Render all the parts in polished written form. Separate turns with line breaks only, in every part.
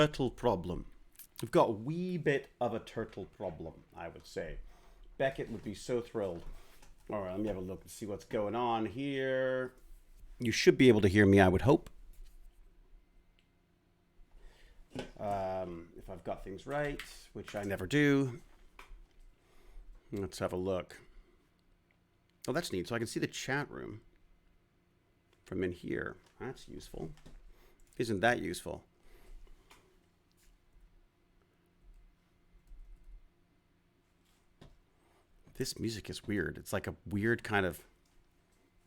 turtle problem. We've got a wee bit of a turtle problem, I would say. Beckett would be so thrilled. All right, let me have a look and see what's going on here. You should be able to hear me, I would hope. If I've got things right, which I never do. Let's have a look. Oh, that's neat. So I can see the chat room from in here. That's useful. Isn't that useful? This music is weird. It's like a weird kind of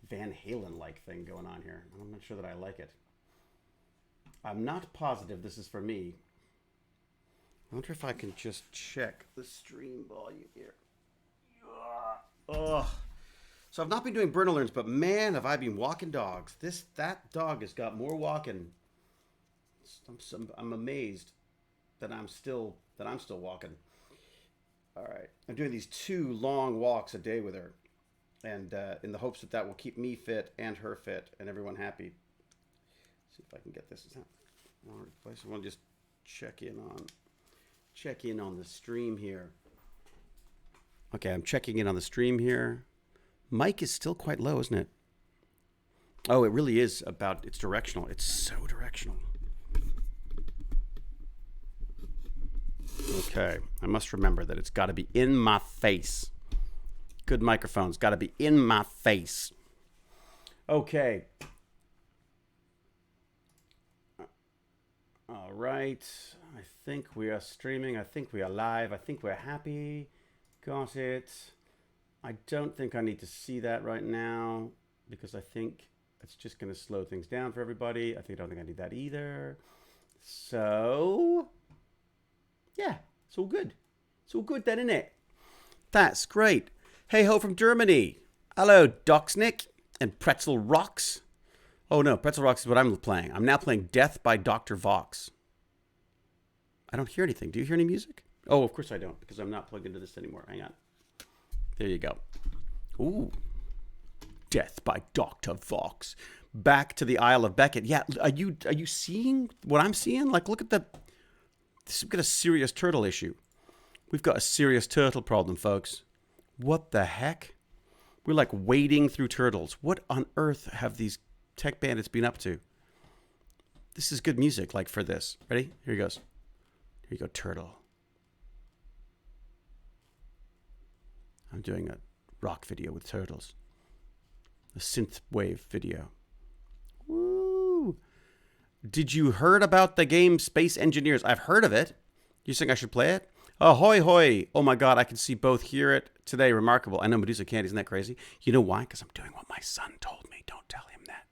Van Halen-like thing going on here. I'm not sure that I like it. I'm not positive this is for me. I wonder if I can just check the stream volume here. Ugh. So I've not been doing burn alerts, but man, have I been walking dogs. That dog has got more walking. I'm amazed that I'm still walking. All right, I'm doing these 2 long walks a day with her, and in the hopes that will keep me fit and her fit and everyone happy. Let's see if I can get this. Is that wrong place? I want to just check in on the stream here. Okay, I'm checking in on the stream here. Mic is still quite low, isn't it? Oh, it really is about, it's directional. It's so directional. Okay, I must remember that it's got to be in my face. Good microphone's got to be in my face. Okay. All right. I think we are streaming. I think we are live. I think we're happy. Got it. I don't think I need to see that right now because I think it's just going to slow things down for everybody. I don't think I need that either. So, yeah, it's all good. It's all good then, isn't it? That's great. Hey ho from Germany. Hello, Doxnick and Pretzel Rocks. Oh no, Pretzel Rocks is what I'm playing. I'm now playing Death by Dr. Vox. I don't hear anything. Do you hear any music? Oh, of course I don't because I'm not plugged into this anymore. Hang on. There you go. Ooh. Death by Dr. Vox. Back to the Isle of Beckett. Yeah, are you seeing what I'm seeing? Like, look at we've got a serious turtle issue. We've got a serious turtle problem, folks. What the heck? We're like wading through turtles. What on earth have these tech bandits been up to? This is good music, like, for this. Ready? Here he goes. Here you go, turtle. I'm doing a rock video with turtles. A synth wave video. Woo! Did you heard about the game Space Engineers? I've heard of it. You think I should play it? Ahoy hoy! Oh my god, I can see both hear it today. Remarkable. I know Medusa can't. Isn't that crazy? You know why? Because I'm doing what my son told me. Don't tell him that.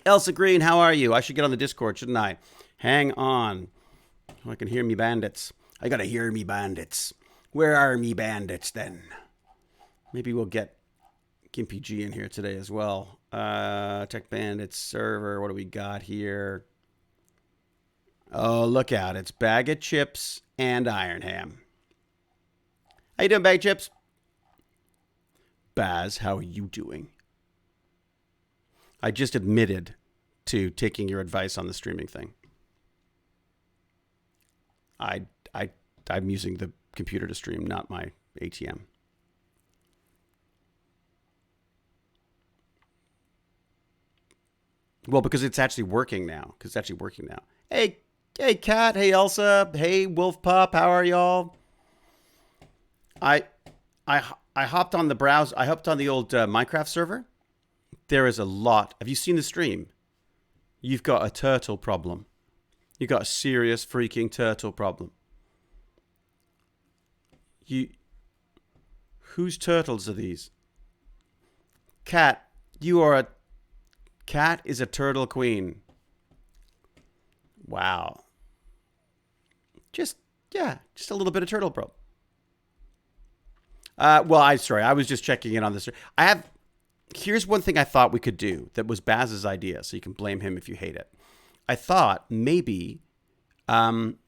Elsa Green, how are you? I should get on the Discord, shouldn't I? Hang on. So I can hear me bandits. I gotta hear me bandits. Where are me bandits then? Maybe we'll get Gimpy G in here today as well. Tech Bandits server. What do we got here? Oh, look out. It's Bag of Chips and Iron Ham. How you doing, Bag of Chips? Baz, how are you doing? I just admitted to taking your advice on the streaming thing. I'm using the computer to stream, not my ATM. Well, because it's actually working now. Hey, Kat. Hey, Elsa. Hey, Wolf Pup. How are y'all? I hopped on the browser. I hopped on the old Minecraft server. There is a lot. Have you seen the stream? You've got a turtle problem. You've got a serious freaking turtle problem. Whose turtles are these? Cat, Cat is a turtle queen. Wow. Just a little bit of turtle probe. I was just checking in on this. Here's one thing I thought we could do that was Baz's idea, so you can blame him if you hate it. I thought maybe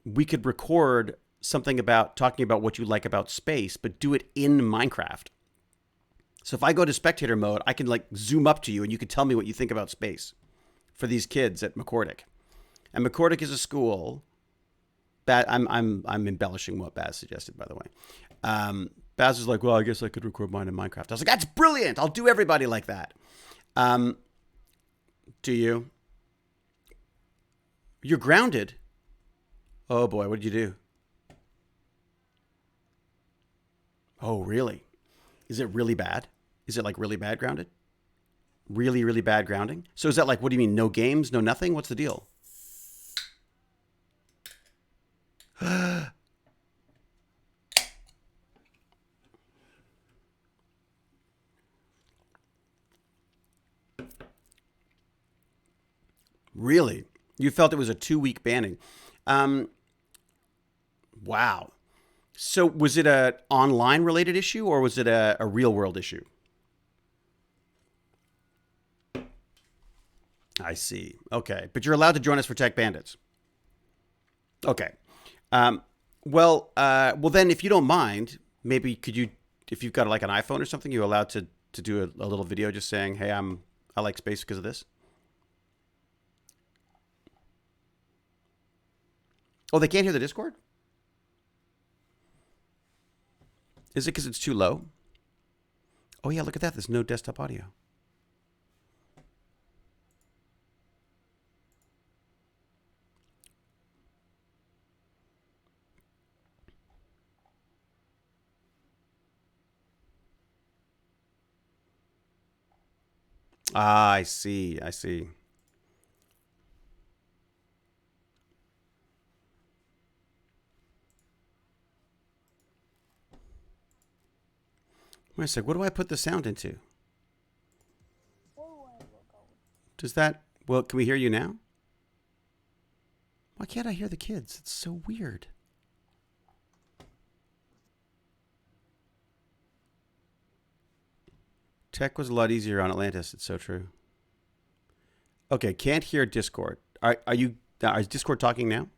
we could record something about talking about what you like about space, but do it in Minecraft. So if I go to spectator mode, I can like zoom up to you and you can tell me what you think about space for these kids at McCordick. And McCordick is a school I'm embellishing what Baz suggested, by the way. Baz was like, well, I guess I could record mine in Minecraft. I was like, that's brilliant. I'll do everybody like that. Do you? You're grounded. Oh boy, what did you do? Oh, really? Is it really bad? Is it like really bad grounded? Really, really bad grounding? So is that like, what do you mean? No games, no nothing? What's the deal? Really? You felt it was a 2-week banning. Wow. So was it a online related issue or was it a real world issue? I see. Okay. But you're allowed to join us for Tech Bandits. Okay. Well, then if you don't mind, maybe could you, if you've got like an iPhone or something, you're allowed to do a little video just saying, hey, I like space because of this. Oh, they can't hear the Discord? Is it because it's too low? Oh, yeah, look at that. There's no desktop audio. Ah, I see. I see. Wait a sec. What do I put the sound into? Does that... Well, can we hear you now? Why can't I hear the kids? It's so weird. Tech was a lot easier on Atlantis. It's so true. Okay, can't hear Discord. Is Discord talking now?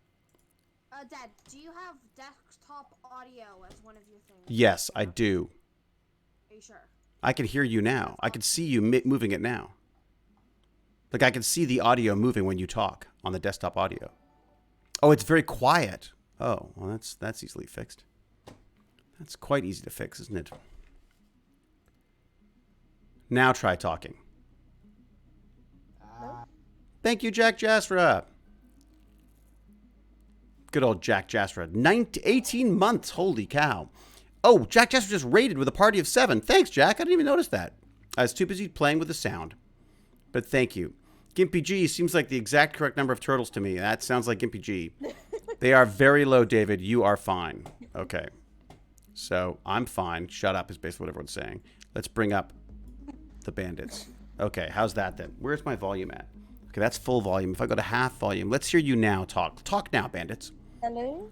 Dad, do you have desktop audio as one of your things?
Yes, I do.
Are you sure?
I can hear you now. I can see you moving it now. Like I can see the audio moving when you talk on the desktop audio. Oh, it's very quiet. Oh, well, that's easily fixed. That's quite easy to fix, isn't it? Now try talking. Thank you, Jack Jasra. Good old Jack Jasra. 18 months. Holy cow. Oh, Jack Jasra just raided with a party of 7. Thanks, Jack. I didn't even notice that. I was too busy playing with the sound. But thank you. Gimpy G seems like the exact correct number of turtles to me. That sounds like Gimpy G. They are very low, David. You are fine. Okay. So, I'm fine. Shut up is basically what everyone's saying. Let's bring up the bandits. Okay, how's that then? Where's my volume at? Okay, that's full volume. If I go to half volume, let's hear you now talk. Talk now, bandits.
Hello?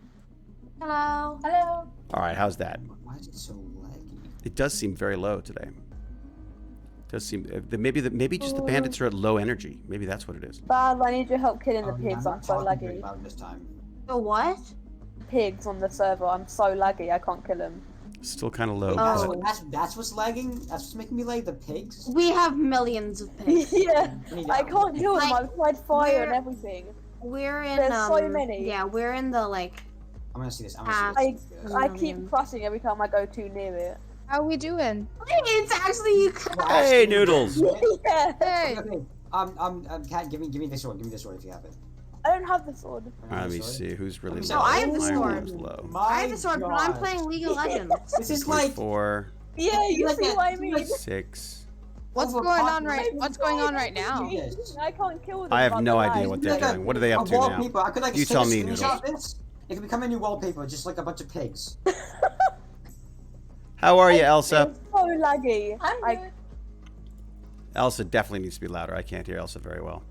Hello.
Hello?
All right, how's that?
Why is it so laggy?
It does seem very low today. It does seem maybe just the bandits are at low energy. Maybe that's what it is.
Bad, I need your help killing the pigs. I'm so
talking very
laggy.
loud this time.
The what?
Pigs on the server. I'm so laggy. I can't kill them.
Still kind of low.
Oh.
But
That's what's lagging? That's what's making me lag? The pigs?
We have millions of pigs.
Yeah, I can't kill them. I've tried fire and everything.
We're in
There's so many.
Yeah, we're in the like.
I'm gonna see this. I'm
Ah.
gonna see this.
I keep crushing every time I go too near it.
How we doing?
It's actually you.
hey, Noodles.
Yeah.
Hey!
Okay. Cat, give me the sword. Give me the sword if you have it.
I don't have the sword.
All right, let me see who's really
No,
low.
I have the
My
sword.
one's low.
I have a sword, but I'm playing League of Legends.
This is like
4,
Yeah, you
Look
see
at-
what I mean?
6.
What's going on right now?
I can't kill them.
I have
I'm
no
alive.
idea what they're doing. What are they
a
up to now?
wallpaper. I could like
You
take
tell
a
me,
screenshot of
Noodles.
this. It could become a new wallpaper, just like a bunch of pigs.
How are you, Elsa?
It's so laggy.
Elsa definitely needs to be louder. I can't hear Elsa very well.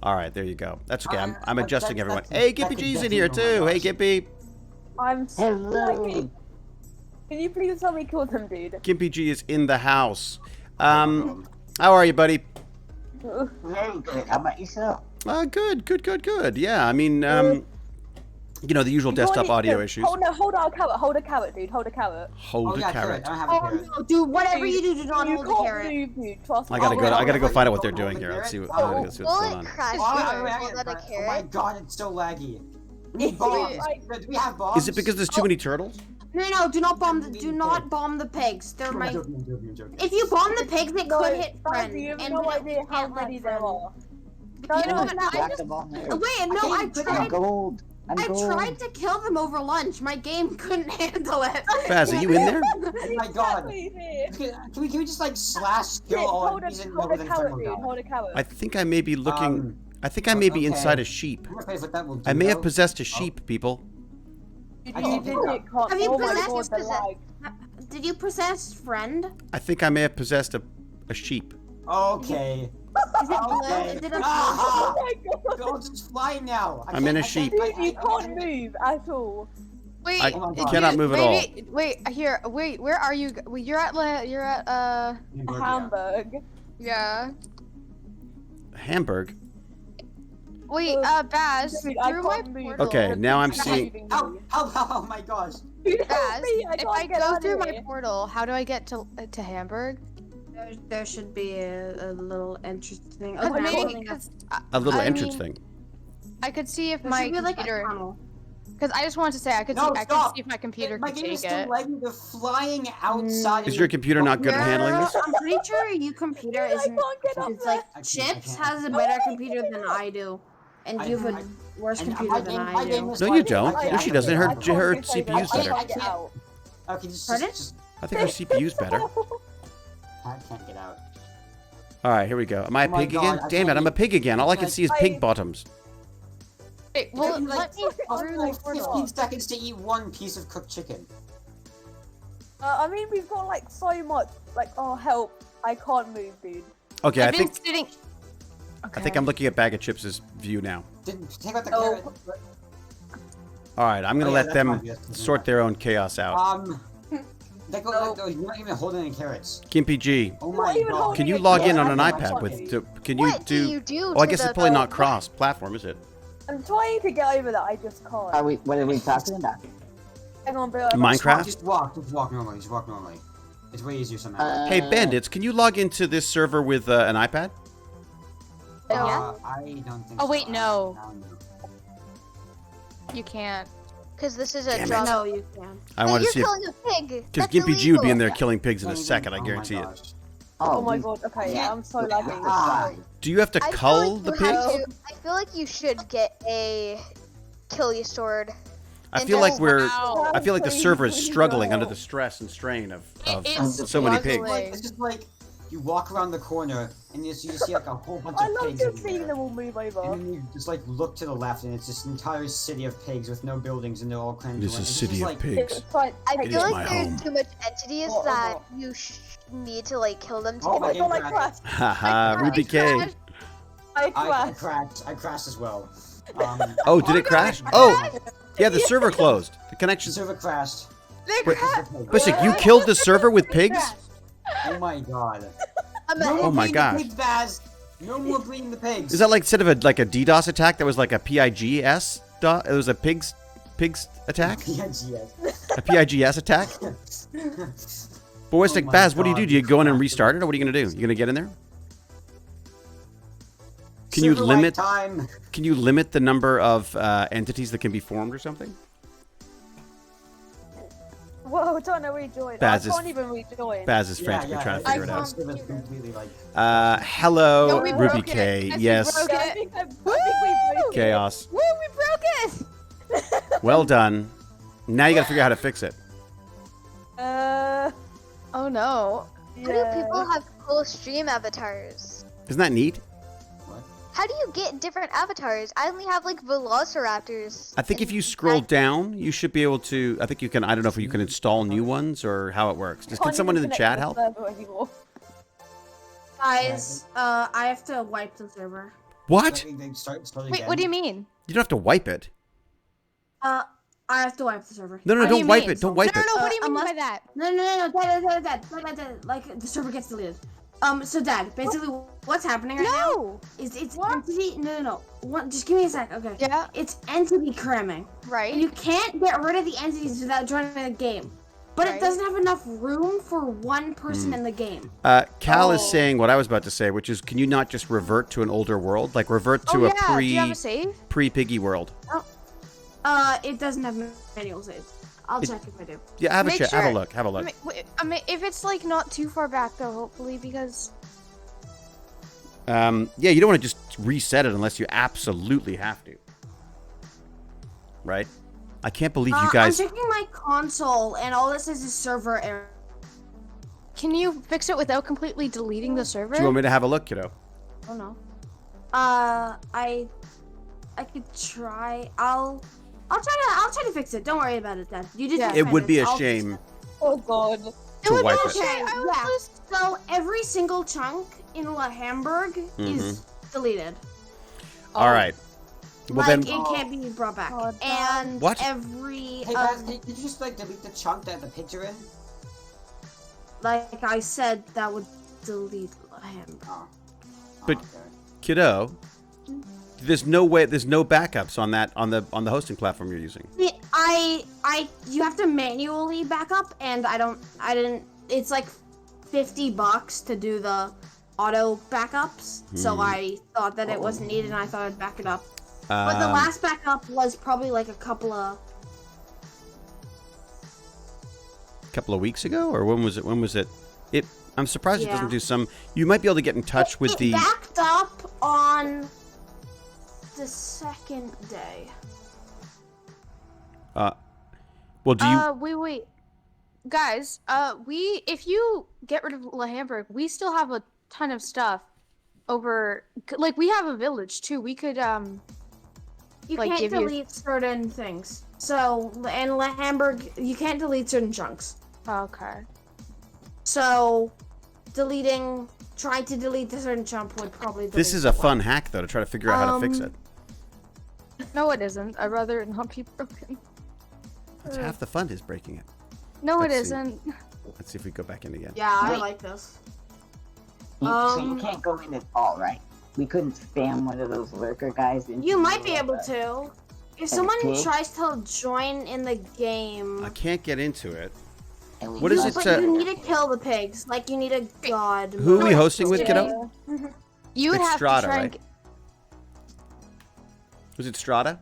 All right, there you go. That's okay. I'm
But
adjusting
that-
everyone.
that-
Hey,
that
Gippy
could
G's in here
definitely-
too.
oh my
Hey,
gosh.
Gippy.
I'm so laggy. Can you please help me kill them, dude?
Gimpy G is in the house. How are you, buddy?
Very good. How about yourself?
Good. Yeah, I mean, you know, the usual desktop audio issues.
Hold a carrot. Hold a carrot, dude. Hold a carrot.
Hold a carrot.
I don't have a
Oh
carrot.
no, dude! Whatever you do not
You
hold the
can't
carrot.
move, dude. Trust
I
me.
gotta go find out what they're
Hold
doing
the
here. Let's see,
carrot.
I gotta go see what's going on.
Crash
Oh,
yours. Was that a
oh my
carrot?
god, it's so laggy. Bombs. Do we have bombs?
Is it because there's too many turtles?
No, do not bomb the pigs. They're my.
I'm joking.
If you bomb the pigs, it could hit friend.
You have
and
no
we
idea how
can't let
many there
friend.
are.
You know what? I
Jack
just
the bomb there.
Wait, no, I
I'm
tried.
gold. I'm
I
gold.
tried to kill them over lunch. My game couldn't handle it.
Baz, are you in there?
Oh my god.
Exactly here.
Can we just like slash kill all
Hold
enemies and
a
over the
carrot, dude.
infernal
Hold a carrot.
I think I may be looking. I think I may be
okay.
inside a sheep.
I'm afraid what that will do.
I may have
though.
possessed a sheep, people.
You
I can't
did
do
it, can't.
Have you
Oh my
possessed-
god, the lag.
Did you possess friend?
I think I may have possessed a sheep.
Okay.
Is it blue?
Okay.
Is it a
Ah!
Oh my god.
Go just fly now.
I'm in a sheep.
Dude, you can't move at all.
wait.
I
Oh my God.
cannot move at all.
Wait, here. Wait, where are you? Wait, you're at
Hamburg.
yeah.
Hamburg.
Wait, Baz,
Dude, I
through my
can't move.
portal.
Okay, now I'm
It's
seeing.
saving
Ow,
me.
oh my gosh.
Dude, help
Baz,
me,
if
can't
I
get
go
out
through
of
my
here.
portal, how do I get to Hamburg?
There should be a little interesting.
Cause
Okay,
maybe,
I'm pulling up.
cause
A little
I
entrance
mean,
thing.
I could see if
There
my
should be like a
computer.
tunnel.
Because I just wanted to say I could
No,
see
stop.
if my computer
My
could
game is
take
still
it.
lagging. They're flying outside.
Is your computer not good at handling this?
I'm pretty sure your computer
Dude, I
isn't.
can't get up
It's like
I can't-
Chips
I can't.
has a better computer than I do, and you have a worse
and
computer than I do.
No, you don't. No, she doesn't. Her CPU's better.
I can't get out.
Okay, just
Pardon?
I think her CPU's better.
I can't get out.
All right, here we go. Am I a
Oh my
pig
God,
again?
I
Damn it,
can't
I'm a pig again. All I can see is pig bottoms.
Wait, well,
It took me,
let me through the
15
portal.
seconds to eat one piece of cooked chicken.
I mean, we've got like so much. Like, oh help! I can't move, dude.
Okay, I
I've been
think
sitting.
I think I'm looking at Bag of Chips' view now.
Take out the
Oh.
carrot.
All right, I'm gonna
Oh, yeah,
let
that's
them
fine, yes, that's
sort
fine.
their own chaos out.
You're not even holding any carrots.
Gimpy G,
Oh
Not
my
even
god.
holding
can you
it.
log in
Yeah,
on an
I'm
iPad
not
with?
fucking-
Can you
What
do?
do you do?
Oh, I
to
guess
the
it's probably not
dog?
cross-platform, is it?
I'm trying to get over that. I just can't.
What are we talking about?
Hang on, but
Minecraft?
Just walk normally. It's way easier somehow.
Hey, Bandits, can you log into this server with an iPad?
I don't think
Oh,
so.
wait, no.
No.
You can't.
Because this is a
Damn it.
job.
No, you can.
I
But
want to
you're
see if
killing a pig.
because
That's
Gimpy G would be in
illegal.
there killing pigs in a
Don't even-
second. I
oh my
guarantee it.
gosh.
oh my god. Okay, yeah, I'm so lagging.
Ah.
Do you have to
I feel
cull
like
the
you have
pigs?
to- I feel like you should get a kill you sword.
I feel like we're.
Wow.
I feel like the
Please,
server is
please
struggling
no.
under the stress and strain of
It is
so many
struggling.
pigs.
It's just like you walk around the corner and you just see like a whole bunch
I
of
love
pigs
just seeing
everywhere.
them all move over.
And then you just like look to the left and it's this entire city of pigs with no buildings and they're all crammed
This
away.
is
It's
city
just
of
like,
pigs.
It's like,
I
It
feel
is
like
my
there's
home.
too much entities
Oh,
that
oh.
you need to like kill them to
Oh
get
my
I
rid
feel
of
like
God.
crashed.
Haha, Ruby K.
I
I
crashed.
crashed as well.
Oh, did it crash? Oh, yeah, the server closed. The
The
connection.
server crashed.
Wait, Bissik, you killed the server with pigs?
Oh my god.
I'm
No
a-
more
Oh my
breeding
gosh.
the pigs, Baz. No more breeding the pigs.
Is that like instead of a DDoS attack, that was like a PIGS? It was a pigs attack?
Yes.
A PIGS attack? Boys,
Oh
like
my
Baz, what do you
God,
do? Do you go in and
crap.
restart it, or what are you gonna do? You gonna get in there? Can you
Server
limit?
time.
Can you limit the number of entities that can be formed or something?
Whoa, trying to rejoin.
Baz
I
is-
can't even rejoin.
Baz is frantically trying to figure it out.
Server's completely like.
Hello,
No, we
Ruby
broke it.
K.
Yes, we
Yes,
broke
Yeah, I
it.
think we broke it.
chaos.
Woo, we broke it!
Well done. Now you gotta figure out how to fix it.
Oh no.
How do people have cool stream avatars?
Isn't that neat?
What?
How do you get different avatars? I only have like velociraptors.
I think if
and
you scroll
mag-
down, you should be able to. I think you can. I don't know if you can install new ones or how it works. Can someone in the chat help?
Guys, I have to wipe the server.
What?
They start
Wait,
again.
what do you mean?
You don't have to wipe it.
I have to wipe the server.
No, no,
What do
don't
you
wipe
mean?
it. Don't wipe
No,
it.
no, no, what do you mean
unless-
by that?
No, Dad, like the server gets deleted. So Dad, basically what's happening right now
No!
is it's entity. No. Just give me a sec, okay?
Yeah,
It's entity cramming.
right.
You can't get rid of the entities without joining the game. But
Right.
it doesn't have enough room for one person
Hmm.
in the game.
Cal is
Oh.
saying what I was about to say, which is, can you not just revert to an older world, like revert to
oh,
a
yeah. Do you have a save?
pre-piggy world?
It doesn't have manual saves. I'll check if I do.
Yeah, have a
Make
check. Have a
sure-
look. Have a look.
I mean, if it's like not too far back though, hopefully, because
Yeah, you don't want to just reset it unless you absolutely have to. Right? I can't believe you guys.
I'm checking my console, and all this is server error.
can you fix it without completely deleting the server?
Do you want me to have a look, kiddo?
Oh no. I could try. I'll try to fix it. Don't worry about it, Dad. You did.
Yeah.
It would be a
I'll fix
shame
it.
Oh god.
to wipe it.
Okay,
I was
yeah.
just-
So every single chunk in La Hamburg is deleted.
All right. Well
Like
then,
it can't be brought back.
Oh, no.
And
What?
every
Hey, Baz, did you just like delete the chunk that the pigs are in?
like I said, that would delete La Hamburg.
Oh.
But-
okay.
kiddo, there's no way. There's no backups on that on the hosting platform you're using.
You have to manually back up, and I didn't. It's like $50 to do the auto backups. So I thought that it wasn't needed, and I thought I'd back it up. But the last backup was probably like a couple of.
Couple of weeks ago, or when was it? When was it? It. I'm surprised it
Yeah.
doesn't do some. You might be able to get in touch with
it
the.
backed up on the second day.
Well, do you?
wait, guys. If you get rid of La Hamburg, we still have a ton of stuff over. Like, we have a village too. We could
You
like,
can't
give you-
delete certain things. So in La Hamburg, you can't delete certain chunks.
Okay.
So trying to delete a certain chunk would probably.
This
delete
is a
the one.
fun hack though to try to figure out how to fix it.
No, it isn't. I'd rather it not be broken.
That's half the fun is breaking it.
No,
Let's
it
see.
isn't.
Let's see if we go back in again.
Yeah, I
Wait.
like this.
So you can't go in at all, right? We couldn't spam one of those lurker guys. into
You might be
the,
able
uh,
to. If someone
pig?
tries to join in the game,
I can't get into it.
and we
What is
know
it,
but
that-
you need to kill the pigs. Like you need a god.
Who are we
mode.
hosting with, kiddo?
You would
It's
have
Strata,
to try
right? Was it Strata?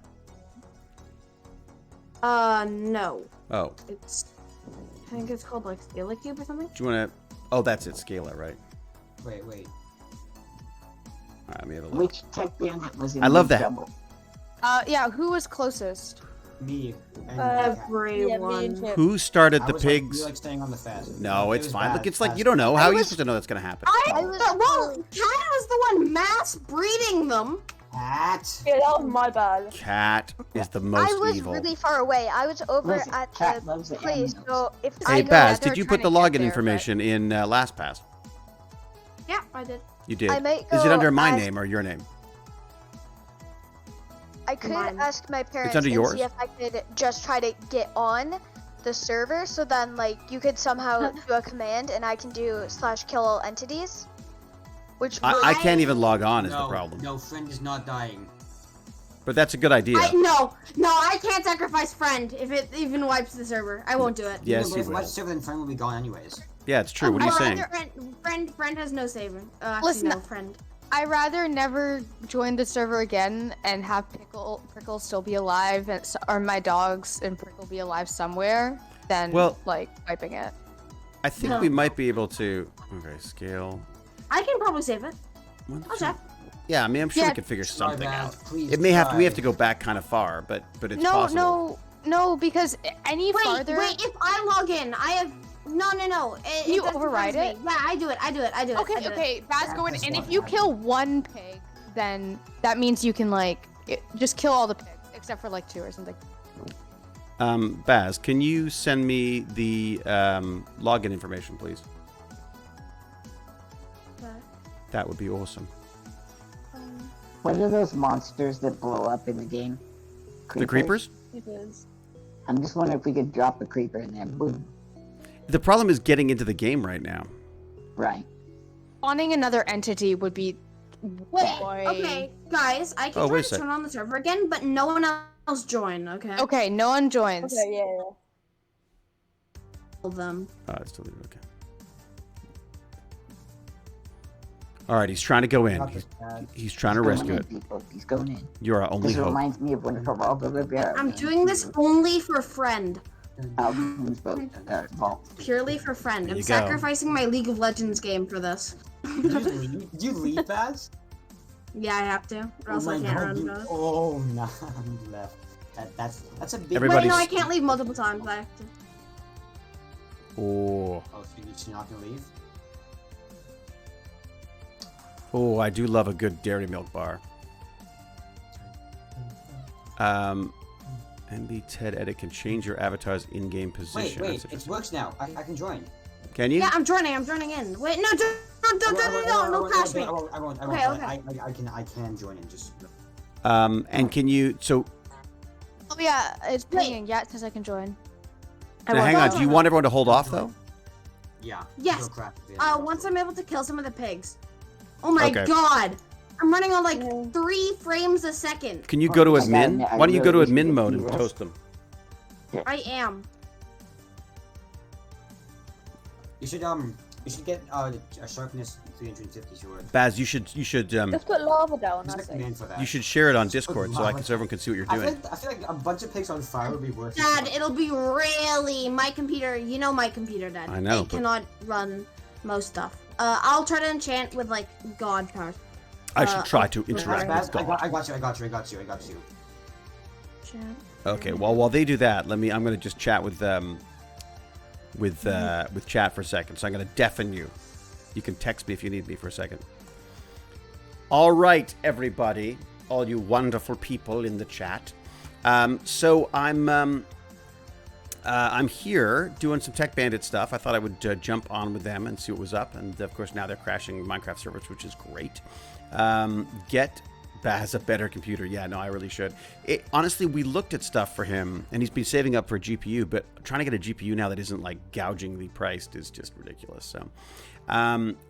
No.
Oh,
It's. I think it's called like Scala Cube or something.
do you want to? Oh, that's it. Scala, right?
Wait.
All right, let me have a look.
Which tech bandit was in
I love
big
that.
trouble?
Yeah, who was closest?
Me. And
Everyone.
Who started
I
the
was like,
pigs?
you like staying on the fast.
No,
It
it's
was
fine.
bad,
Look, it's like
bad.
you don't know. How are you supposed to know that's gonna happen?
Well, Cat was the one mass breeding them.
Cat.
Yeah, that was my bad.
Cat is the
I
most
was
evil.
really far away. I was over
Listen,
at
Cat
the
loves the
place,
animals.
so if
Hey,
I
know
Baz,
that they're
did you
trying
put the
to get
login
there, but-
information in LastPass?
Yeah, I did.
You did.
I might
Is it
go
under my
ask-
name or your name?
I could
Mine.
ask my parents
under
and
yours?
see if I could just try to get on the server, so then like you could somehow do a command and I can do /kill all entities, which would-
I can't even log on is
no,
the problem.
No, friend is not dying.
But that's a good idea.
No, I can't sacrifice friend if it even wipes the server. I won't do it.
Yes,
no, but
you
if
will.
West server, then friend will be gone anyways.
Yeah, it's true. What are you
Well,
saying?
Friend has no saving.
Listen,
no friend.
I'd rather never join the server again and have Prickle still be alive, or my dogs and Prickle be alive somewhere, than
Well-
like wiping it.
I think we might be able to. Okay, scale.
I can probably save it.
One,
I'll
two-
check.
Yeah, I mean, I'm sure we
Yeah.
could figure
Try
something
that,
out.
please
It may have. We
try.
have to go back kind of far, but it's
No,
possible.
no, because any farther.
Wait, if I log in, I have no. It
You
doesn't
override
count as
it?
me. Yeah, I do it.
Okay, Baz, go in,
That's
and if
one
you
hack.
kill one pig, then that means you can just kill all the pigs except for like 2 or something.
Baz, can you send me the login information, please? That would be awesome.
What are those monsters that blow up in the game?
The creepers?
It is.
I'm just wondering if we could drop a creeper in there. Boom.
The problem is getting into the game right now.
Right.
Spawning another entity would be.
Okay, guys, I can
Oh,
try
wait a
to
sec.
turn on the server again, but no one else join. Okay.
Okay, no one joins.
Okay, yeah.
All of them.
It's deleted. Okay. All right, he's trying to go in.
Not this bad.
He's trying to
Going
rescue
in,
it.
people. He's going in.
You're our only
This
hope.
reminds me of when Geraldo Rivera.
I'm
man,
doing this only for friend.
Alvin's boat. Vault.
Purely for friend.
There
I'm
you go.
sacrificing my League of Legends game for this.
Did you leave, Baz?
Yeah, I have to, or else I can't run
you,
both.
oh no, you left. That's a big.
Everybody's-
Wait, no, I can't leave multiple times. I have to.
Oh,
Oh, so you're not gonna leave?
oh, I do love a good dairy milk bar. MB Ted Edit can change your avatar's in-game position.
Wait,
That's
it
interesting.
works now. I can join.
Can you?
Yeah, I'm joining in. Wait, no, don't crash me.
I won't.
Okay, okay.
I can join in. Just.
And can you? So
Oh yeah, it's
Wait.
pinging. Yeah, it says I can join.
now, hang on. Do you want everyone to hold off though?
Yeah.
Yes.
go craft it.
Once I'm able to kill some of the pigs. Oh my
Okay.
god! I'm running on like 3 frames a second.
Can you go to
I gotta
admin?
admit, I
Why don't you go to
really wish
admin
we
mode
could
and
do this.
toast them?
I am.
You should get a sharpness 350 sword.
Baz, you should
Just put lava down.
There's
That's
a
it.
command for that.
you should share it on
Just put
Discord so
lava.
everyone can see what you're
I
doing.
feel like a bunch of pigs on fire would be worth it.
Dad, it'll be really my computer. You know my computer, Dad.
I know,
It
but-
cannot run most stuff. I'll try to enchant with like God card.
I should try to interact
Baz,
with
I
God.
got you.
Enchant.
Okay, well, while they do that, I'm going to just chat with chat for a second. So I'm going to deafen you. You can text me if you need me for a second. All right, everybody, all you wonderful people in the chat. So I'm here doing some Tech Bandit stuff. I thought I would jump on with them and see what was up. And of course, now they're crashing Minecraft servers, which is great. Get Baz a better computer. Yeah, no, I really should. Honestly, we looked at stuff for him, and he's been saving up for a GPU, but trying to get a GPU now that isn't like gougingly priced is just ridiculous. So,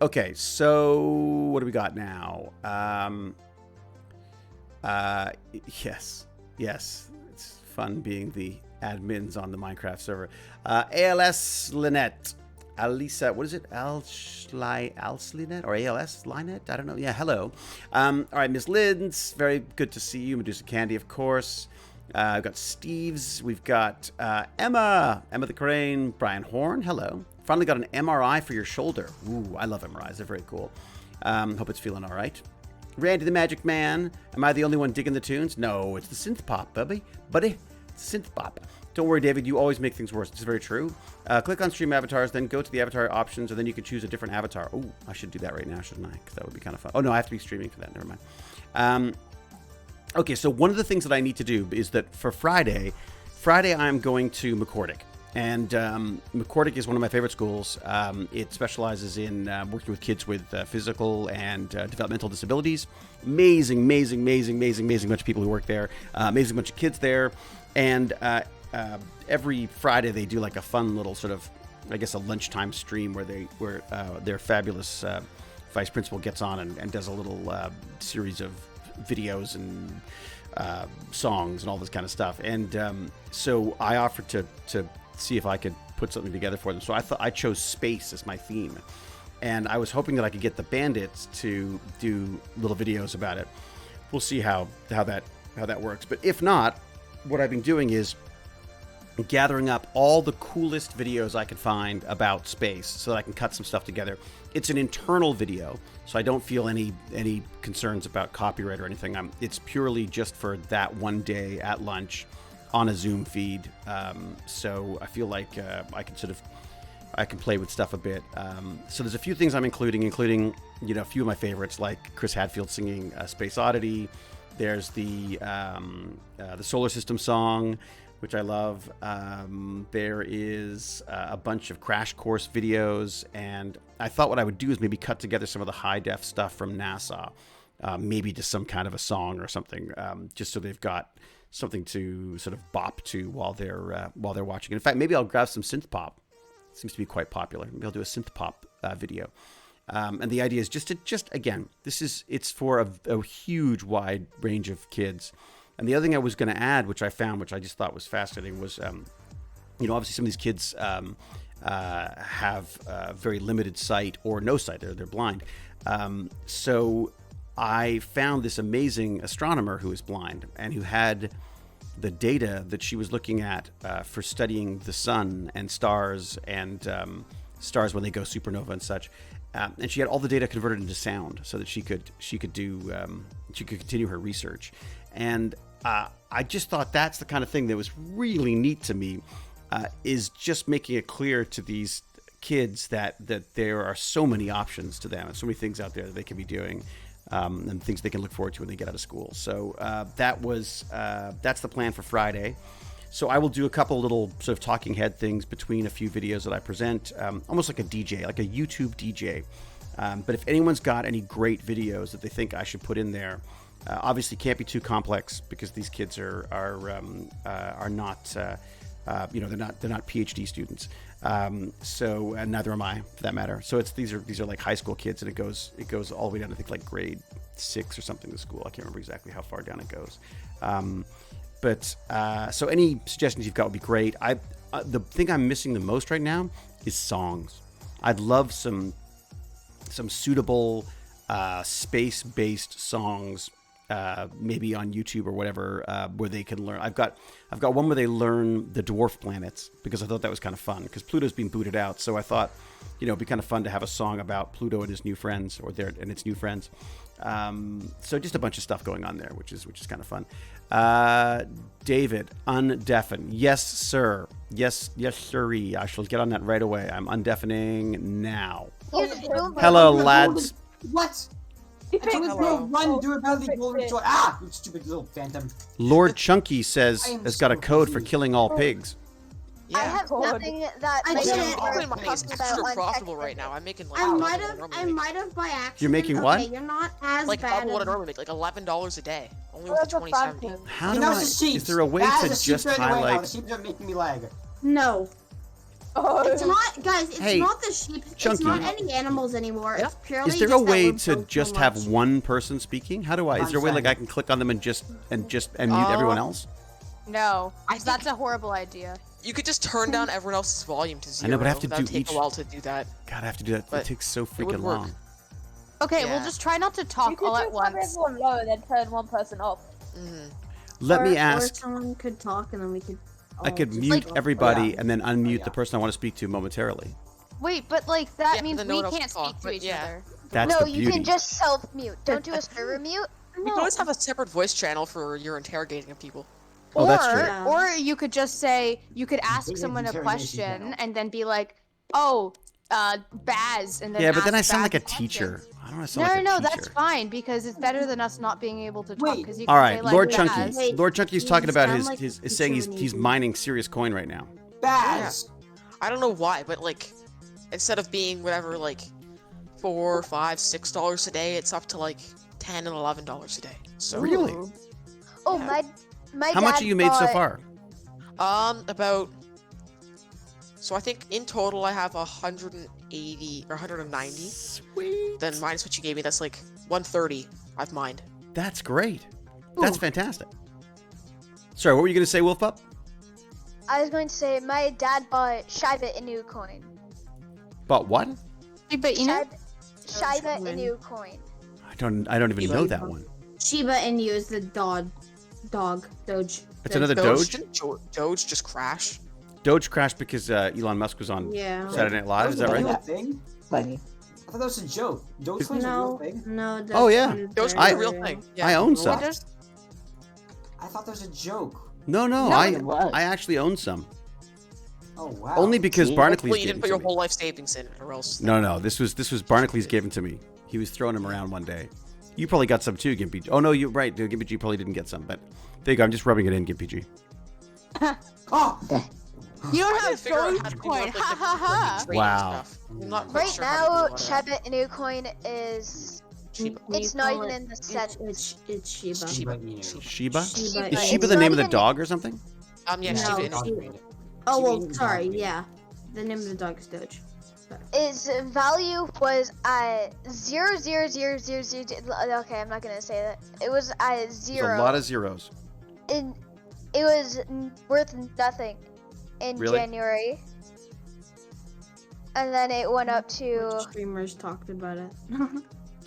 okay, so what do we got now? Yes, it's fun being the admins on the Minecraft server. ALS Lynette. Alisa, what is it? Alslinet or ALS Linet? I don't know. Yeah, hello. All right, Miss Linds, very good to see you. Medusa Candy, of course. We've got Steve's. We've got Emma the Crane. Brian Horn, hello. Finally got an MRI for your shoulder. Ooh, I love MRIs. They're very cool. Hope it's feeling all right. Randy the Magic Man. Am I the only one digging the tunes? No, it's the synth pop, buddy. It's synth pop. Don't worry, David, you always make things worse. It's very true. Click on Stream Avatars, then go to the avatar options, and then you can choose a different avatar. Oh, I should do that right now, shouldn't I? Because that would be kind of fun. Oh, no, I have to be streaming for that. Never mind. Okay, so one of the things that I need to do is that for Friday I'm going to McCordick. And McCordick is one of my favorite schools. It specializes in working with kids with physical and developmental disabilities. Amazing bunch of people who work there. Amazing bunch of kids there. And every Friday they do like a fun little sort of, I guess, a lunchtime stream where their fabulous vice principal gets on and does a little series of videos and songs and all this kind of stuff. And so I offered to see if I could put something together for them. So I chose space as my theme, and I was hoping that I could get the Bandits to do little videos about it. We'll see how that works. But if not, what I've been doing is gathering up all the coolest videos I could find about space so that I can cut some stuff together. It's an internal video, so I don't feel any concerns about copyright or anything. It's purely just for that one day at lunch on a Zoom feed. So I feel like I can play with stuff a bit. So there's a few things I'm including, a few of my favorites, like Chris Hadfield singing Space Oddity. There's the Solar System song, which I love. There is a bunch of Crash Course videos, and I thought what I would do is maybe cut together some of the high-def stuff from NASA, maybe just some kind of a song or something, just so they've got something to sort of bop to while they're watching. In fact, maybe I'll grab some synth pop. It seems to be quite popular. Maybe I'll do a synth pop video. And the idea is just again, it's for a huge wide range of kids. And the other thing I was going to add, which I found, which I just thought was fascinating, was, obviously some of these kids have very limited sight or no sight. They're blind. So I found this amazing astronomer who is blind and who had the data that she was looking at for studying the sun and stars stars when they go supernova and such. And she had all the data converted into sound so that she could continue her research. And I just thought that's the kind of thing that was really neat to me, is just making it clear to these kids that there are so many options to them and so many things out there that they can be doing, and things they can look forward to when they get out of school. So that's the plan for Friday. So I will do a couple little sort of talking head things between a few videos that I present, almost like a DJ, like a YouTube DJ. But if anyone's got any great videos that they think I should put in there, obviously can't be too complex because these kids are not they're not PhD students. So and neither am I, for that matter. So these are like high school kids, and it goes all the way down to, I think, like grade 6 or something. The school, I can't remember exactly how far down it goes. But so any suggestions you've got would be great. The thing I'm missing the most right now is songs. I'd love some suitable space-based songs, maybe on YouTube or whatever, where they can learn. I've got one where they learn the dwarf planets, because I thought that was kind of fun, because Pluto's being booted out. So I thought, it'd be kind of fun to have a song about Pluto and his new friends, and its new friends. So just a bunch of stuff going on there, which is kind of fun. David, undeafen. Yes, sir. Yes, sirree. I shall get on that right away. I'm undeafening now. Hello, lads.
What? I told you to run, do it badly, you stupid little phantom.
Lord Chunky has got a code for killing all pigs.
I have nothing that
I
makes
did.
me
Probably
more
my
talking
extra
about
profitable
on
right now. I'm making like
I
double
might
what
have
normally
by accident.
You're making what?
Okay, you're not as
like
bad
double what I
as...
normally make, like $11 a day. Only
Where's
with the
the
2070.
phantom?
How
You
do
know,
I?
it's the sheep.
Is there a way
Guys,
to
the sheep
just
are in the way now. The
highlight?
sheep are making me lag.
No.
Oh.
It's not, guys, it's
Hey,
not the sheep.
Chunky.
It's not any animals anymore. It's purely
Is there a
just that
way
we're
to
both
just
so
have
much.
one person speaking? How do I? Is there a way like I can click on them and mute everyone else?
No, that's a horrible idea.
You could just turn down everyone else's volume to 0.
I know, but I have to
That'd
do
take
each-
a while to do that.
God, I have to do that. It
But
takes so
would
freaking
work.
long.
Okay,
Yeah.
we'll just try not to
You
talk
could
all
just
at
have
once.
everyone low and then turn one person off.
Let me
Or
ask.
someone could talk and then we could...
I could
just
mute
talk.
everybody
yeah.
and then unmute
yeah.
the person I want to speak to momentarily.
Wait, but like that
Yeah,
means
then no
we
one else
can't
can
speak
talk,
to
but
each
yeah.
other.
That's
No,
the
you
beauty.
can just self-mute. Don't do a server mute.
You can always have a separate voice channel for your interrogating of people.
Oh, that's true.
Yeah.
Or you could just say, you could ask
Big
someone a
interrogation
question
channel.
and then be like, oh, Baz, and then
Yeah, but then I
ask
sound like a
Baz
teacher.
questions.
I don't want to sound
No,
like a
no,
teacher.
that's fine because it's better than us not being able to talk.
Wait.
Because you
All
can
right,
say, like,
Lord
Baz.
Chunky.
Wait,
Lord Chunky's
you
talking about
sound
his,
like
his
a
saying
teacher
he's
when you-
mining serious coin right now.
Baz!
I don't know why, but like, instead of being whatever, like, $4, $5, $6 a day, it's up to like $10 and $11 a day. So
Really?
Oh,
Yeah.
my
How
dad
much have you made so
bought-
far?
about. So I think in total I have 180 or 190.
Sweet.
Then minus what you gave me, that's like 130 I've mined.
That's great. That's fantastic. Sorry, what were you going to say, Wolf Pup?
I was going to say my dad bought Shiba Inu coin.
About what?
But you know,
Shiba
Shiba
Inu coin.
I don't even know that one.
Shiba Inu is the dog, Doge.
It's another
Doge?
Doge?
Didn't Doge just crash?
Doge crashed because Elon Musk was on
Yeah.
Saturday Night Live. Is that right?
That thing?
Funny.
I thought that was a joke. Dogecoin's a real
No,
thing.
no.
Oh, yeah.
Dogecoin's
I-
a real thing. Yeah.
I own
Well,
some.
I thought that was a joke.
No,
it was.
I actually own some.
Oh wow.
Only because
See?
Barnacle
Hopefully you
gave
didn't
them
put
to
your
me.
whole life savings in it, or else.
No. This was Barnacle's given to me. He was throwing them around one day. You probably got some too, Gimpy. Oh no, you're right. Gimpy G probably didn't get some, but there you go. I'm just rubbing it in, Gimpy G.
Oh!
you don't
I gotta
have
figure out how to do
Dogecoin.
like,
Ha ha ha.
trading
Wow.
stuff. I'm not quite
Right
sure how
now,
to do all that.
Shiba Inu coin is
Shiba.
It's not even in the cent.
It's Shiba.
Shiba.
Inu.
Sheba?
Shiba
Is
Inu.
Sheba the
It's
name
not
of the
even-
dog or something?
Yeah,
No,
Shiba
it's-
Inu.
Oh well,
Shiba Inu
sorry.
dog.
Yeah, the name of the dog is Doge.
its value was at 0.00000. Okay, I'm not gonna say that. It was at
There's
zero.
a lot of zeros.
In, it was worth nothing in
Really?
January. and then it went up to.
Streamers talked about it.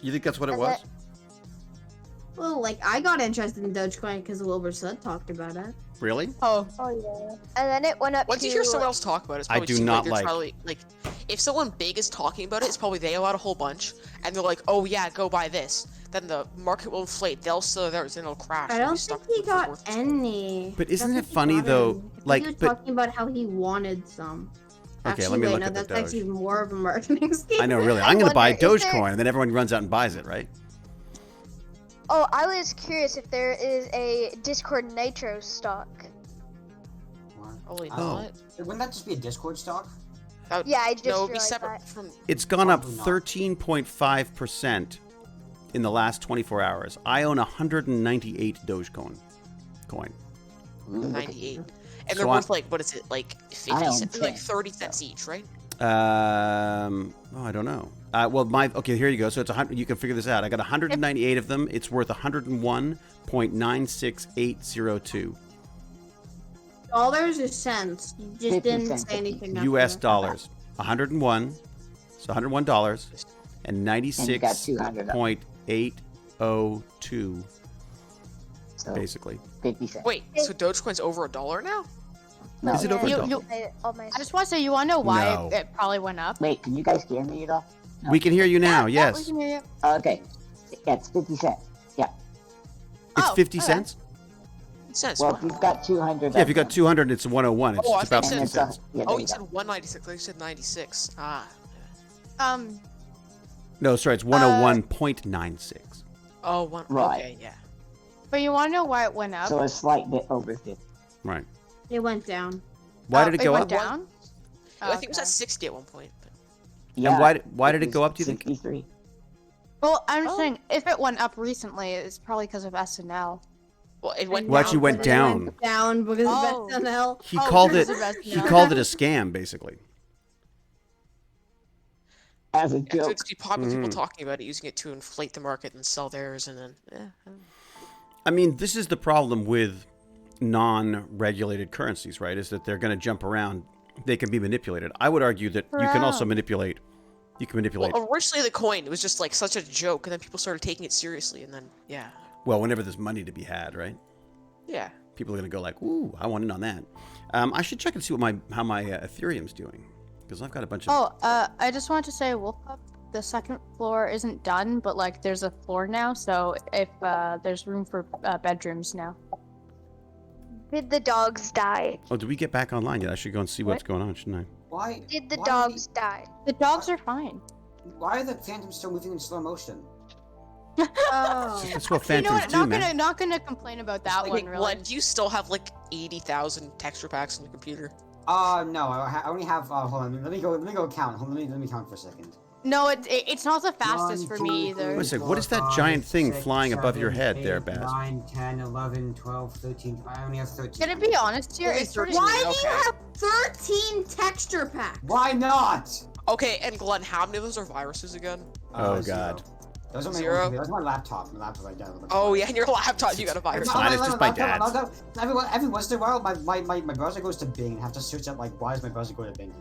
You think that's what it
And
was?
Well, like I got interested in Dogecoin because Wilbur Sud talked about it.
Really?
Oh,
Oh yeah.
And then it went up
Once
to.
you hear someone else talk about it, it's
I
probably
do
too
not
late. They're
like-
probably, like, if someone big is talking about it, it's probably they allowed a whole bunch, and they're like, oh yeah, go buy this. Then the market will inflate. They'll sell theirs, and it'll crash.
I
and be
don't
stuck
think he
with
got
worth-
any.
But isn't
That's
it
what
funny,
got
though,
him. I think
like,
he was
but-
talking about how he wanted some.
Okay,
Actually,
let me
wait,
look
no,
at the
that's
Doge.
actually more of a marketing scheme.
I know, really.
I
I'm going to buy
wonder, is there-
Dogecoin, and then everyone runs out and buys it, right?
Oh, I was curious if there is a Discord Nitro stock.
What?
Holy
Oh.
nut.
Wouldn't that just be a Discord stock?
That-
Yeah, I just
no, it'd be
realized
separate
that.
from.
It's gone up
Probably not.
13.5% in the last 24 hours. I own 198 Dogecoin. Coin.
Ooh, look at
98.
you.
And
So
they're
I'm-
worth like, what is it, like 50
I own
cents, like
10,
30 cents each, right?
Oh, I don't know. Well, okay, here you go. So it's 100. You can figure this out. I got 198 of them. It's worth 101.96802
Dollars or cents? You just
50
didn't
cents
say anything. after
U.S.
that.
dollars. 101. So $101 and
And you got 200 of them.
96.802
So
basically.
50 cents.
Wait, so Dogecoin's over $1 now?
No.
Is it over a
You-
dollar?
you-
All my
I just want to say, you want to know why
No.
it probably went up?
Wait, can you guys hear me at all? No.
We can hear you now.
We
Yes.
can hear you.
Okay. Yeah, it's 50 cents. Yeah.
It's
Oh,
50
okay.
cents?
Cents.
Well, if you've got 200.
Yeah, if you got
of
200, it's 101. It's
Oh, I
about
thought you
50
said-
them,
cents.
yeah,
Oh,
there
you
you
said
go.
196. I said 96. Ah.
Um,
No, sorry, it's 101.96.
Oh, one.
Right.
Okay, yeah.
but you want to know why it went up?
So a slight bit over 50.
Right.
It went down.
Why
Oh,
did it go
went
up?
down?
I think it was
Okay.
at 60 at one point. But...
Yeah.
And why did it go up, do you think?
63.
Well, I'm just
Oh.
saying, if it went up recently, it's probably because of SNL.
Well, it went
Well,
down.
actually went
But it
down.
went down because
Oh.
of SNL.
He
Oh,
called it
because of
he
SNL.
called it a scam basically.
As a
Yeah, so
joke.
it's popular people
Mhm.
talking about it, using it to inflate the market and sell theirs, and then
I mean, this is the problem with non-regulated currencies, right? Is that they're going to jump around. They can be manipulated. I would argue that you can also
Around.
manipulate. You can manipulate.
Well, originally the coin was just like such a joke, and then people started taking it seriously, and then yeah,
Well, whenever there's money to be had, right?
yeah.
People are going to go like, "Ooh, I want in on that." I should check and see what how my Ethereum's doing because I've got a bunch of.
Oh, I just wanted to say, Wolfpup, the second floor isn't done, but like there's a floor now, so if there's room for bedrooms now.
Did the dogs die?
Oh, did we get back online yet? I should go and see what's going on, shouldn't I?
Why?
Did the
why
dogs die?
The dogs are fine.
Why are the phantoms still moving in slow motion?
Oh.
That's what
You know
phantoms
what?
do,
Not
man.
gonna complain about that
Like,
one, really.
Glenn, do you still have like 80,000 texture packs on your computer?
No, I only have. Hold on, let me go count. Hold on, let me count for a second.
No, it's not the fastest for me either.
Wait a second, what is that giant thing flying above your head there, Baz?
9, 10, 11, 12, 13. I only have 13.
Gonna be honest here,
Only
it's sort of
13.
Why do you
Okay.
have 13 texture packs?
Why not?
Okay, and Glenn, how many of those are viruses again?
Oh,
Zero.
God.
Those are my
Zero?
That was my laptop. My laptop I downloaded.
Oh yeah, and your laptop, you got a virus.
It's mine, it's just my dad's.
Every once in a while, my browser goes to Bing and I have to search up like why is my browser going to Bing?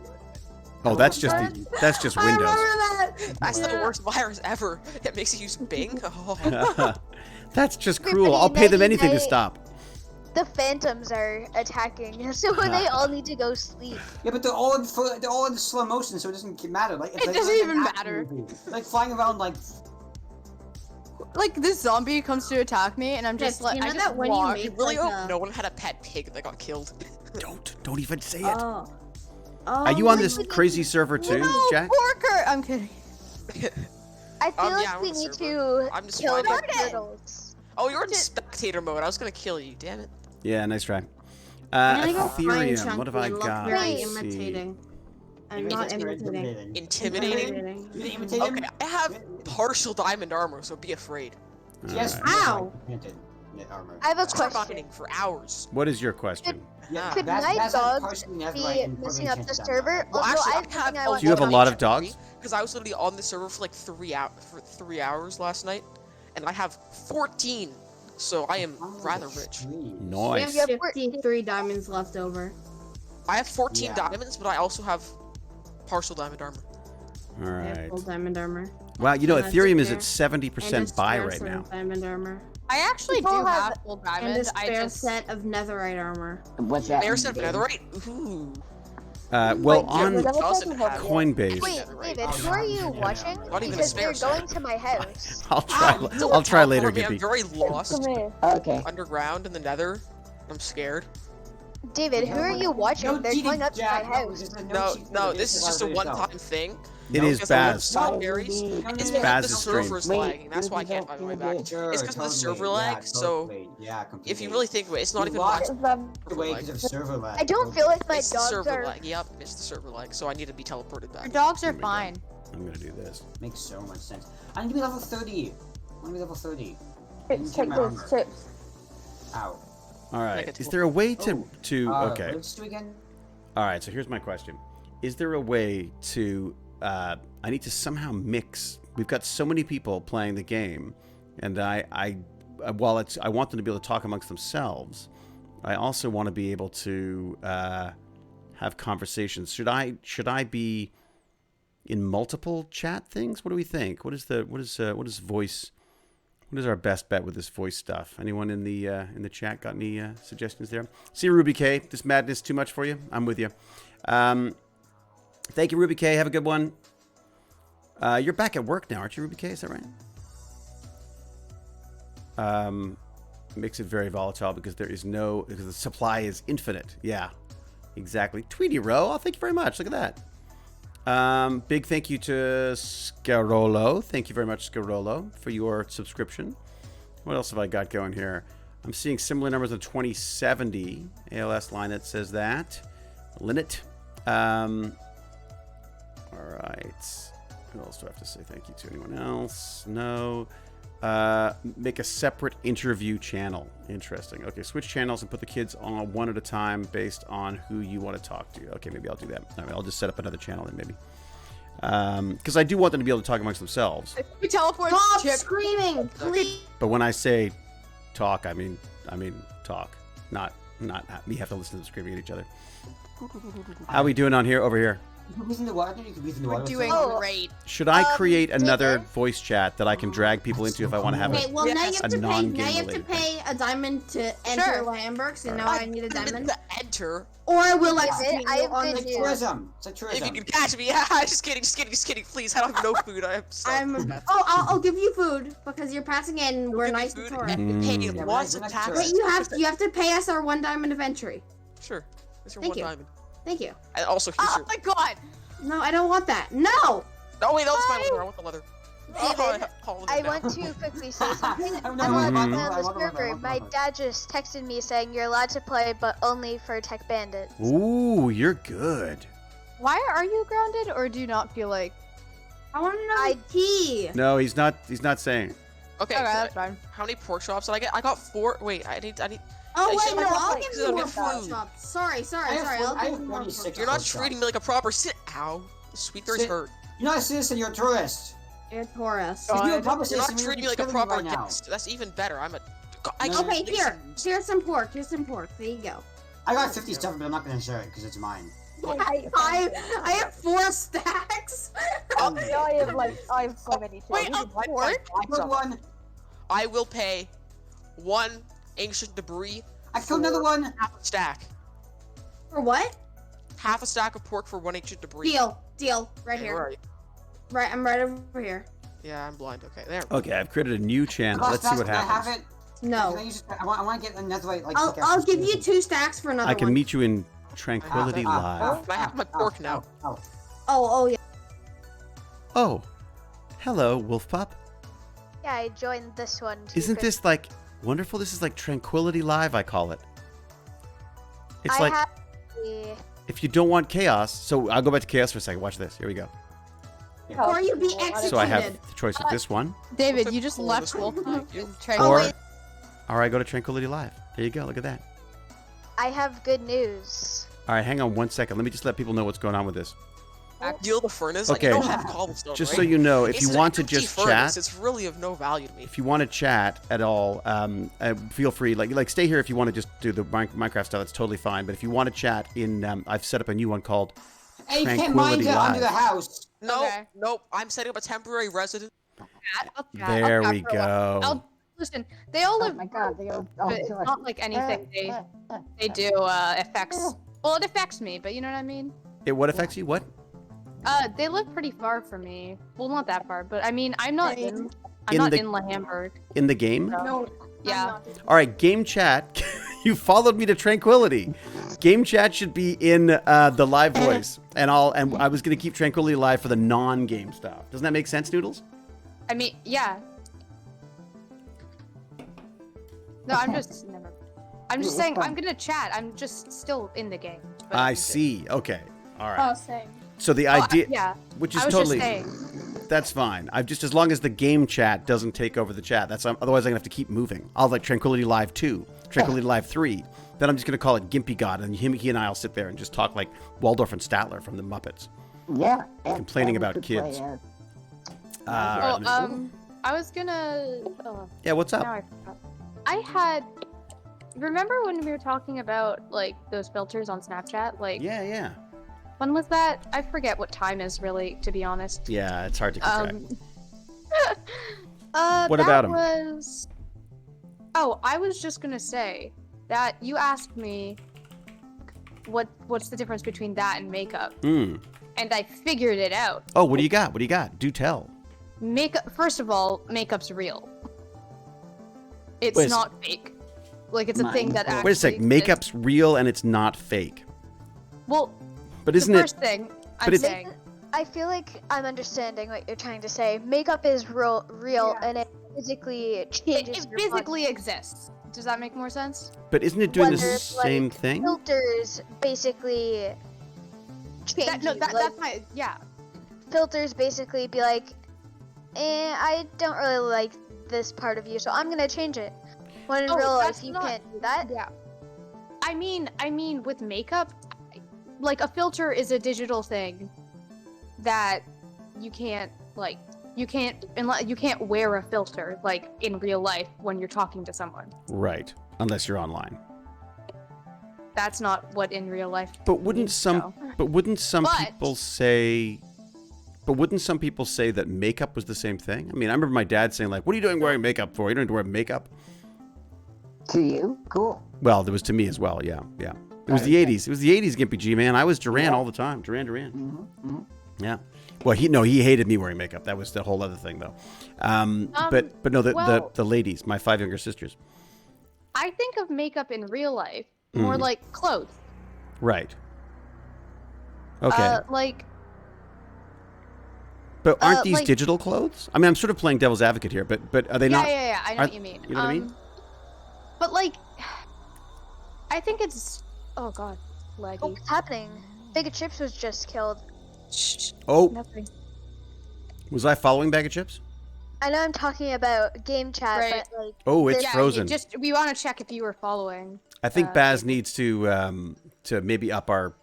Oh, that's just Windows.
I remember that.
That's the
Yeah.
worst virus ever. It makes you use Bing. Oh.
That's just cruel. I'll pay them anything to stop.
The phantoms are attacking, so they all need to go sleep.
Yeah, but they're all in slow motion, so it doesn't matter. Like
It
like
doesn't
an
even
action
matter.
movie. Like flying around like.
like this zombie comes to attack me, and I'm just
Yes,
like,
you know
I just
that when you
walk.
make-
I really
like
hope
a-
no one had a pet pig that got killed.
Don't even say it.
Oh.
Are you on
my
this
goodness.
crazy server too,
No,
Jack?
Porker! I'm kidding.
I feel like
yeah, I'm
we
on the
need
server.
to
I'm just
kill the
finding-
turtles.
Oh, you're in spectator mode. I was gonna kill you. Damn it.
Yeah, nice try.
I'm gonna go find
Ethereum. What have I
Chunky and look
got?
very
Let's see.
imitating. I'm not imitating.
Intimidating.
You didn't imitate him?
Okay, I have partial diamond armor, so be afraid.
Yes.
Alright.
Ow.
Armor.
I have a
Start
question.
mining for hours.
What is your question?
Yeah,
Could
that's-
night
that's
dogs
partially
be
netherite and
messing
probably
up the
enchanted
server?
diamond.
Well,
Also,
actually,
I
I
have
have
something I
a
want
Do you have a
to
lot of dogs?
Because I was literally on the server for like 3 hours last night, and I have 14. So I am rather rich.
Nice.
We have 53 diamonds left over.
I have 14
Yeah.
diamonds, but I also have partial diamond armor.
All
I have
right.
full diamond armor.
Wow, you know,
And a
Ethereum is
spare-
at 70%
and a
buy
spare
right
set
now.
of diamond armor.
I actually do
People have-
have full
And
diamond.
a
I
spare
just
set of netherite armor.
What's that?
Mayor said
mean, Dave?
netherite? Ooh.
Well,
Wait,
on
yeah,
doesn't have
Coinbase,
Wait, David, who are you watching?
Not even a
Because
spare
you're
set.
going to my house.
I'll try.
Don't
I'll try
teleport
later,
me, I'm
Gippy.
very lost
Come here.
Okay.
underground in the nether. I'm scared.
David, who are you watching? They're going up to my house.
No, this is just a one-time thing.
It is
Because I love
Baz.
secondaries.
No,
It's
no,
because
Baz's
the
stream.
server's
Wait,
lagging. That's why I can't find my way back.
Sure,
It's because of the server
totally.
lag.
Yeah,
So
totally. Yeah, completely.
if you really think of it, it's not
You
even
lost
lag.
Them-
away because of server lag.
I don't feel like my
It's the
dogs
server
are.
lag. Yep, it's the server lag. So I need to be teleported back.
your dogs are
Here we go.
fine.
I'm gonna do this.
Makes so much sense. I need to be level 30. I want to be level 30.
Chips,
Get
take
my
this,
armor.
chips.
Ow.
All right.
Like a
Is there a way
Oh,
to? Okay.
Let's do again.
All right. So here's my question: is there a way to? I need to somehow mix. We've got so many people playing the game, and while I want them to be able to talk amongst themselves, I also want to be able to have conversations. Should I be in multiple chat things? What do we think? What is voice? What is our best bet with this voice stuff? Anyone in the chat got any suggestions there? See you, Ruby K. This madness too much for you? I'm with you. Thank you, Ruby K. Have a good one. You're back at work now, aren't you, Ruby K? Is that right? Makes it very volatile because because the supply is infinite. Yeah, exactly. Tweety Row. Oh, thank you very much. Look at that. Big thank you to Scarolo. Thank you very much, Scarolo, for your subscription. What else have I got going here? I'm seeing similar numbers on 2070 ALS line that says that. Linnet. All right. What else do I have to say thank you to? Anyone else? No. Make a separate interview channel. Interesting. Okay, switch channels and put the kids on one at a time based on who you want to talk to. Okay, maybe I'll do that. All right, I'll just set up another channel then maybe. Because I do want them to be able to talk amongst themselves.
We teleport.
Stop
Chip.
screaming, please.
But when I say talk, I mean talk. Not we have to listen to them screaming at each other. How we doing on here? Over here.
You can breathe in the water. You can breathe in the water.
We're doing
Oh.
great.
Should I create another
David?
voice chat that I can drag people into if I want to have
Okay,
a
well now you
Yes.
have to
A
pay.
non-game
Now you have to
related
pay a diamond to enter
Sure.
Hamburg. So now
Alright.
I need a diamond.
To enter.
Or I will
David,
execute
I
you
have
on
good
the
news.
floor.
Tourism. It's like
If
tourism.
you can catch me, yeah. Just kidding. Please, I don't have no food. I have stuff.
I'll give you food because you're passing in. We're
Give me
nice to
food
tourists.
and pay
Mm.
lots
Yeah,
of
we're nice to
taxes.
But you have to pay us our 1 diamond of entry.
Sure. It's your
Thank
one
you.
diamond.
Thank you.
And also, here's
Oh
your.
my god.
No, I don't want that. No.
Oh wait, that was my leather. I want the leather. Oh,
David,
have all of it
I
now.
want to quickly say something.
I'm
I'm
not-
on
Mhm.
the server. My dad just texted me saying you're allowed to play, but only for Tech Bandits.
Ooh, you're good.
Why are you grounded, or do you not feel like?
I want to know
I-
the key.
No, he's not saying.
Okay,
Okay,
so
that's fine.
how many pork chops did I get? I got 4. Wait, I need.
Oh
I
wait,
said
no,
I got
I'll
like
give you more
7
pork
food.
chops. Sorry.
I have
I'll give you more
46
pork
You're
chops.
not treating me like a proper sit. Ow. The sweet berries
Sit.
hurt.
You're not a citizen. You're a tourist.
You're a tourist.
If you're a
God.
proper
You're
citizen,
not
we
treating me
would
like a
be killing you
proper
right now.
guest. That's even better. I'm a. I
No,
get
Okay, here.
reasons.
Here's some pork. There you go.
I got 50 stuff, but I'm not gonna share it because it's mine.
I have 4 stacks.
I have so many too.
Wait,
Why did I
pork?
buy
Good
some?
one.
I will pay 1 ancient debris.
I killed another one.
Half a stack.
For what?
Half a stack of pork for 1 ancient debris.
Deal. Right
Okay,
here.
where are you?
Right, I'm right over here.
Yeah, I'm blind. Okay, there.
Okay, I've created a new channel. Let's see what
Can I have
happens.
it?
No.
Can I use it? I want to get another like.
I'll give you 2 stacks for another
I can
one.
meet you in Tranquility Live.
I have my pork now.
Oh yeah.
Oh, hello, Wolf Pup.
Yeah, I joined this one too.
Isn't
Chris.
this like wonderful? This is like Tranquility Live, I call it. It's
I
like
have the.
if you don't want chaos. So I'll go back to chaos for a second. Watch this. Here we go.
Or you be executed.
So I have the choice of this one,
David, you just
Oh,
left
this
Wolf.
one. Thank you.
or
wait.
or I go to Tranquility Live. There you go. Look at that.
I have good news.
All right, hang on 1 second. Let me just let people know what's going on with this.
Deal the furnace. Like,
Okay.
you don't have cobblestone,
Just
right?
so you know, if
It's
you
an
want to
empty
just
furnace.
chat,
It's really of no value to me.
if you want to chat at all, feel free. Like stay here if you want to just do the Minecraft stuff. That's totally fine. But if you want to chat in, I've set up a new one called
Hey, you can't
Tranquility
mine it under the
Live.
house.
No,
Okay.
nope. I'm setting up a temporary residence.
I'll chat.
There
I'll
we
chat for a while.
go.
Listen. They all
Oh
live,
my god, they are
but it's not like anything they do affects. Well, it affects me, but you know what I mean.
What affects you? What?
They live pretty far from me. Well, not that far, but I mean, I'm not
In
in
the-
Hamburg.
In the game?
So,
No.
yeah.
All right, game chat. You followed me to Tranquility. Game chat should be in the live voice, and I was gonna keep Tranquility live for the non-game stuff. Doesn't that make sense, Noodles?
I mean, yeah. No, I'm just saying I'm gonna chat. I'm just still in the game. but
I
I'm just-
see. Okay. All right.
Oh, same.
So the
Oh,
idea,
yeah.
which is
I was
totally,
just saying.
that's fine. I've just as long as the game chat doesn't take over the chat. That's otherwise I'm gonna have to keep moving. I'll have like Tranquility Live 2, Tranquility Live 3. Then I'm just gonna call it Gimpy God, and he and I'll sit there and just talk like Waldorf and Statler from the Muppets.
Yeah.
Complaining
and we
about
could play,
kids.
uh,
All right, let me-
I was gonna.
yeah, what's
Now
up?
I forgot. I had. Remember when we were talking about like those filters on Snapchat? Like,
Yeah.
when was that? I forget what time is really, to be honest.
Yeah, it's hard to keep track. What
that
about 'em?
was. Oh, I was just gonna say that you asked me what's the difference between that and makeup,
Hmm.
and I figured it out.
Oh, what do you got? What do you got? Do tell.
Makeup. First of all, makeup's real. It's
Wait a
not fake. Like it's a thing that actually.
Wait a sec.
exists.
Makeup's real and it's not fake.
Well,
But isn't
the
it?
first thing
but
I'm
it's-
saying.
I feel like I'm understanding what you're trying to say. Makeup is real, and it physically changes.
It
your
physically exists. Does that make more sense?
But isn't it doing the
Whether,
same
like,
thing?
filters basically change.
That's my yeah.
Filters basically be like, I don't really like this part of you, so I'm gonna change it. When in
Oh,
real
that's
life, you
not-
can't do that.
Yeah. I mean, with makeup, like a filter is a digital thing that you can't you can't wear a filter like in real life when you're talking to someone.
Right. Unless you're online.
That's not what in real life.
But wouldn't
means,
some
so.
but wouldn't some
But-
people say that makeup was the same thing? I mean, I remember my dad saying like, "What are you doing wearing makeup for? You don't need to wear makeup."
To you? Cool.
Well, there was to me as well. Yeah. It was the 80s. It was the 80s, Gimpy G, man. I was Duran all the time. Duran.
Mm-hmm.
Yeah. Well, he hated me wearing makeup. That was the whole other thing, though. But no,
well-
the ladies, my 5 younger sisters.
I think of makeup in real life more
Mhm.
like clothes.
Right. Okay.
Like
but aren't these
like-
digital clothes? I mean, I'm sort of playing devil's advocate here, but are they not?
yeah, I know
are-
what you mean.
you know what I mean?
But like, I think it's. Oh God,
Oh,
laggy.
what's happening? Big of Chips was just killed.
Shh,
Oh,
nothing.
was I following Bag of Chips?
I know I'm talking about game chat,
Right.
but like,
Oh, it's
Yeah,
frozen.
we want to check if you were following.
I think
uh,
Baz needs to maybe up our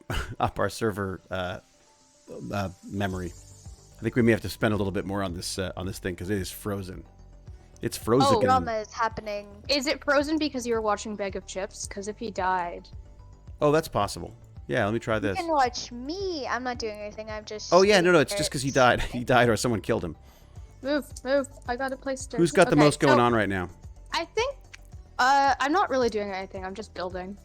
server memory. I think we may have to spend a little bit more on this thing because it is frozen. It's frozen.
Oh,
drama is happening.
Is it frozen because you were watching Bag of Chips? Because if he died,
Oh, that's possible. Yeah, let me try
You
this.
can watch me. I'm not doing anything. I'm just.
Oh yeah, no, it's
sitting
just because he
there.
died. He died or someone killed him.
move. I got a place to.
Who's got the
Okay,
most going
so
on right now?
I think. I'm not really doing anything. I'm just building.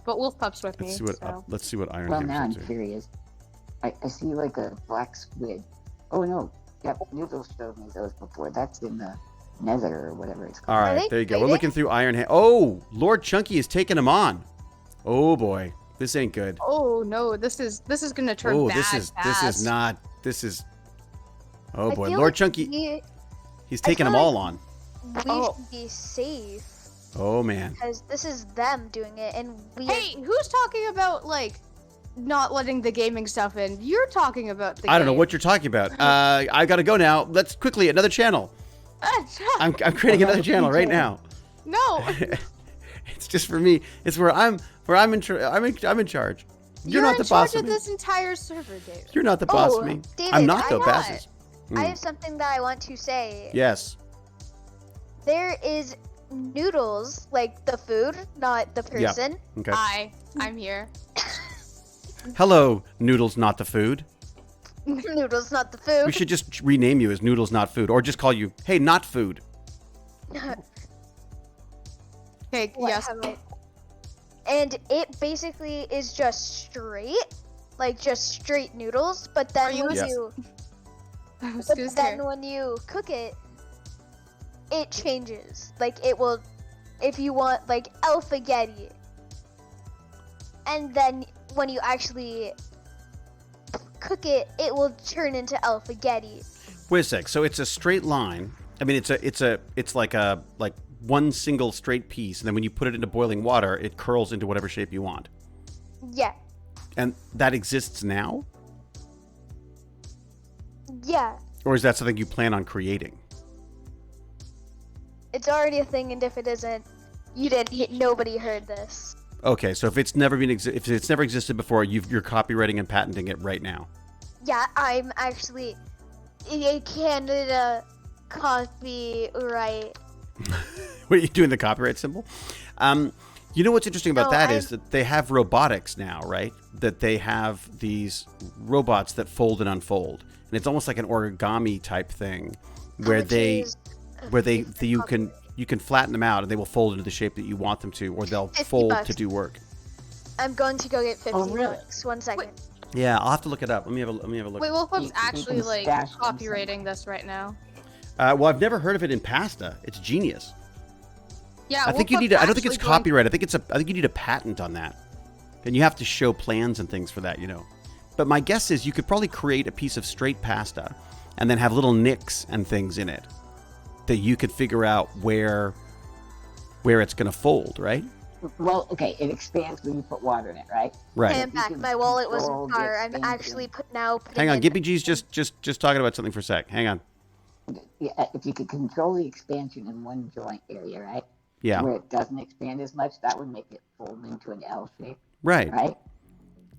But Wolf Pup's with me.
Let's see what
so.
let's see what Iron
Well, now I'm
Hammer's up to.
curious. I see like a black squid. Oh no. Yep, Noodles showed me those before. That's in the Nether or whatever it's called.
All
Are
right,
they
there you go. We're
fighting?
looking through Iron Hand. Oh, Lord Chunky is taking him on. Oh boy, this ain't good.
Oh no, this is gonna turn
Oh,
bad.
this is
fast.
not. This is. Oh
I
boy,
feel
Lord
like
Chunky, he's
I
taking
feel
them all
like-
on.
We
Oh.
should be safe
Oh man.
because this is them doing it, and we.
Hey, who's talking about like not letting the gaming stuff in? You're talking about the.
I don't know
game.
what you're talking about. I gotta go now. Let's quickly another channel. I'm creating another channel right now.
No,
It's just for me. It's where I'm in charge. You're not the
in
boss
charge
of
of
me.
this entire server, David.
You're not the boss
Oh,
of me.
David,
I'm not
I'm
though.
not.
Passes.
I have something that I want to say.
Yes.
There is noodles, like the food, not the
Yeah.
person.
Okay.
I'm here.
Hello, Noodles Not the Food.
Noodles, not the food.
We should just rename you as Noodles Not Food, or just call you, hey, Not Food.
Okay,
What
yes.
have I- And it basically is just straight, like just straight noodles. But then
you
when
Yes.
you,
I was
but
gonna
then
say.
when you cook it, it changes. Like it will, if you want like alphagetti, and then when you actually cook it, it will turn into alphagetti.
Wait a sec. So it's a straight line. I mean, it's like one single straight piece, and then when you put it into boiling water, it curls into whatever shape you want.
Yeah,
And that exists now?
yeah.
Or is that something you plan on creating?
It's already a thing, and if it isn't, nobody heard this.
Okay, so if it's never if it's never existed before, you're copywriting and patenting it right now.
Yeah, I'm actually a Canada copyright.
What are you doing, the copyright symbol? You know what's interesting about
No,
that is that they have robotics now, right? That they have these robots that fold and unfold, and it's almost like an origami type thing, where you can flatten them out and they will fold into the shape that you want them to, or they'll
50
fold
bucks.
to do work.
I'm going to go get 50
Oh, really?
bucks. 1 second.
Yeah, I'll have to look it up. Let me have a look.
Wait, Wolfpub's
You
actually
can
like
stash them
copywriting this right now.
Well, I've never heard of it in pasta. It's genius.
Yeah,
I think you
Wolfpub's
need. I don't think it's
actually going-
copyright. I think you need a patent on that, and you have to show plans and things for that. But my guess is you could probably create a piece of straight pasta, and then have little nicks and things in it that you could figure out where it's going to fold, right?
Well, okay, it expands when you put water in it, right?
Right.
And back.
You can
My wallet was
control
in
the
car. I'm
expansion.
actually putting
Hang on,
in-
Gippy G's just talking about something for a sec. Hang on.
Yeah, if you could control the expansion in one joint area, right?
Yeah.
Where it doesn't expand as much, that would make it fold into an L shape,
Right.
right?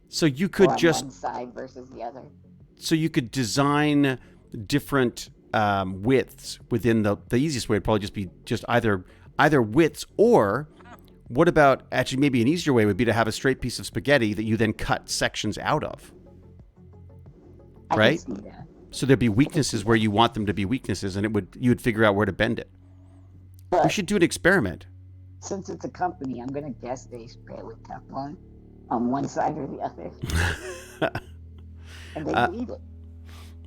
So you
Or
could
on
just
one side versus the other.
so you could design different widths within the easiest way would probably just be either widths, or what about actually maybe an easier way would be to have a straight piece of spaghetti that you then cut sections out of,
I
right?
can see that.
So there'd be weaknesses where you want them to be weaknesses, and you would figure out where to bend it. We
But
should do an experiment.
since it's a company, I'm gonna guess they spray it with Teflon on one side or the other, and they leave it.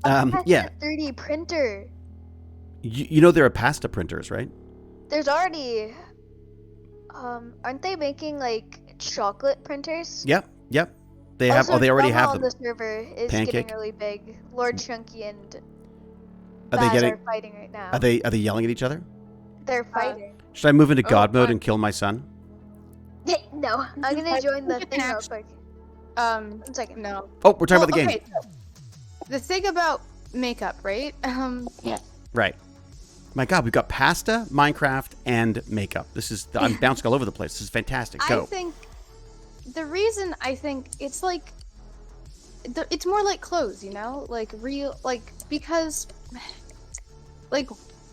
That's
Yeah,
a 3D printer.
you know there are pasta printers, right?
There's already, aren't they making like chocolate printers?
Yep. They have.
Also,
They already
somehow
have them.
The server is
Pancake?
getting really big. Lord Chunky and
Are they
Baz
getting?
are fighting right now.
Are they yelling at each other?
They're fighting.
Should I move into
Oh,
God mode
fine.
and kill my son?
No, I'm gonna join the
can
thing real
actually-
quick. 1 second.
No.
Oh, we're talking about the game.
Okay. The thing about makeup, right?
Right. My God, we've got pasta, Minecraft, and makeup. I'm bouncing all over the place. This is fantastic. Go.
I think the reason I think it's like it's more like clothes, like real, like because like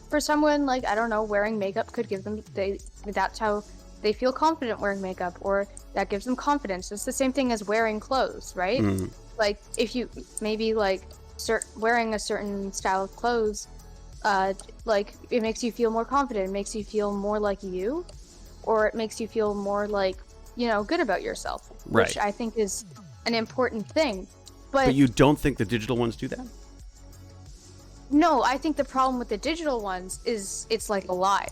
for someone like I don't know, wearing makeup could give them that's how they feel confident wearing makeup, or that gives them confidence. It's the same thing as wearing clothes, right?
Mhm.
Like if you maybe like wearing a certain style of clothes, like it makes you feel more confident, it makes you feel more like you, or it makes you feel more like good about yourself, which
Right.
I think is an important thing. But,
But you don't think the digital ones do that?
no, I think the problem with the digital ones is it's like a lie.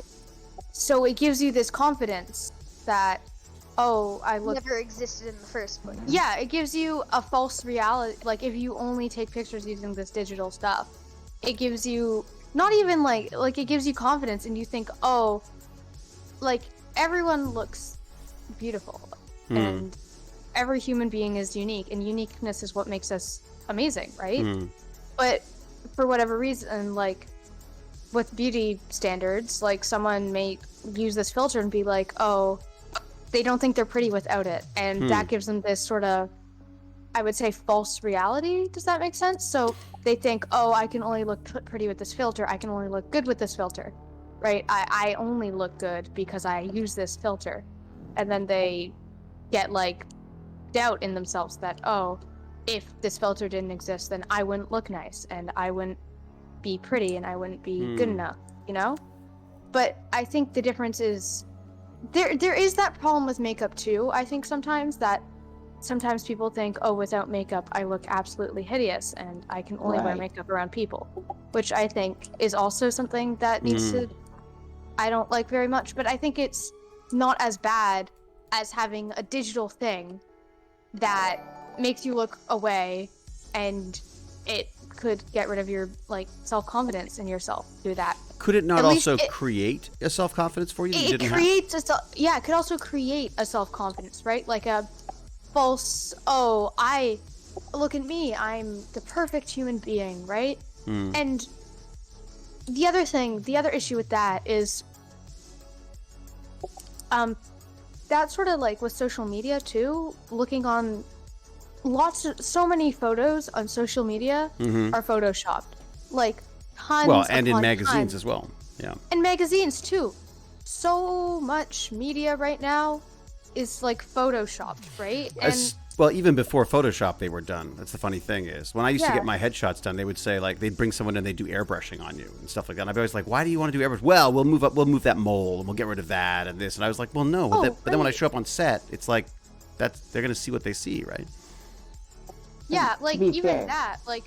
So it gives you this confidence that, oh, I look.
Never existed in the first place.
Yeah, it gives you a false reality. Like if you only take pictures using this digital stuff, it gives you not even like it gives you confidence, and you think, oh, like everyone looks beautiful, and every human being is unique, and uniqueness is what makes us amazing, right? But for whatever reason, like with beauty standards, like someone may use this filter and be like, oh, they don't think they're pretty without it, and that gives them this sort of, I would say, false reality. Does that make sense? So they think, oh, I can only look pretty with this filter, I can only look good with this filter, right? I only look good because I use this filter. And then they get like doubt in themselves that, oh, if this filter didn't exist, then I wouldn't look nice and I wouldn't be pretty and I wouldn't be good enough, you know? But I think the difference is there is that problem with makeup too. I think sometimes people think, oh, without makeup I look absolutely hideous and I can only wear
Right.
makeup around people, which I think is also something that needs to I don't like very much, but I think it's not as bad as having a digital thing that makes you look away, and it could get rid of your like self-confidence in yourself through that.
Could it not
At least
also
it-
create a self-confidence for you that you
It
didn't
creates it could also create a self-confidence, right? Like a false, oh, look at me, I'm the perfect human being, right?
have?
And the other issue with that is that's sort of like with social media too, looking on so many photos on social media are photoshopped, like tons.
Well, and in
upon
magazines
tons.
as well. Yeah.
And magazines too. So much media right now is like photoshopped, right? And
Well, even before Photoshop, they were done. That's the funny thing is, when I used to
Yeah.
get my headshots done, they would say like they'd bring someone and they'd do airbrushing on you and stuff like that. And I'd be always like, why do you want to do airbrush? Well, we'll move that mole and we'll get rid of that and this. And I was like, well, no.
Oh,
But then when I
right.
show up on set, it's like they're gonna see what they see, right?
yeah, like
be
even
fair.
that, like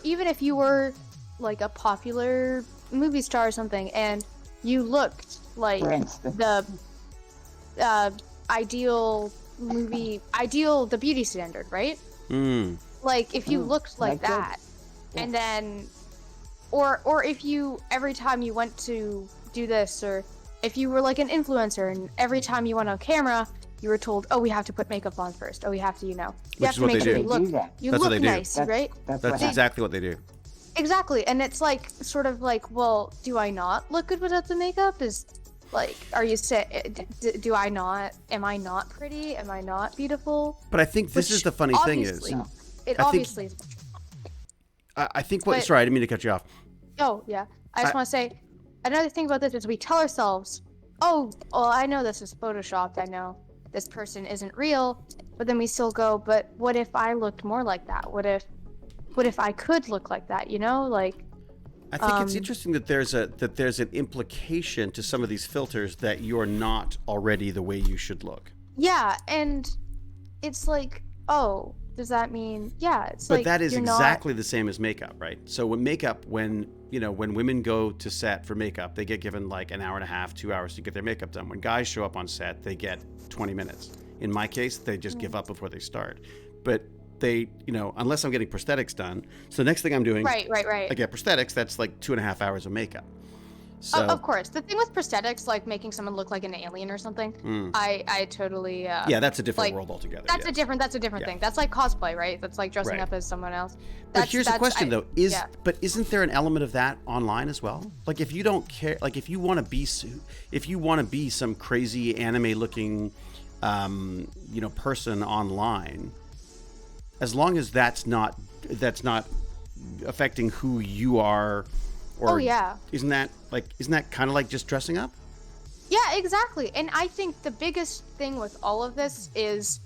even if you were like a popular movie star or something and you looked like
For instance.
the ideal the beauty standard, right? Like if you looked like
like that.
that, and then or if you every time you went to do this, or if you were like an influencer and every time you went on camera you were told, oh, we have to put makeup on first, oh, we have to, you have
Which
to
is what
make
they
sure
do.
you
They
look
do that.
That's what they do.
nice, right?
That's
That's
what
exactly what they do.
Exactly. And it's like sort of like, well, do I not look good without the makeup? Is like, are you do I not, am I not pretty, am I not beautiful?
But I think this
Which
is the funny thing is,
obviously-
No.
It
I think-
obviously is.
I think what.
But-
Sorry, I didn't mean to cut you off.
Oh, yeah. I just want to say, another thing about this is we tell ourselves, oh, well, I know this is photoshopped, I know this person isn't real, but then we still go, but what if I looked more like that? What if I could look like that, Like,
I think it's interesting that there's an implication to some of these filters that you're not already the way you should look.
yeah, and it's like, oh, does that mean, yeah, it's
But
like,
that is
you're
exactly the same as makeup, right? So when women go to set for makeup, they get given like an hour and a half, 2 hours to get their makeup done. When guys show up on set, they get 20 minutes. In my case, they just give up before they start. But they, unless I'm getting prosthetics done. So the next thing I'm doing,
Right.
I get prosthetics. That's like 2.5 hours of makeup. So
Of course. The thing with prosthetics, like making someone look like an alien or something, I totally
yeah, that's a different
like,
world altogether.
that's a
yes.
different
Yeah.
thing. That's like cosplay, right? That's like dressing
Right.
up as someone else.
But here's a question though:
yeah.
but isn't there an element of that online as well? Like if you don't care, like if you want to be some crazy anime-looking, person online, as long as that's not affecting who you are, or
Oh, yeah.
isn't that kind of like just dressing up?
Yeah, exactly. And I think the biggest thing with all of this is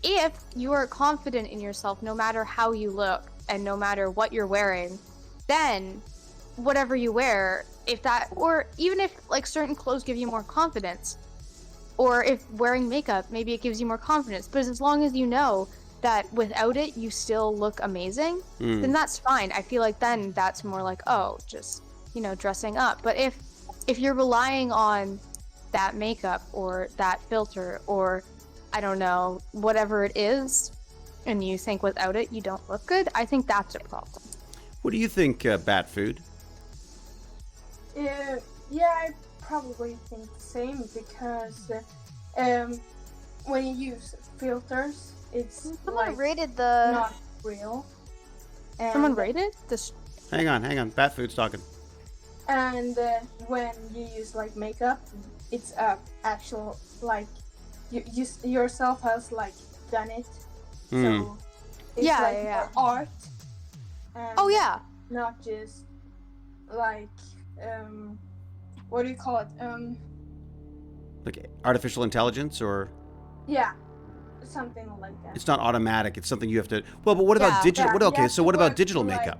if you are confident in yourself, no matter how you look and no matter what you're wearing, then whatever you wear, or even if like certain clothes give you more confidence, or if wearing makeup, maybe it gives you more confidence, but as long as you know that without it, you still look amazing, then that's fine. I feel like then that's more like, oh, just, dressing up. But if you're relying on that makeup or that filter or I don't know, whatever it is, and you think without it you don't look good, I think that's a problem.
What do you think, Bat Food?
Yeah, I probably think the same because when you use filters, it's
Someone
like
rated the.
not real. And,
Someone rated this?
Hang on. Bat Food's talking.
And when you use like makeup, it's actual like you yourself has like done it. So it's
Yeah,
like
yeah.
more art. And
Oh yeah.
Not just like what do you call it?
Like artificial intelligence, or
Yeah. something like that.
It's not automatic. It's something you have to. Well, but what about digital?
Yeah,
What?
you
Okay,
have
so
to
what about
work
digital
to,
makeup?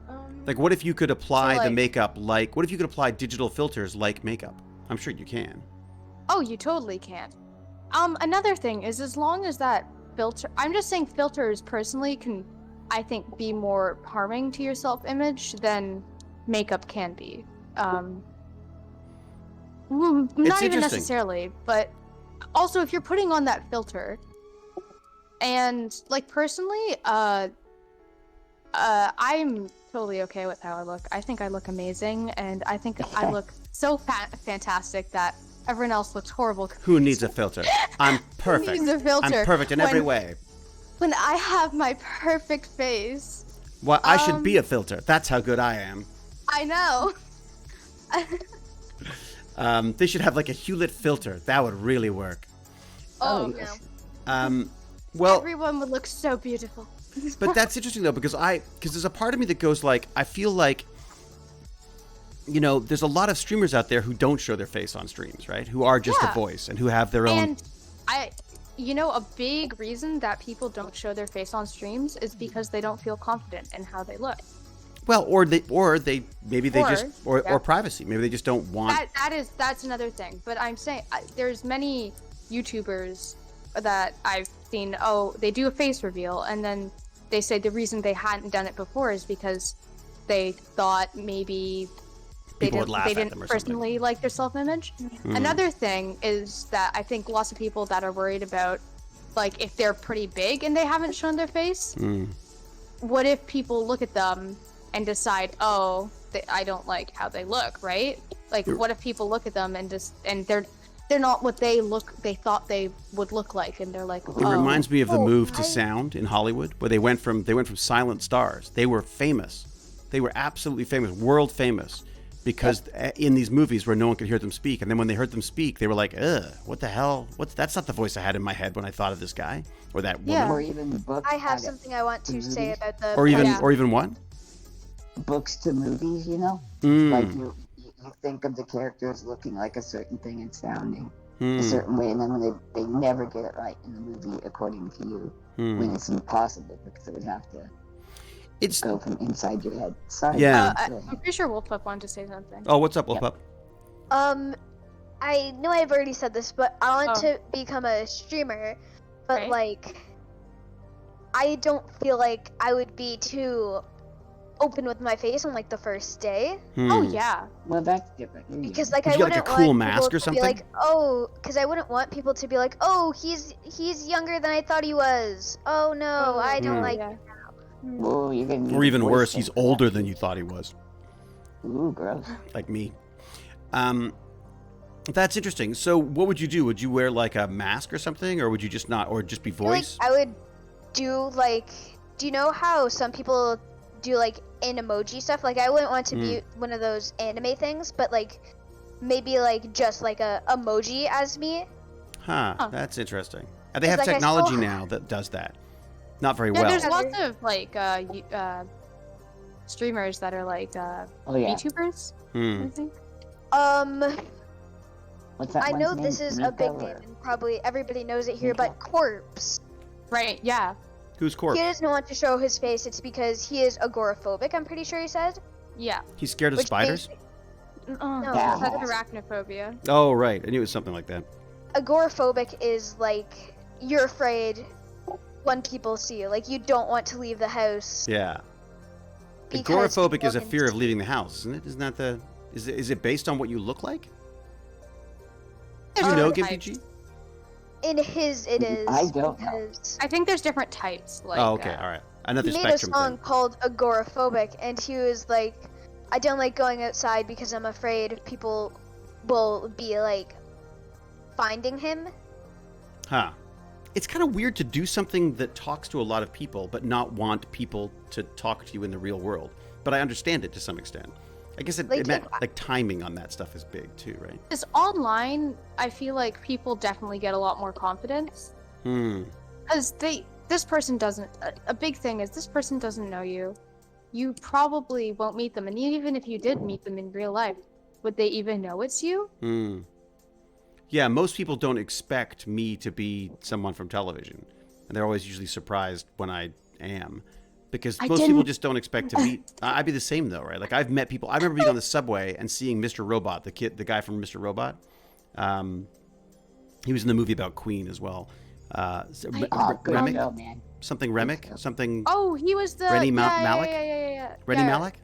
um,
Like, what if you could apply
So,
the
like-
makeup like? What if you could apply digital filters like makeup? I'm sure you can.
Oh, you totally can. Another thing is, as long as that filter, I'm just saying filters personally can, I think, be more harming to your self-image than makeup can be. Not even
interesting.
necessarily, but also if you're putting on that filter, and like personally, I'm totally okay with how I look. I think I look amazing, and I think I look so fantastic that everyone else looks horrible.
Who needs a filter? I'm perfect.
Needs a filter?
I'm perfect in every way.
When I have my perfect face.
Well, I should be a filter. That's how good I am.
I know.
They should have like a Hewlett filter. That would really work.
Oh,
yes.
Well,
everyone would look so beautiful.
but that's interesting though, because there's a part of me that goes like, I feel like, you know, there's a lot of streamers out there who don't show their face on streams, right? Who are just a voice and who have their own.
And a big reason that people don't show their face on streams is because they don't feel confident in how they look.
Well, or privacy. Maybe they just don't want.
That's another thing. But I'm saying there's many YouTubers that I've seen. Oh, they do a face reveal, and then they say the reason they hadn't done it before is because they thought maybe they didn't personally like their self-image. Another thing is that I think lots of people that are worried about, like, if they're pretty big and they haven't shown their face, what if people look at them and decide, oh, I don't like how they look, right? Like, what if people look at them and they're not what they thought they would look like, and they're like, oh.
It reminds me of the move to sound in Hollywood, where they went from silent stars. They were famous. They were absolutely famous, world famous, because in these movies where no one could hear them speak, and then when they heard them speak, they were like, ugh, what the hell? That's not the voice I had in my head when I thought of this guy or that woman.
Yeah.
Or even the books.
I have something I want to say about the.
Or even what?
Books to movies, you know?
Mm.
Like you think of the characters looking like a certain thing and sounding a certain way, and then when they never get it right in the movie according to you, when it's impossible because it would have to go from inside your head. Sorry.
Yeah.
I'm pretty sure Wolfpup wanted to say something.
Oh, what's up, Wolfpup?
I know I've already said this, but I want to become a streamer, but
Right.
like, I don't feel like I would be too open with my face on like the first day.
Oh yeah.
Well, that's different.
Because like
Would
I
you get,
wouldn't
like, a cool
want
mask
people
or
to
something?
be like, oh, because I wouldn't want people to be like, oh, he's younger than I thought he was. Oh no, I don't like.
Yeah.
Whoa, you're gonna
Or even worse, he's older than you thought he was.
Ooh, gross.
Like me. That's interesting. So what would you do? Would you wear like a mask or something, or would you just not, or just be
I feel like
voice?
I would do like. Do you know how some people do like in emoji stuff? Like I wouldn't want to be one of those anime things, but like maybe like just like a emoji as me.
Huh. That's interesting. And they have
It's like I
technology
saw-
now that does that. Not very
Yeah,
well.
there's lots of like streamers that are like
Oh yeah.
VTubers,
Hmm.
I think.
What's that
I
one's
know
name?
this is a
Mika
big
or-
name and probably everybody knows it here,
Mika?
but Corpse.
Right, yeah.
Who's corpse?
He doesn't want to show his face. It's because he is agoraphobic. I'm pretty sure he said.
Yeah.
He's scared of
Which
spiders?
Oh,
No,
that's
that's-
arachnophobia.
Oh, right. I knew it was something like that.
Agoraphobic is like you're afraid when people see you. Like you don't want to leave the house.
Yeah.
because
Agoraphobic
people
is a
can
fear of
see-
leaving the house, isn't it? Isn't that the... Is it based on what you look like? Do
There's
you know,
different
Gimpy
types.
G?
In his, it is.
I don't know.
because
I think there's different types. Like,
Oh, okay. All right. Another
he made a
spectrum
song
thing.
called Agoraphobic, and he was like, I don't like going outside because I'm afraid people will be like finding him.
Huh. It's kind of weird to do something that talks to a lot of people, but not want people to talk to you in the real world. But I understand it to some extent. I guess it meant like timing on that stuff is big too, right?
Because online, I feel like people definitely get a lot more confidence. Because this person doesn't. A big thing is this person doesn't know you. You probably won't meet them, and even if you did meet them in real life, would they even know it's you?
Yeah, most people don't expect me to be someone from television, and they're always usually surprised when I am, because most people just don't expect to meet. I'd be the same though, right? Like I've met people. I remember being on the subway and seeing Mr. Robot, the guy from Mr. Robot. He was in the movie about Queen as well. Remick,
man.
something Remick, something.
Oh, he was the
Rennie
yeah,
Malik?
Yeah.
Rennie Malik?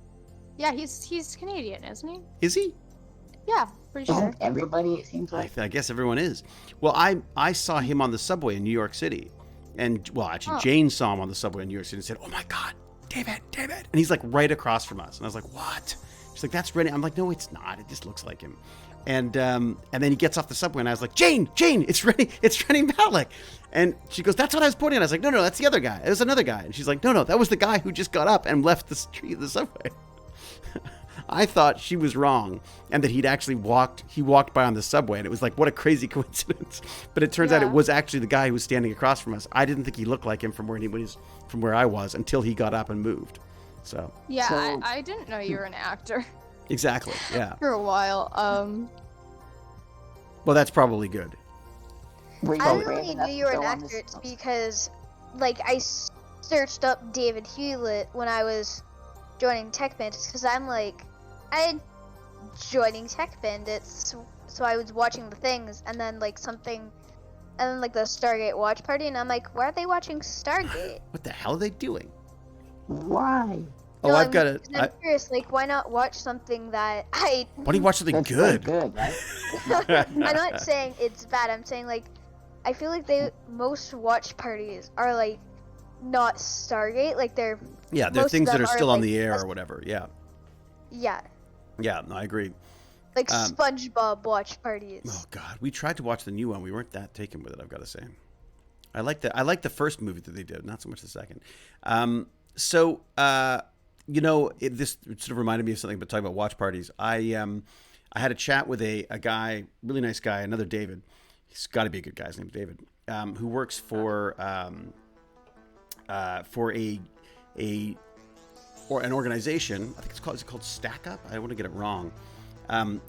Yeah, he's Canadian, isn't he?
Is he?
Yeah, pretty sure.
Isn't everybody, it seems like?
I guess everyone is. Well, I saw him on the subway in New York City. And, well, actually, Jane saw him on the subway in New York City and said, "Oh, my God, David. And he's, like, right across from us. And I was like, what? She's like, that's Rennie. I'm like, no, it's not. It just looks like him. And then he gets off the subway, and I was like, Jane, it's Rennie Malik. And she goes, that's what I was pointing at. I was like, no, that's the other guy. It was another guy. And she's like, no, that was the guy who just got up and left the street of the subway. I thought she was wrong, and that he walked by on the subway, and it was like, what a crazy coincidence. But it turns out it was actually the guy who was standing across from us. I didn't think he looked like him from where I was until he got up and moved. So
yeah, I didn't know you were an actor.
Exactly. Yeah.
For a while.
Well, that's probably good.
I only knew you were an actor because, like, I searched up David Hewlett when I was joining TechBandits because I'm joining TechBandits, so I was watching the things, and then the Stargate watch party, and I'm like, why are they watching Stargate?
What the hell are they doing?
Why?
Oh,
No,
I've got it.
I'm curious, why not watch something that
Why don't you watch something
That's
good?
good, right?
I'm not saying it's bad. I'm saying I feel like most watch parties are not Stargate. They're
things that are still on the air
just-
or whatever. Yeah.
Yeah,
Yeah. No, I agree.
SpongeBob watch parties.
Oh God, we tried to watch the new one. We weren't that taken with it, I've got to say. I like the first movie that they did, not so much the second. This sort of reminded me of something, but talking about watch parties. I had a chat with a guy, really nice guy, another David. He's got to be a good guy. His name's David, who works for an organization. I think it's called Stack Up. I don't want to get it wrong.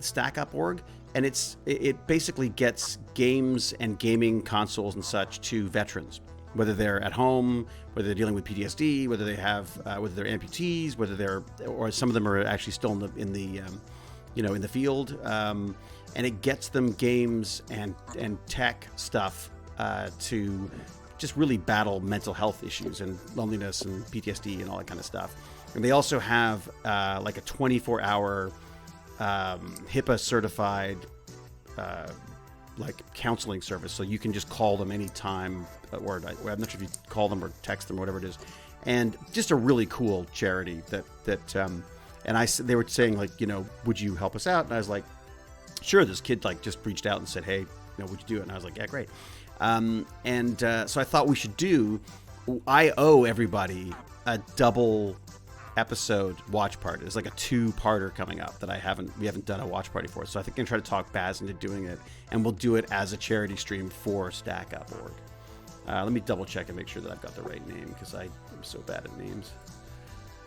Stack Up org, and it basically gets games and gaming consoles and such to veterans, whether they're at home, whether they're dealing with PTSD, whether they have whether they're amputees, or some of them are actually still in the field, and it gets them games and tech stuff to just really battle mental health issues and loneliness and PTSD and all that kind of stuff. And they also have a 24-hour HIPAA certified counseling service, so you can just call them anytime, or I'm not sure if you call them or text them or whatever it is, and just a really cool charity they were saying would you help us out? And I was like, sure. This kid just reached out and said, hey, would you do it? And I was like, yeah, great. So I thought we should I owe everybody a double episode watch party. There's a 2-parter coming up that we haven't done a watch party for. So I think I'm going to try to talk Baz into doing it, and we'll do it as a charity stream for Stack Up org. Let me double check and make sure that I've got the right name, because I'm so bad at names.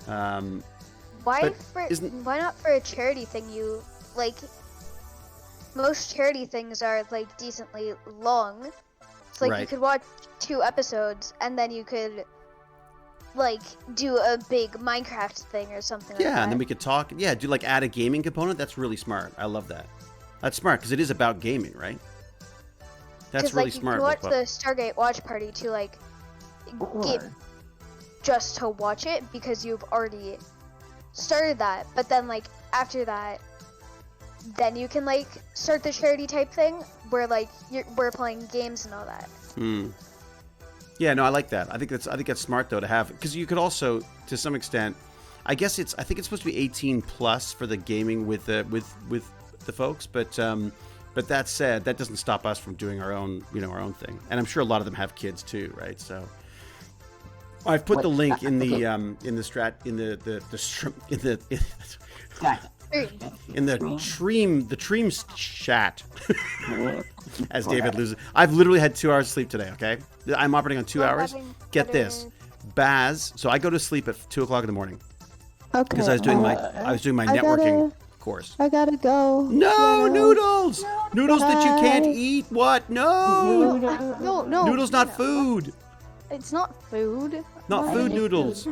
Why not for a charity thing? Most charity things are decently long. It's
right.
You could watch 2 episodes and then you could do a big Minecraft thing or something like that.
Yeah, and then we could talk. Yeah, do add a gaming component. That's really smart. I love that. That's smart because it is about gaming, right? That's really smart.
You can watch the Stargate watch party to get just to watch it because you've already started that. But then after that, then you can start the charity type thing where we're playing games and all that.
Yeah, no, I like that. I think that's smart though to have, because you could also, to some extent, I think it's supposed to be 18 plus for the gaming with the folks, but that said, that doesn't stop us from doing our own thing, and I'm sure a lot of them have kids too, right? So I've put the link in the Tream chat. As David loses. I've literally had 2 hours of sleep today, okay? I'm operating on 2 hours. Get this. Baz, so I go to sleep at 2 o'clock in the morning.
Okay.
Because I was doing my networking course.
I gotta go.
No, noodles! Noodles that you can't
Bye.
eat. What? No!
No.
Noodles not food.
It's not food.
Not food noodles.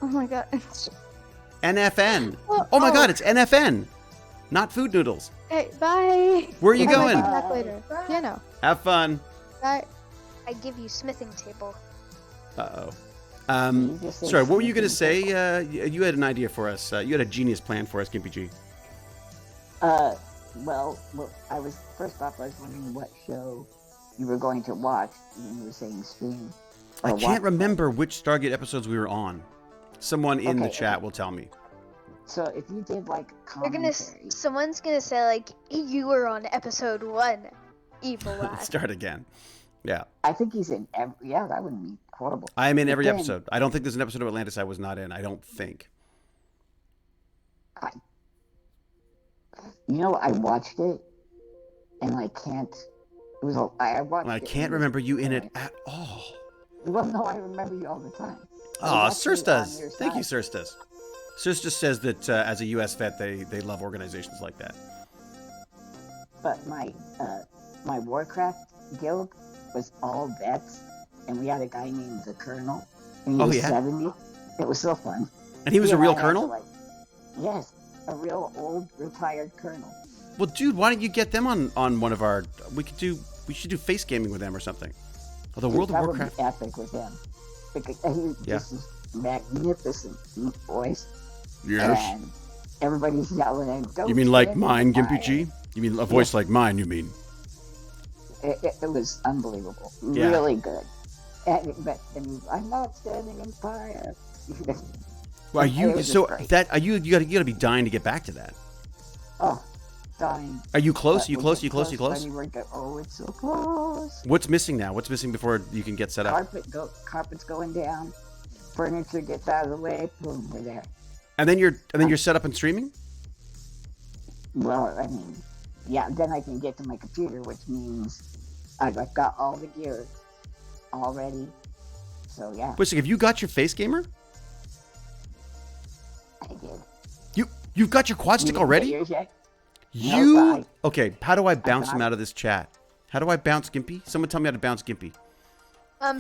Oh my god.
NFN.
Well,
Oh my god, it's NFN. Not food noodles.
Hey, bye.
Where are you
I might
going?
come back later. Piano.
Have fun.
Bye.
I give you smithing table.
Uh-oh. Sorry, what were you going to say? You had an idea for us. You had a genius plan for us, Gimpy G.
Well, I was first off. I was wondering what show you were going to watch when you were saying stream.
I
or
can't
watch.
remember which Stargate episodes we were on. Someone in the
Okay,
chat
okay.
will tell me.
So if you did like
They're gonna.
commentary,
Someone's gonna say like, "You were on episode 1, evil lad."
Start again. Yeah.
I think he's in every. Yeah, that wouldn't be horrible.
I am in every
Again,
episode. I don't think there's an episode of Atlantis I was not in. I don't think.
You know, I watched it, and I can't. It was. I watched.
I
it
can't
and
remember you in it at all.
Well, no, I remember you all the time.
Oh,
was actually
Sirstas.
on your
Thank you,
side.
Sirstas. Sirstas says that as a U.S. vet, they love organizations like that.
But my Warcraft guild was all vets, and we had a guy named the Colonel, and he
Oh,
was
yeah?
70. It was so fun.
And he was a
and
real
I had to,
colonel?
like- yes, a real old retired colonel.
Well, dude, why don't you get them on one of our... We should do face gaming with them or something. Although World of
That
Warcraft...
would be epic with him. Because he
Yeah.
just this magnificent deep voice,
Yes.
and everybody's yelling at him. "Don't
You mean like
stand in
mine,
the
Gimpy
fire."
G? You mean a voice like mine, you mean?
It was unbelievable.
Yeah.
Really good. And I'm not standing in fire.
Well, are
It
you...
was just
So,
great.
you gotta be dying to get back to that.
Oh, dying.
Are you close?
But
You
we
close?
get
You close? You close?
when we go- Oh, it's so close.
What's missing now? What's missing before you can get set up?
Carpet's going down. Furniture gets out of the way. Boom, we're there.
And then you're set up and streaming?
Well, I mean, yeah. Then I can get to my computer, which means I've got all the gear already. So yeah,
Wait a second, have you got your face gamer?
I did.
You've got your quad stick
You didn't get
already?
yours yet?
You
No,
okay? How do I bounce him
got
out of this chat? How do I bounce Gimpy? Someone tell me how to bounce Gimpy.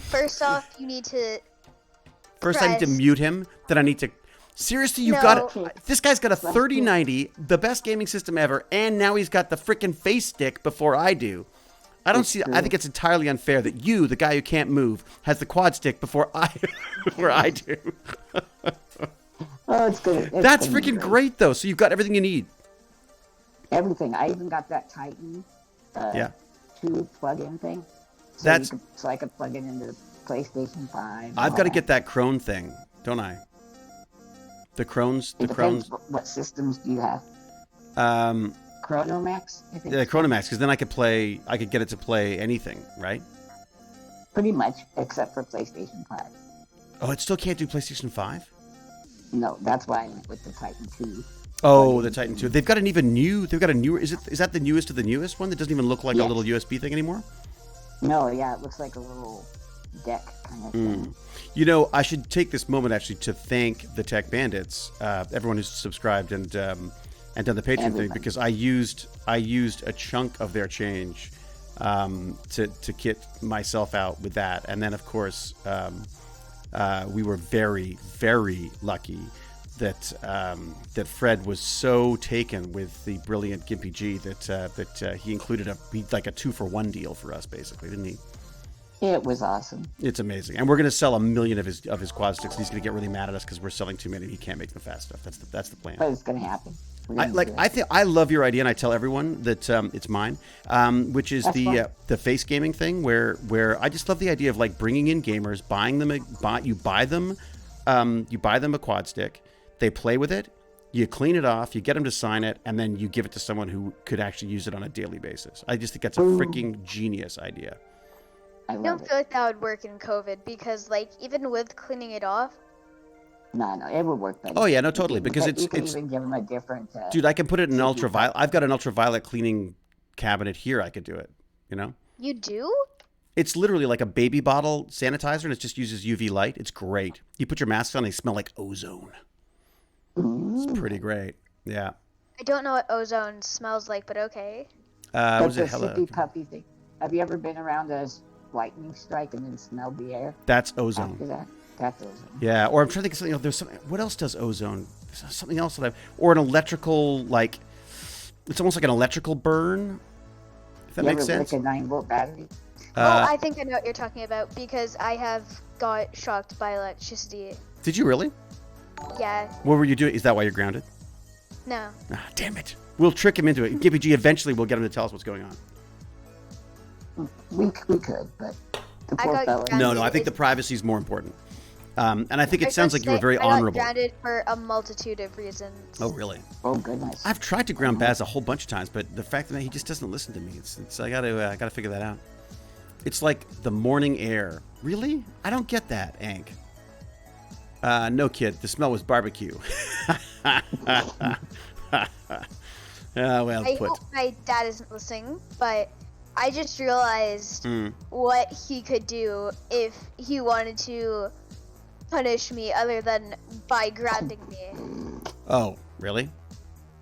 First off, you need to.
First, I need to
Press.
mute him. Then I need to. Seriously, you've
No.
got this guy's got a 3090, the best gaming system ever, and now he's got the freaking face stick before I do. I don't see. I think it's entirely unfair that you, the guy who can't move, has the quad stick before I do.
Oh, it's good.
That's freaking great, though. So you've got everything you need.
Everything. I even got that Titan.
Yeah.
2 plug-in thing. So
That's-
so I could plug it into the PlayStation 5. and
I've
all
got to
that.
get that crone thing, don't I? The crones.
It
The crones.
depends what systems do you have.
Um.
Chronomax, I think.
Yeah, Chronomax, because then I could get it to play anything, right?
Pretty much, except for PlayStation 5.
Oh, it still can't do PlayStation 5?
No, that's why I went with the Titan 2.
Oh, the Titan 2. They've got they've got a newer, is that the newest of the newest one that doesn't even look like a
Yes.
little USB thing anymore?
No, yeah, it looks like a little deck kind of thing.
You know, I should take this moment actually to thank the Tech Bandits, everyone who's subscribed and done the Patreon thing,
Everyone.
because I used a chunk of their change to kit myself out with that, and then of course we were very, very lucky that that Fred was so taken with the brilliant Gimpy G that he included a 2-for-1 deal for us, basically, didn't he?
It was awesome.
It's amazing, and we're going to sell 1 million of his quad sticks. And he's going to get really mad at us because we're selling too many. And he can't make them fast enough. That's the plan.
But it's going to happen. We're gonna do it.
I love your idea, and I tell everyone that it's mine, which is
That's fine.
the face gaming thing, where I just love the idea of like bringing in gamers, buying them you buy them a quad stick, they play with it, you clean it off, you get them to sign it, and then you give it to someone who could actually use it on a daily basis. I just think that's a freaking genius idea.
I
I
love
don't
it.
feel like that would work in COVID because, like, even with cleaning it off,
No, it would work better.
Oh yeah, no, totally, because
you can
it's
even give them a different.
dude, I can put it in ultraviolet. I've got an ultraviolet cleaning cabinet here. I could do it. You know.
you do?
It's literally like a baby bottle sanitizer, and it just uses UV light. It's great. You put your mask on, they smell like ozone. It's pretty great. Yeah.
I don't know what ozone smells like, but okay.
That's
Was
a
it hella?
sippy puppy thing. Have you ever been around a lightning strike and then smelled the air
That's
after
ozone.
that? That's ozone.
Yeah, or I'm trying to think of something. There's something. What else does ozone? There's something else that I've, or an electrical, like, it's almost like an electrical burn. If that
You
makes
ever
sense.
lick a 9-volt battery?
I think I know what you're talking about because I have got shocked by electricity.
Did you really?
Yeah.
What were you doing? Is that why you're grounded?
No.
Ah, damn it. We'll trick him into it. Gibby G, eventually we'll get him to tell us what's going on.
We could, but the
I
poor
got
fella.
grounded.
No, I think the privacy is more important. And I think it sounds like you were very
I
honorable.
got grounded for a multitude of reasons.
Oh, really?
Oh goodness.
I've tried to ground Baz a whole bunch of times, but the fact that he just doesn't listen to me, it's I gotta figure that out. It's like the morning air. Really? I don't get that, Ank. No, kid. The smell was barbecue. Well
I
put.
hope my dad isn't listening, but I just realized
Mm.
what he could do if he wanted to punish me other than by grounding me.
Oh, really?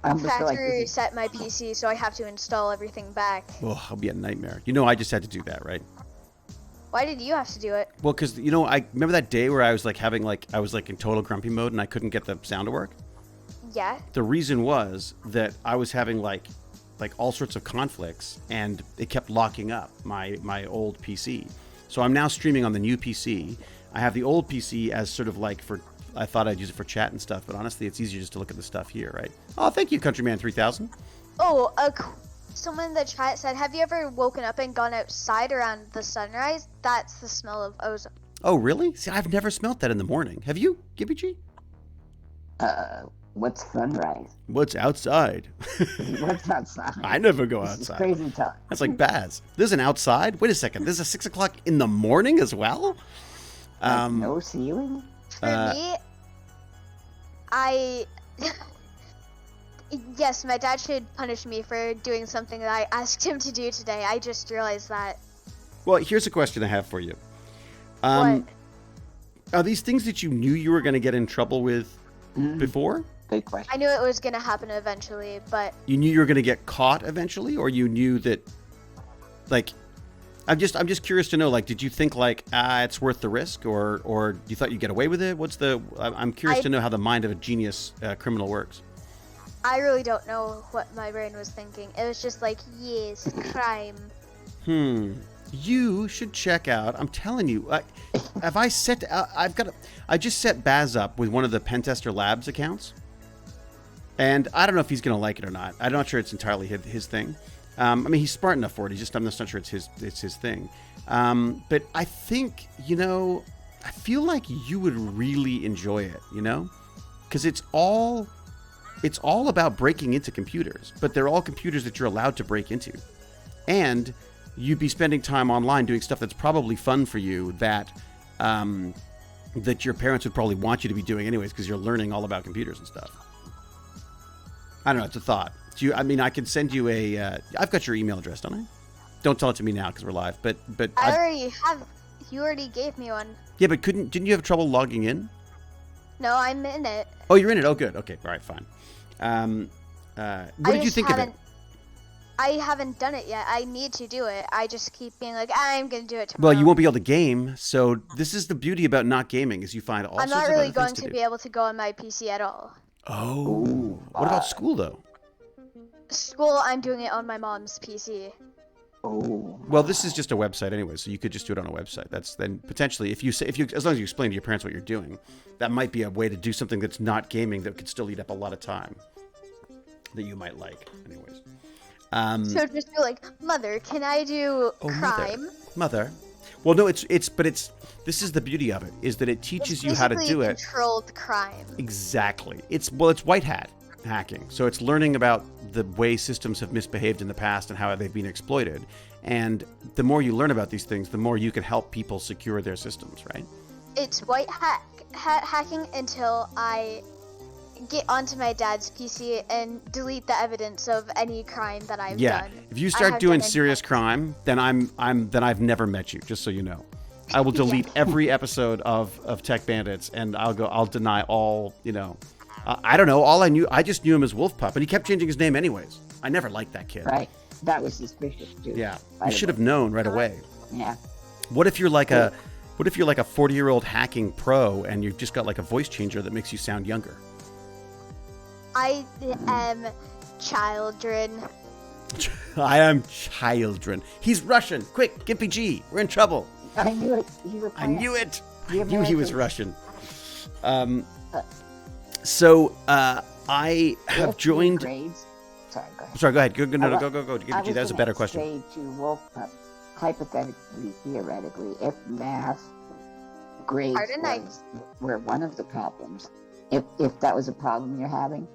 I almost feel like
Factory
this is,
reset my PC, so I have to install everything back.
Oh, it'll be a nightmare. You know, I just had to do that, right?
Why did you have to do it?
Well, because you know, I remember that day where I was like I was like in total grumpy mode and I couldn't get the sound to work.
Yeah.
The reason was that I was having like all sorts of conflicts and it kept locking up my old PC. So I'm now streaming on the new PC. I have the old PC as sort of like for, I thought I'd use it for chat and stuff, but honestly, it's easier just to look at the stuff here, right? Oh, thank you, Countryman 3000.
Oh, someone in the chat said, have you ever woken up and gone outside around the sunrise? That's the smell of ozone.
Oh, really? See, I've never smelt that in the morning. Have you, Gibby G?
what's sunrise?
What's outside?
What's outside?
I never go
This is
outside.
crazy time.
That's like Baz. There's an outside? Wait a second. There's a 6 o'clock in the morning as well?
Like, no ceiling?
For me, yes, my dad should punish me for doing something that I asked him to do today. I just realized that.
Well, here's a question I have for you.
What?
Are these things that you knew you were going to get in trouble with before?
Good question.
I knew it was gonna happen eventually, but
You knew you were going to get caught eventually, or you knew that, like, I'm just curious to know, like, did you think like, it's worth the risk, or you thought you'd get away with it? I'm curious to know how the mind of a genius criminal works.
I really don't know what my brain was thinking. It was just like, yes, crime.
You should check out. I'm telling you, I just set Baz up with one of the Pentester Labs accounts, and I don't know if he's gonna like it or not. I'm not sure it's entirely his thing. I mean, he's smart enough for it. I'm just not sure it's his thing. But I think, I feel like you would really enjoy it, because it's all about breaking into computers, but they're all computers that you're allowed to break into, and you'd be spending time online doing stuff that's probably fun for you that your parents would probably want you to be doing anyways, because you're learning all about computers and stuff. I don't know. It's a thought. I could send you I've got your email address, don't I? Don't tell it to me now because we're live. But
I already have. You already gave me one.
Yeah, but didn't you have trouble logging in?
No, I'm in it.
Oh, you're in it. Oh, good. Okay. All right. Fine. What did you think of it?
I haven't done it yet. I need to do it. I just keep being like, I'm gonna do it tomorrow.
Well, you won't be able to game. So this is the beauty about not gaming, is you find all
I'm
sorts
not
of
really
other
going
things
to
do.
be able to go on my PC at all.
Oh. What about school though?
School, I'm doing it on my mom's PC.
Oh.
Well, this is just a website anyway, so you could just do it on a website. That's then potentially, if you as long as you explain to your parents what you're doing, that might be a way to do something that's not gaming that could still eat up a lot of time that you might like. Anyways.
So just be like, Mother, can I do crime?
Mother. Well, no, this is the beauty of it, is that it teaches you how to do it.
Controlled crime.
Exactly. It's white hat hacking. So it's learning about the way systems have misbehaved in the past and how they've been exploited. And the more you learn about these things, the more you can help people secure their systems, right?
It's white hat hacking until I get onto my dad's PC and delete the evidence of any crime that I've done.
If you start doing serious crime, then I've never met you, just so you know. I will delete every episode of Tech Bandits, and I'll deny all, I don't know. I just knew him as Wolf Pup, and he kept changing his name anyways. I never liked that kid.
Right. That was suspicious too.
Yeah,
by
you
the
should
way.
have known right away.
Yeah.
What if you're like a 40-year-old hacking pro and you've just got like a voice changer that makes you sound younger?
I am children.
I am children. He's Russian. Quick, Gimpy G. We're in trouble.
I knew it. You were
I knew it.
The
I knew he was
Americans.
Russian. So I have
If
joined.
grades. Sorry, go ahead.
Sorry, go ahead. Go. No,
I
go.
I
Gimpy G.
was
That was a
gonna
better question.
Say to Wolf Pup, hypothetically, theoretically, if math grades
Pardon,
were one of the problems, if that was a problem you're having,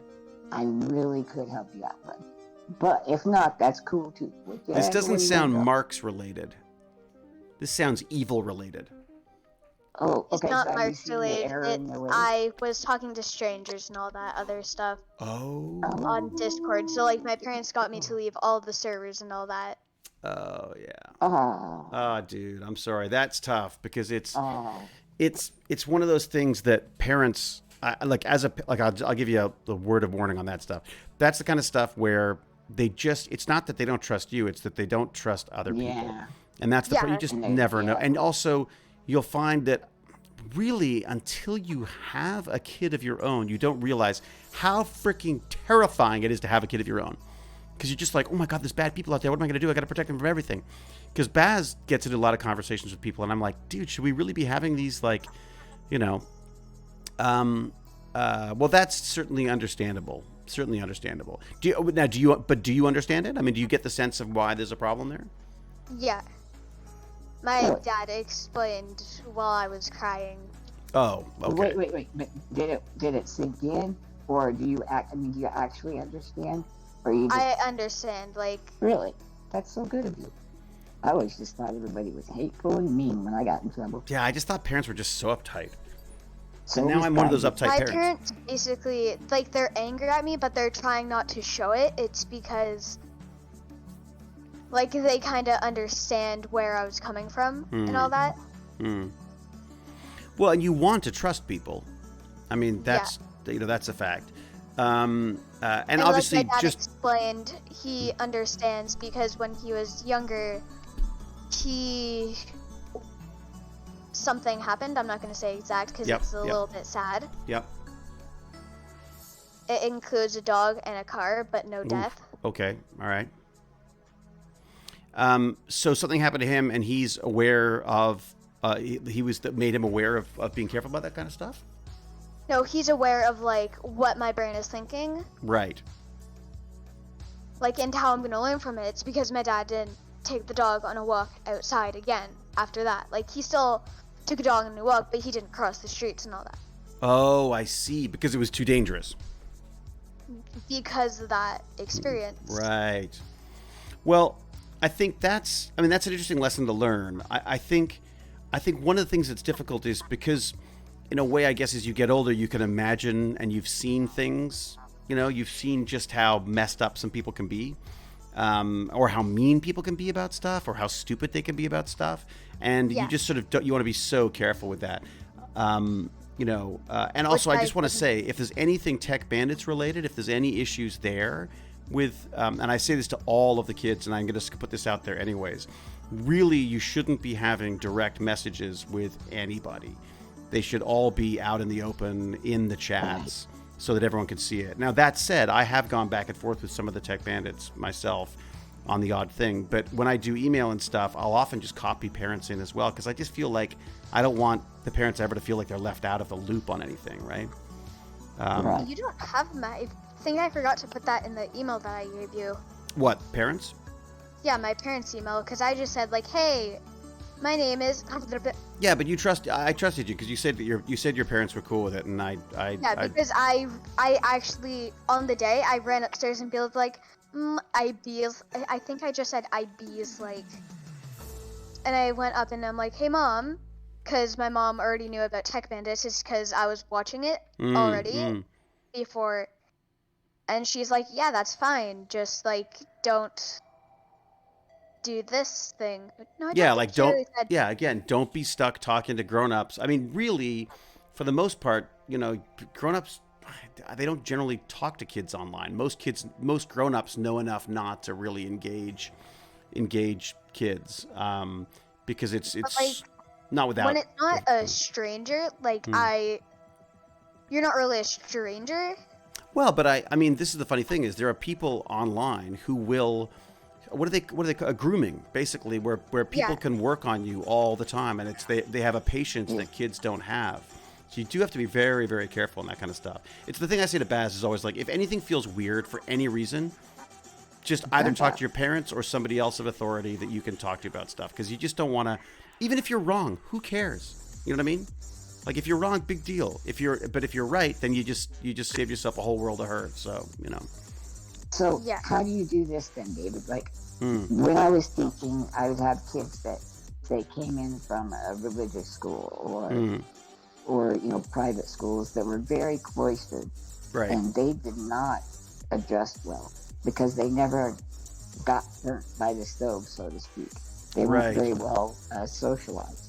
I really could help you out with. But if not, that's cool too.
This doesn't sound
Mark.
Marx related. This sounds evil related.
Oh,
It's
okay.
not
so I'm
Marx
seeing the
related.
error in their ways.
I was talking to strangers and all that other stuff
Oh.
on Discord. So like my parents got me to leave all the servers and all that.
Oh yeah.
Oh.
Oh, dude, I'm sorry. That's tough because it's
Oh.
one of those things that parents I'll give you the word of warning on that stuff. That's the kind of stuff where it's not that they don't trust you, it's that they don't trust other people.
Yeah.
And that's the part you
Yeah.
just
And they-
never know.
yeah.
And also you'll find that really until you have a kid of your own, you don't realize how freaking terrifying it is to have a kid of your own. Because you're just like, oh my God, there's bad people out there. What am I going to do? I got to protect them from everything. Because Baz gets into a lot of conversations with people, and I'm like, dude, should we really be having these, like, you know, well, that's certainly understandable. Certainly understandable. Do you understand it? I mean, do you get the sense of why there's a problem there?
Yeah. My
Sure.
dad explained while I was crying.
Oh, okay.
Wait. But did it sink in, or do you do you actually understand, or you just
I understand, like,
really? That's so good of you. I always just thought everybody was hateful and mean when I got in trouble.
Yeah, I just thought parents were just so uptight.
So
And now
was
I'm one of those
Bobby.
uptight
my
parents.
parents basically, like, they're angry at me, but they're trying not to show it. It's because, like, they kind of understand where I was coming from and all that.
Hmm. Well, and you want to trust people. I mean, that's that's a fact. And obviously,
like my dad
just
explained, he understands because when he was younger, something happened. I'm not going to say exact because
Yep,
it's a
yep.
little bit sad.
yep.
It includes a dog and a car, but no
Oof.
death.
Okay, all right. So something happened to him, and he's aware of. He was that made him aware of being careful about that kind of stuff.
No, he's aware of like what my brain is thinking,
Right.
like, and how I'm going to learn from it. It's because my dad didn't take the dog on a walk outside again after that. Like, he still took a dog on a walk, but he didn't cross the streets and all that.
Oh, I see. Because it was too dangerous.
Because of that experience.
Right. Well, I think that's an interesting lesson to learn. I think one of the things that's difficult is because, in a way, I guess as you get older, you can imagine and you've seen things. You know, you've seen just how messed up some people can be, or how mean people can be about stuff, or how stupid they can be about stuff, and
Yeah.
you just sort of you want to be so careful with that. And also, I just want to say, if there's anything TechBandits related, if there's any issues there with, and I say this to all of the kids, and I'm going to put this out there anyways, really, you shouldn't be having direct messages with anybody. They should all be out in the open in the chats so that everyone can see it. Now, that said, I have gone back and forth with some of the TechBandits myself on the odd thing, but when I do email and stuff, I'll often just copy parents in as well, because I just feel like I don't want the parents ever to feel like they're left out of the loop on anything, right?
Right.
You don't have my. I think I forgot to put that in the email that I gave you.
What, parents?
Yeah, my parents' email, because I just said like, "Hey, my name is."
Yeah, but I trusted you because you said that you said your parents were cool with it, and
Yeah, because I actually on the day I ran upstairs and be like, I think I just said I bees like, and I went up and I'm like, "Hey, mom," because my mom already knew about TechBandits, is because I was watching it already before, and she's like, "Yeah, that's fine. Just like don't do this thing." No, I
Yeah,
don't
like
think she really said.
yeah, again, don't be stuck talking to grown-ups. I mean, really, for the most part, grown-ups they don't generally talk to kids online. Most grown-ups know enough not to really engage kids, because it's
like,
not without.
When it's not a stranger, like you're not really a stranger.
Well, but I mean, this is the funny thing is there are people online who will, what do they call grooming, basically, where people can work on you all the time, and it's they have a patience that kids don't have. So you do have to be very, very careful on that kind of stuff. It's the thing I say to Baz is always like, if anything feels weird for any reason, just either talk to your parents or somebody else of authority that you can talk to about stuff, because you just don't want to, even if you're wrong, who cares? You know what I mean? Like, if you're wrong, big deal. But if you're right, then you just save yourself a whole world of hurt. So, you know.
So how do you do this then, David? Like, when I was teaching, I would have kids that they came in from a religious school or private schools that were very cloistered,
right?
And they did not adjust well because they never got burnt by the stove, so to speak. They weren't very well socialized.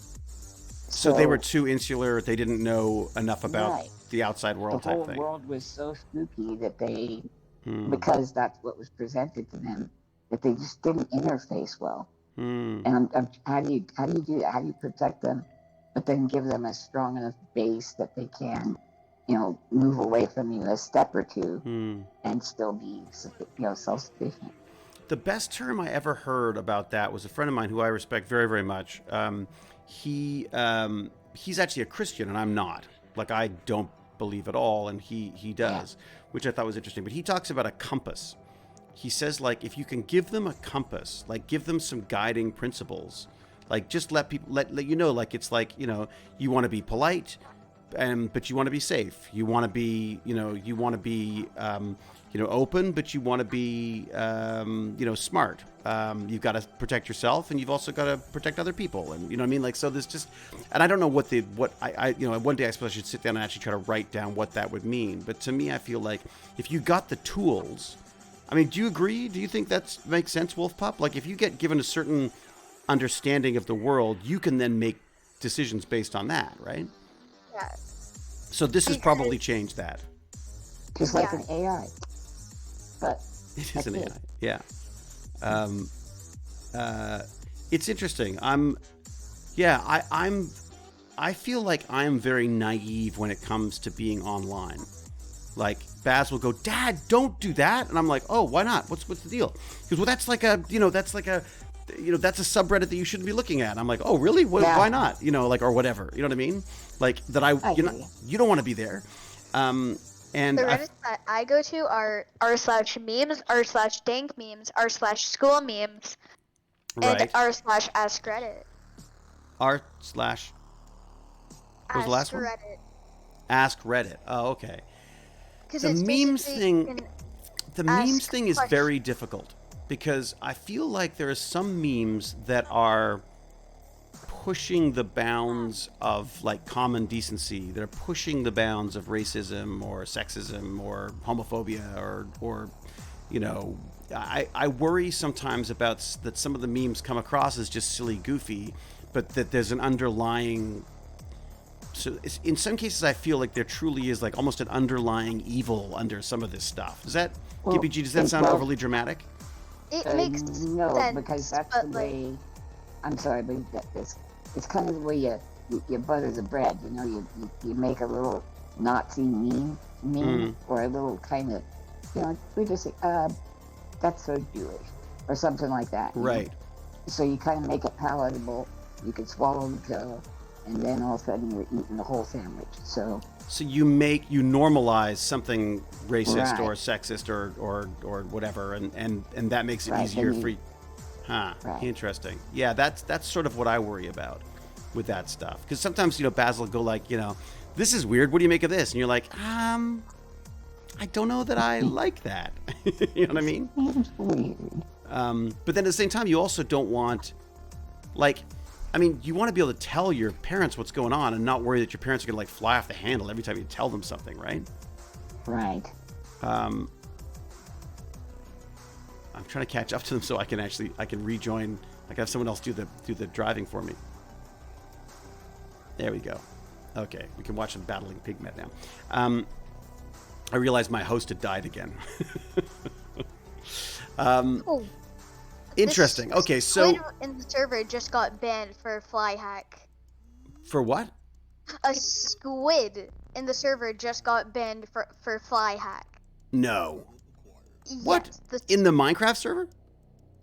So they were too insular. They didn't know enough about the outside world type thing.
The whole world was so spooky that they, because that's what was presented to them, that they just didn't interface well. And how do you do that? How do you protect them, but then give them a strong enough base that they can, move away from you a step or two and still be, self-sufficient?
The best term I ever heard about that was a friend of mine who I respect very, very much. He's actually a Christian and I'm not. Like, I don't believe at all, and he does, which I thought was interesting. But he talks about a compass. He says, like, if you can give them a compass, like give them some guiding principles, like just let people let you know, like it's like, you want to be polite, but you want to be safe. You want to be, open, but you want to be, smart. You've got to protect yourself, and you've also got to protect other people. And you know what I mean? Like, so there's just, and I don't know one day I suppose I should sit down and actually try to write down what that would mean. But to me, I feel like if you got the tools, I mean, do you agree? Do you think that makes sense, Wolf Pup? Like, if you get given a certain understanding of the world, you can then make decisions based on that, right?
Yeah.
So this has probably changed that.
Just like an AI. But
it is an AI. Yeah. It's interesting. I feel like I'm very naive when it comes to being online. Like, Baz will go, "Dad, don't do that," and I'm like, "Oh, why not? What's the deal?" He goes, "Well, that's a subreddit that you shouldn't be looking at." And I'm like, "Oh, really? Why not? Or whatever. You know what I mean? Like that. You don't want to be there." And
the Reddits that I go to are r/memes, r/dank memes, r/school memes, and r/ask Reddit.
What was the last one?
Reddit.
Ask Reddit. Oh, okay. The memes thing is very difficult because I feel like there are some memes that are pushing the bounds of like common decency. They're pushing the bounds of racism or sexism or homophobia or I worry sometimes about that some of the memes come across as just silly, goofy, but that there's an underlying. So in some cases, I feel like there truly is like almost an underlying evil under some of this stuff. Does that, GBG, does that sound overly dramatic?
It makes
no,
sense,
because that's the way. I'm sorry, but it's kind of the way you butter the bread. You make a little Nazi meme or a little kind of, we just that's so Jewish or something like that.
Right.
So you kind of make it palatable. You can swallow the pill. And then all of a sudden you're eating the whole sandwich. So
you normalize something racist or sexist or whatever, and that makes it easier for you. Huh. Right. Interesting. Yeah, that's sort of what I worry about with that stuff. Because sometimes, Basil will go like, this is weird. What do you make of this? And you're like, I don't know that I like that. You know what I mean?
It's weird.
But then at the same time, you also don't want, you want to be able to tell your parents what's going on and not worry that your parents are going to fly off the handle every time you tell them something, right?
Right.
I'm trying to catch up to them so I can rejoin. I can have someone else do the driving for me. There we go. Okay, we can watch them battling Pigmet now. I realized my host had died again.
Oh,
Interesting.
this
Okay, so
squid in the server just got banned for fly hack.
for what?
A squid in the server just got banned for fly hack.
No. What?
Yes,
In the Minecraft server?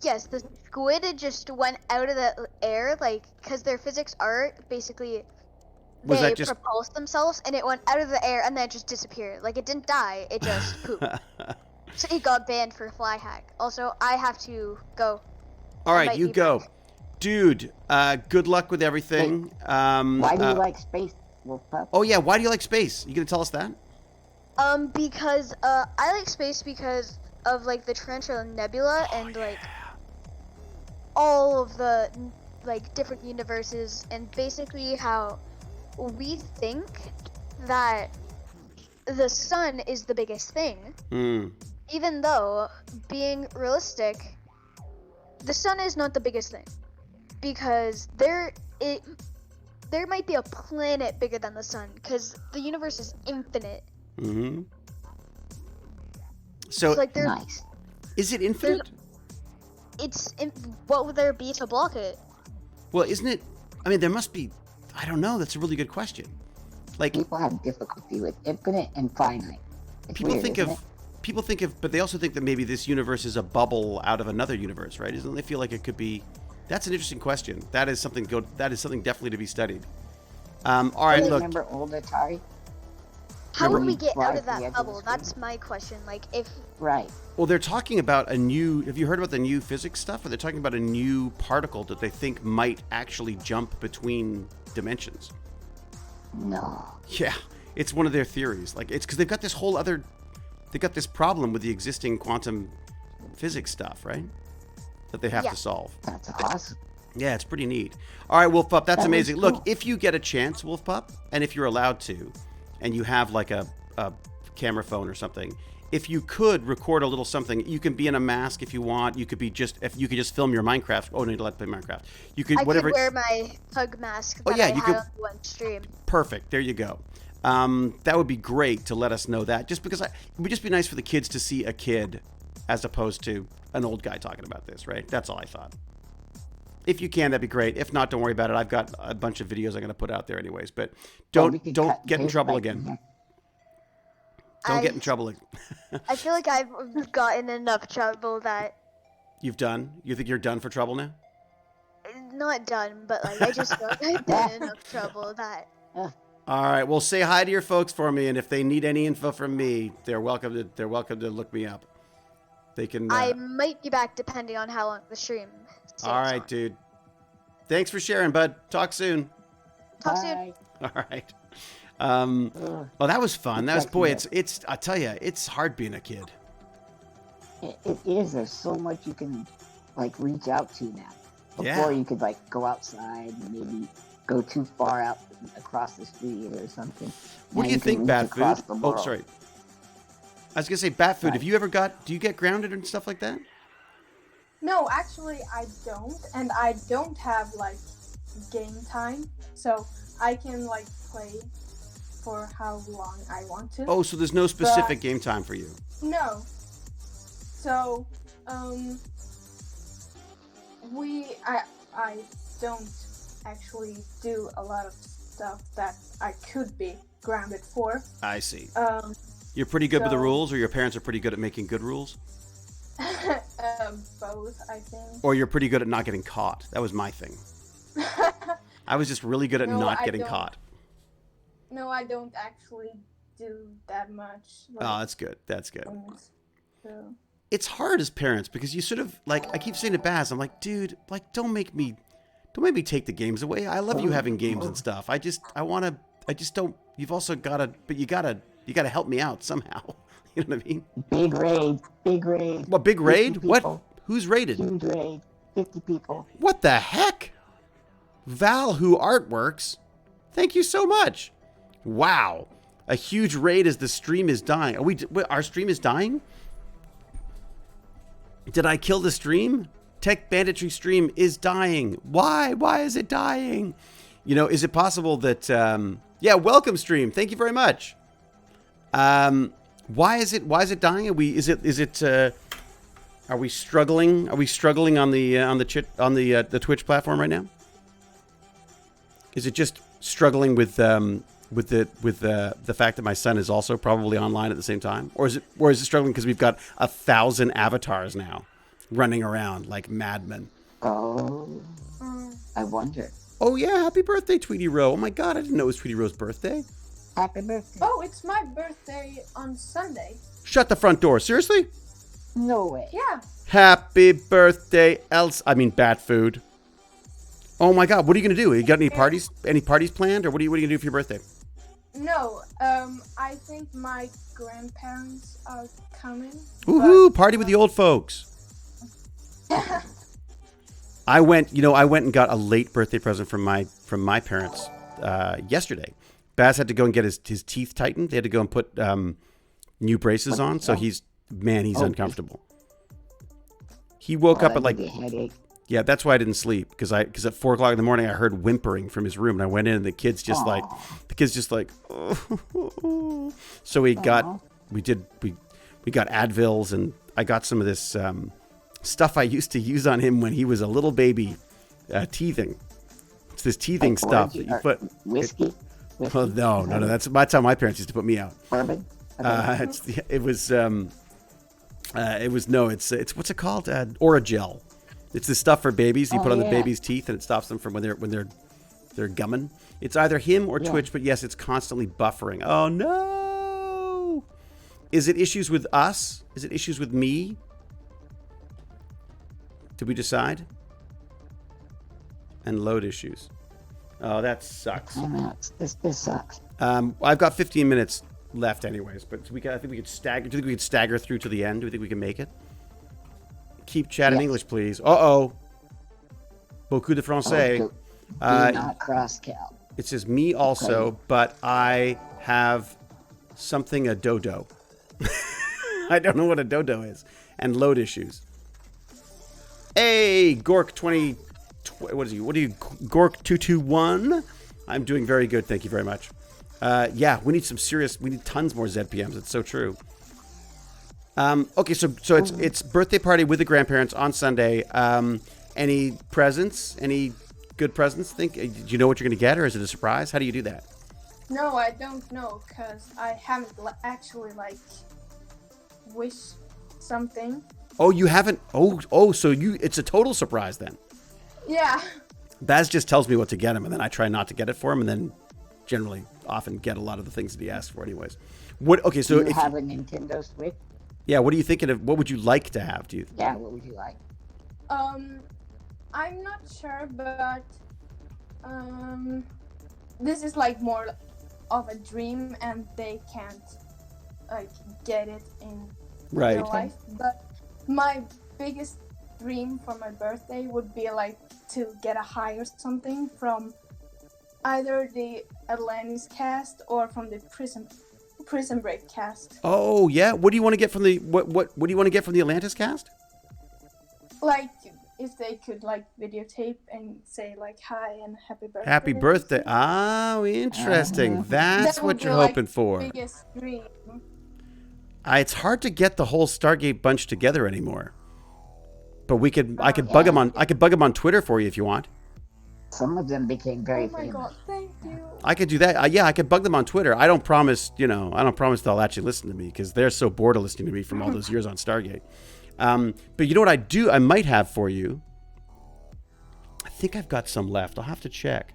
yes, the squid just went out of the air, like, because their physics are basically
Was
they
that just
propulse themselves, and it went out of the air and then it just disappeared. Like, it didn't die, it just pooped. So he got banned for fly hack. Also, I have to go.
All
I
right,
might
you
be
go.
back.
Dude, good luck with everything.
Why do you like space, Wolf Pup?
Oh yeah, why do you like space? You gonna tell us that?
Because I like space because of like the Tarantula Nebula and like all of the like different universes, and basically how we think that the sun is the biggest thing, even though, being realistic, the sun is not the biggest thing, because there might be a planet bigger than the sun, because the universe is infinite.
Mm-hmm. So,
Like, there's
Nice.
is it infinite?
what would there be to block it?
Well, isn't it? I mean, there must be. I don't know. That's a really good question. Like,
People have difficulty with infinite and finite. It's
people
weird,
think
isn't
of, but they also think that maybe this universe is a bubble out of another universe, right? Isn't they feel like it could be? That's an interesting question. That is something good. That is something definitely to be studied. All right,
it?
look.
Remember old Atari?
How
Remember-
would we get
Fly
out
to
of
the edge
that
of the
bubble?
screen?
That's my question. Like, if
Right.
Well, they're talking about a new. Have you heard about the new physics stuff? Or they're talking about a new particle that they think might actually jump between dimensions.
No.
Yeah, it's one of their theories. Like, it's because they've got this whole other. They've got this problem with the existing quantum physics stuff, right? That they have
Yeah.
to solve.
That's awesome.
Yeah, it's pretty neat. All right, Wolf Pup, that's
That was
amazing. Look,
cool.
if you get a chance, Wolf Pup, and if you're allowed to, and you have like a camera phone or something, if you could record a little something, you can be in a mask if you want. You could be just if you could just film your Minecraft. Oh no, let play Minecraft. You could
I
whatever.
could wear my pug mask
Oh,
that
yeah,
I
you
had
could-
on one stream.
Perfect. There you go. That would be great to let us know that. Just because it would just be nice for the kids to see a kid, as opposed to an old guy talking about this, right? That's all I thought. If you can, that'd be great. If not, don't worry about it. I've got a bunch of videos I'm going to put out there anyways. But
Well, we
don't
could
don't
cut
get in
tape
trouble
right
again.
from here.
Don't get in trouble.
I feel like I've gotten enough trouble that
You've done? You think you're done for trouble now?
not done, but like I just feel like I've been in enough trouble that
All right. Well, say hi to your folks for me, and if they need any info from me, they're welcome to look me up. They can.
I might be back depending on how long the stream stays
All right,
on.
dude. Thanks for sharing, bud. Talk soon.
Talk soon.
Bye.
All right.
Ugh.
Well, that was fun. That was
Exactly
boy.
right.
It's. I tell you, it's hard being a kid.
It is. There's so much you can like reach out to now.
Yeah.
Before you could like go outside and maybe go too far out across the street or something.
What
Now
do you
can
think,
reach
Bat Food?
across the
Oh,
world.
sorry. I was gonna say, Bat Food.
Right.
Have you ever do you get grounded and stuff like that?
No, actually, I don't, and I don't have like game time, so I can like play for how long I want to.
Oh, so there's no specific game time for you.
No. So, I don't actually do a lot of stuff that I could be grounded for.
I see.
Um,
You're pretty good with the
so-
rules, or your parents are pretty good at making good rules,
both, I think.
or you're pretty good at not getting caught. That was my thing. I was just really good at
No,
not
I
getting
don't.
caught.
No, I don't actually do that much.
Oh, that's good. That's good.
things, so.
It's hard as parents because you sort of like I keep saying to Baz, I'm like, dude, like don't make me take the games away. I love you having games and stuff. I just don't. You've also gotta, but you gotta help me out somehow. You know what I mean?
Big raid. Big raid.
What big
50
raid? What?
people.
Who's raided?
Huge raid. 50 people.
What the heck? Val Who Artworks. Thank you so much. Wow. A huge raid as the stream is dying. Our stream is dying? Did I kill the stream? Tech Banditry stream is dying. Why? Why is it dying? You know, is it possible that... yeah, welcome stream. Thank you very much. Why is it dying? Are we struggling? Are we struggling on the Twitch platform right now? Is it just struggling with the fact that my son is also probably online at the same time, or is it struggling because we've got 1,000 avatars now running around like madmen?
Oh, I wonder.
Oh yeah, happy birthday, Tweety Row! Oh my God, I didn't know it was Tweety Row's birthday.
Happy birthday.
Oh, it's my birthday on Sunday.
Shut the front door. Seriously?
No way.
Yeah.
Happy birthday, Bat Food. Oh my God, what are you gonna do? You got any parties? Any parties planned, or what are you gonna do for your birthday?
No, I think my grandparents are coming.
Woohoo! Party with the old folks. I went and got a late birthday present from my parents yesterday. Baz had to go and get his teeth tightened. They had to go and put new braces on, so he's uncomfortable. He woke up at like, yeah, that's why I didn't sleep, because at 4 o'clock in the morning I heard whimpering from his room, and I went in and the kid's just like, oh. So we got Advils, and I got some of this stuff I used to use on him when he was a little baby, teething. It's this teething stuff that you put.
Whiskey?
Well, no. That's how my parents used to put me out.
Bourbon?
It's what's it called? Oragel. It's the stuff for babies. You put on the baby's teeth, and it stops them from when they're gumming. It's either him or Twitch, but yes, it's constantly buffering. Oh no! Is it issues with us? Is it issues with me? Did we decide? And load issues. Oh, that sucks.
This sucks.
I've got 15 minutes left, anyways. But I think we could stagger. Do you think we could stagger through to the end? Do you think we can make it? Keep chatting English, please. Uh-oh. Beaucoup de français.
Do not cross Cal.
It says me also, but I have something a dodo. I don't know what a dodo is. And load issues. Hey, Gork 20. What is he? What are you? Gork 221. I'm doing very good. Thank you very much. Yeah, we need we need tons more ZPMs. It's so true. Okay, so it's birthday party with the grandparents on Sunday. Any presents? Any good presents? Do you know what you're going to get, or is it a surprise? How do you do that?
No, I don't know, because I haven't actually wished something.
Oh, you haven't? Oh, so it's a total surprise then.
Yeah.
Baz just tells me what to get him, and then I try not to get it for him, and then generally often get a lot of the things that he asks for anyways. What? Okay, so
do you have a Nintendo Switch?
Yeah, what are you thinking of? What would you like to have?
Yeah, what would you like?
I'm not sure, but this is more of a dream, and they can't get it in real life. But my biggest dream for my birthday would be to get a high or something from either the Atlantis cast or from the Prison Break cast.
Oh yeah, what do you want to get from the what do you want to get from the Atlantis cast?
If they could videotape and say hi and happy birthday.
Happy birthday! Oh, interesting. That's what you're hoping for.
Biggest dream.
It's hard to get the whole Stargate bunch together anymore. But I could bug them on Twitter for you if you want.
Some of them became very famous.
Oh my god, thank you.
I could do that. Yeah, I could bug them on Twitter. I don't promise they'll actually listen to me, because they're so bored of listening to me from all those years on Stargate. But you know what I might have for you? I think I've got some left. I'll have to check.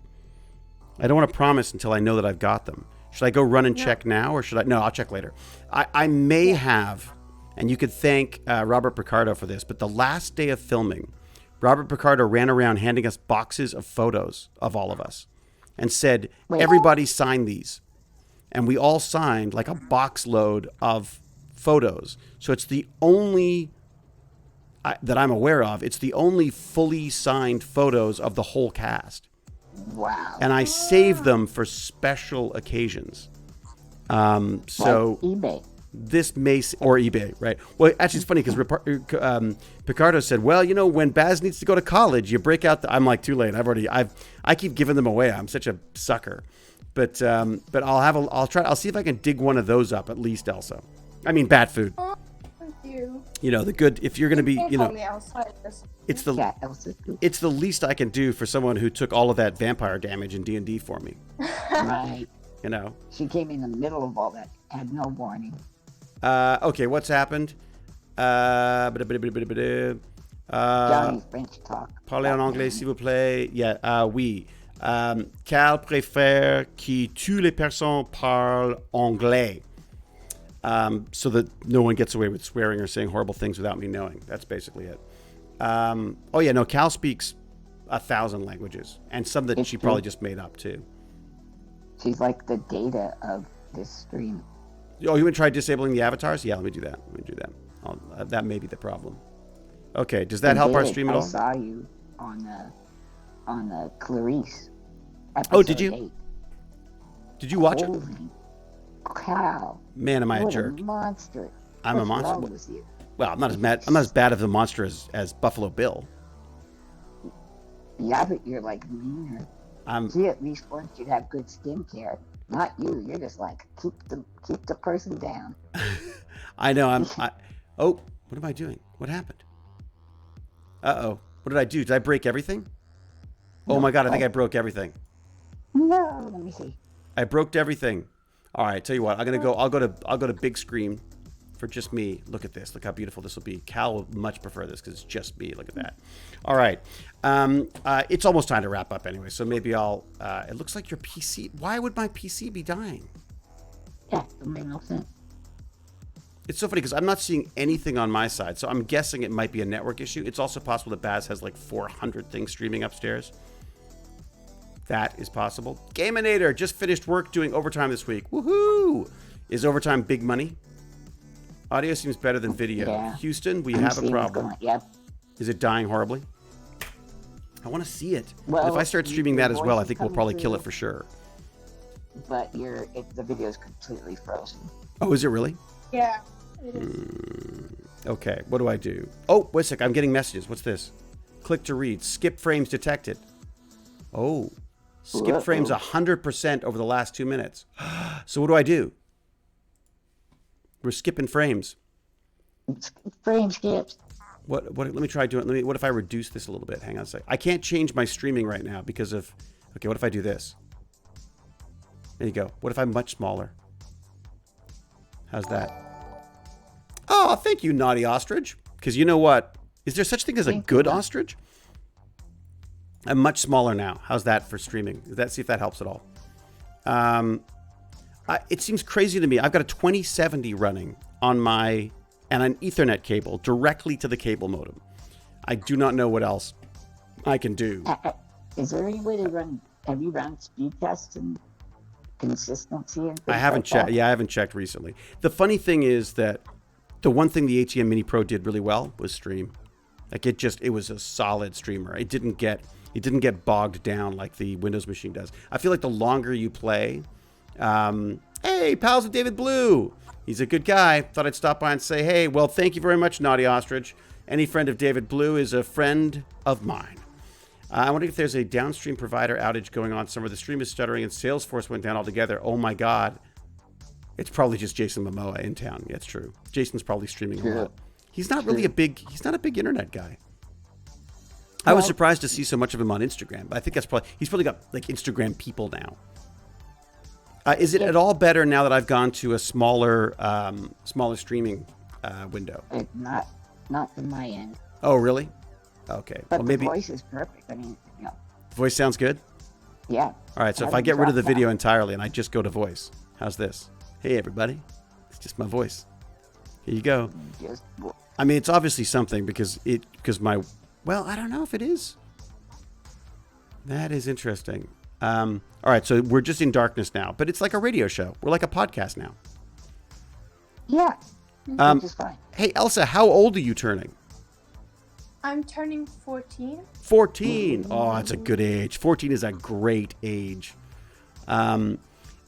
I don't want to promise until I know that I've got them. Should I go run and check now, or should I? No, I'll check later. I may have, and you could thank Robert Picardo for this, but the last day of filming, Robert Picardo ran around handing us boxes of photos of all of us and said, everybody sign these. And we all signed a box load of photos. So it's the only, that I'm aware of, it's the only fully signed photos of the whole cast.
Wow.
And I saved them for special occasions. So
eBay.
This may, or eBay, right? Well, actually, it's funny because Picardo said, well, when Baz needs to go to college, you break out I'm like, too late. I keep giving them away. I'm such a sucker. But I'll see if I can dig one of those up at least, Elsa. I mean, bat food.
Oh, thank you.
You know, the good. If you're gonna be,
Can't
you
call
know,
me outside,
it's the
Yeah, Elsa's good.
it's the least I can do for someone who took all of that vampire damage in D&D for me.
Right.
You know.
She came in the middle of all that, had no warning.
Okay, what's happened?
Johnny French talk.
Parlez en anglais, s'il vous plaît. Yeah, oui. Cal préfère que toutes les personnes parlent anglais. So that no one gets away with swearing or saying horrible things without me knowing. That's basically it. Oh, yeah, no, Cal speaks 1,000 languages, and some that she probably just made up, too.
She's like the data of this stream.
Oh, you want to try disabling the avatars? Yeah, let me do that. That may be the problem. Okay, does that help our stream at all?
I saw you on Clarice.
Oh, did you?
8.
Did you watch
Holy cow.
it? Man, am I a
What
jerk.
a monster.
I'm a
What's
monster.
wrong with you?
Well, I'm not as bad of a monster as Buffalo Bill.
Yeah, but you're like meaner. She at least wants you to have good skincare. Not you. You're just like keep the person down.
I know. Oh, what am I doing? What happened? Uh-oh. What did I do? Did I break everything? Oh my God, I think I broke everything.
No, let me see.
I broke everything. All right, tell you what. I'll go to big screen for just me. Look at this. Look how beautiful this will be. Cal will much prefer this because it's just me. Look at that. All right. It's almost time to wrap up anyway, so maybe I'll... it looks like your PC... Why would my PC be dying?
Yeah, it made no sense.
It's so funny because I'm not seeing anything on my side, so I'm guessing it might be a network issue. It's also possible that Baz has like 400 things streaming upstairs. That is possible. Gaminator just finished work doing overtime this week. Woohoo! Is overtime big money? Audio seems better than video.
Yeah.
Houston, we have a problem.
Yep.
Is it dying horribly? I want to see it.
Well,
But if I start streaming that as well, I
voice
think we'll
comes
probably kill
through.
it for sure.
But the video's completely frozen.
Oh, is it really?
Yeah, it is.
Okay, what do I do? Oh, wait a sec. I'm getting messages. What's this? Click to read. Skip frames detected. Oh, skip frames 100% over the last 2 minutes. So what do I do? We're skipping frames.
Frame skips.
What? Let me try doing. What if I reduce this a little bit? Hang on a sec. I can't change my streaming right now because of. Okay, what if I do this? There you go. What if I'm much smaller? How's that? Oh, thank you, naughty ostrich. Because you know what? Is there such thing as a good ostrich? I'm much smaller now. How's that for streaming? See if that helps at all. It seems crazy to me. I've got a 2070 running on my and an Ethernet cable directly to the cable modem. I do not know what else I can do.
Is there any way to run? Have you run speed tests and consistency? And
I haven't checked. Yeah, I haven't checked recently. The funny thing is that the one thing the ATM Mini Pro did really well was stream. Like it was a solid streamer. It didn't get bogged down like the Windows machine does. I feel like the longer you play, hey, pals with David Blue. He's a good guy. Thought I'd stop by and say, hey, well, thank you very much, Naughty Ostrich. Any friend of David Blue is a friend of mine. I wonder if there's a downstream provider outage going on somewhere. The stream is stuttering and Salesforce went down altogether. Oh my God. It's probably just Jason Momoa in town. Yeah, it's true. Jason's probably streaming a lot. He's not really he's not a big internet guy. I was surprised to see so much of him on Instagram, but I think he's probably got like Instagram people now. Is it at all better now that I've gone to a smaller streaming window?
Not from my end.
Oh, really? Okay.
But
well, maybe
the voice is perfect. I mean,
voice sounds good.
Yeah.
All right. So if I get rid of the video entirely and I just go to voice, how's this? Hey, everybody. It's just my voice. Here you go. I mean, it's obviously something because well, I don't know if it is. That is interesting. All right, so we're just in darkness now, but it's like a radio show. We're like a podcast now.
Yeah, which is fine.
Hey, Elsa, how old are you turning?
I'm turning 14.
14. Oh, that's a good age. 14 is a great age. And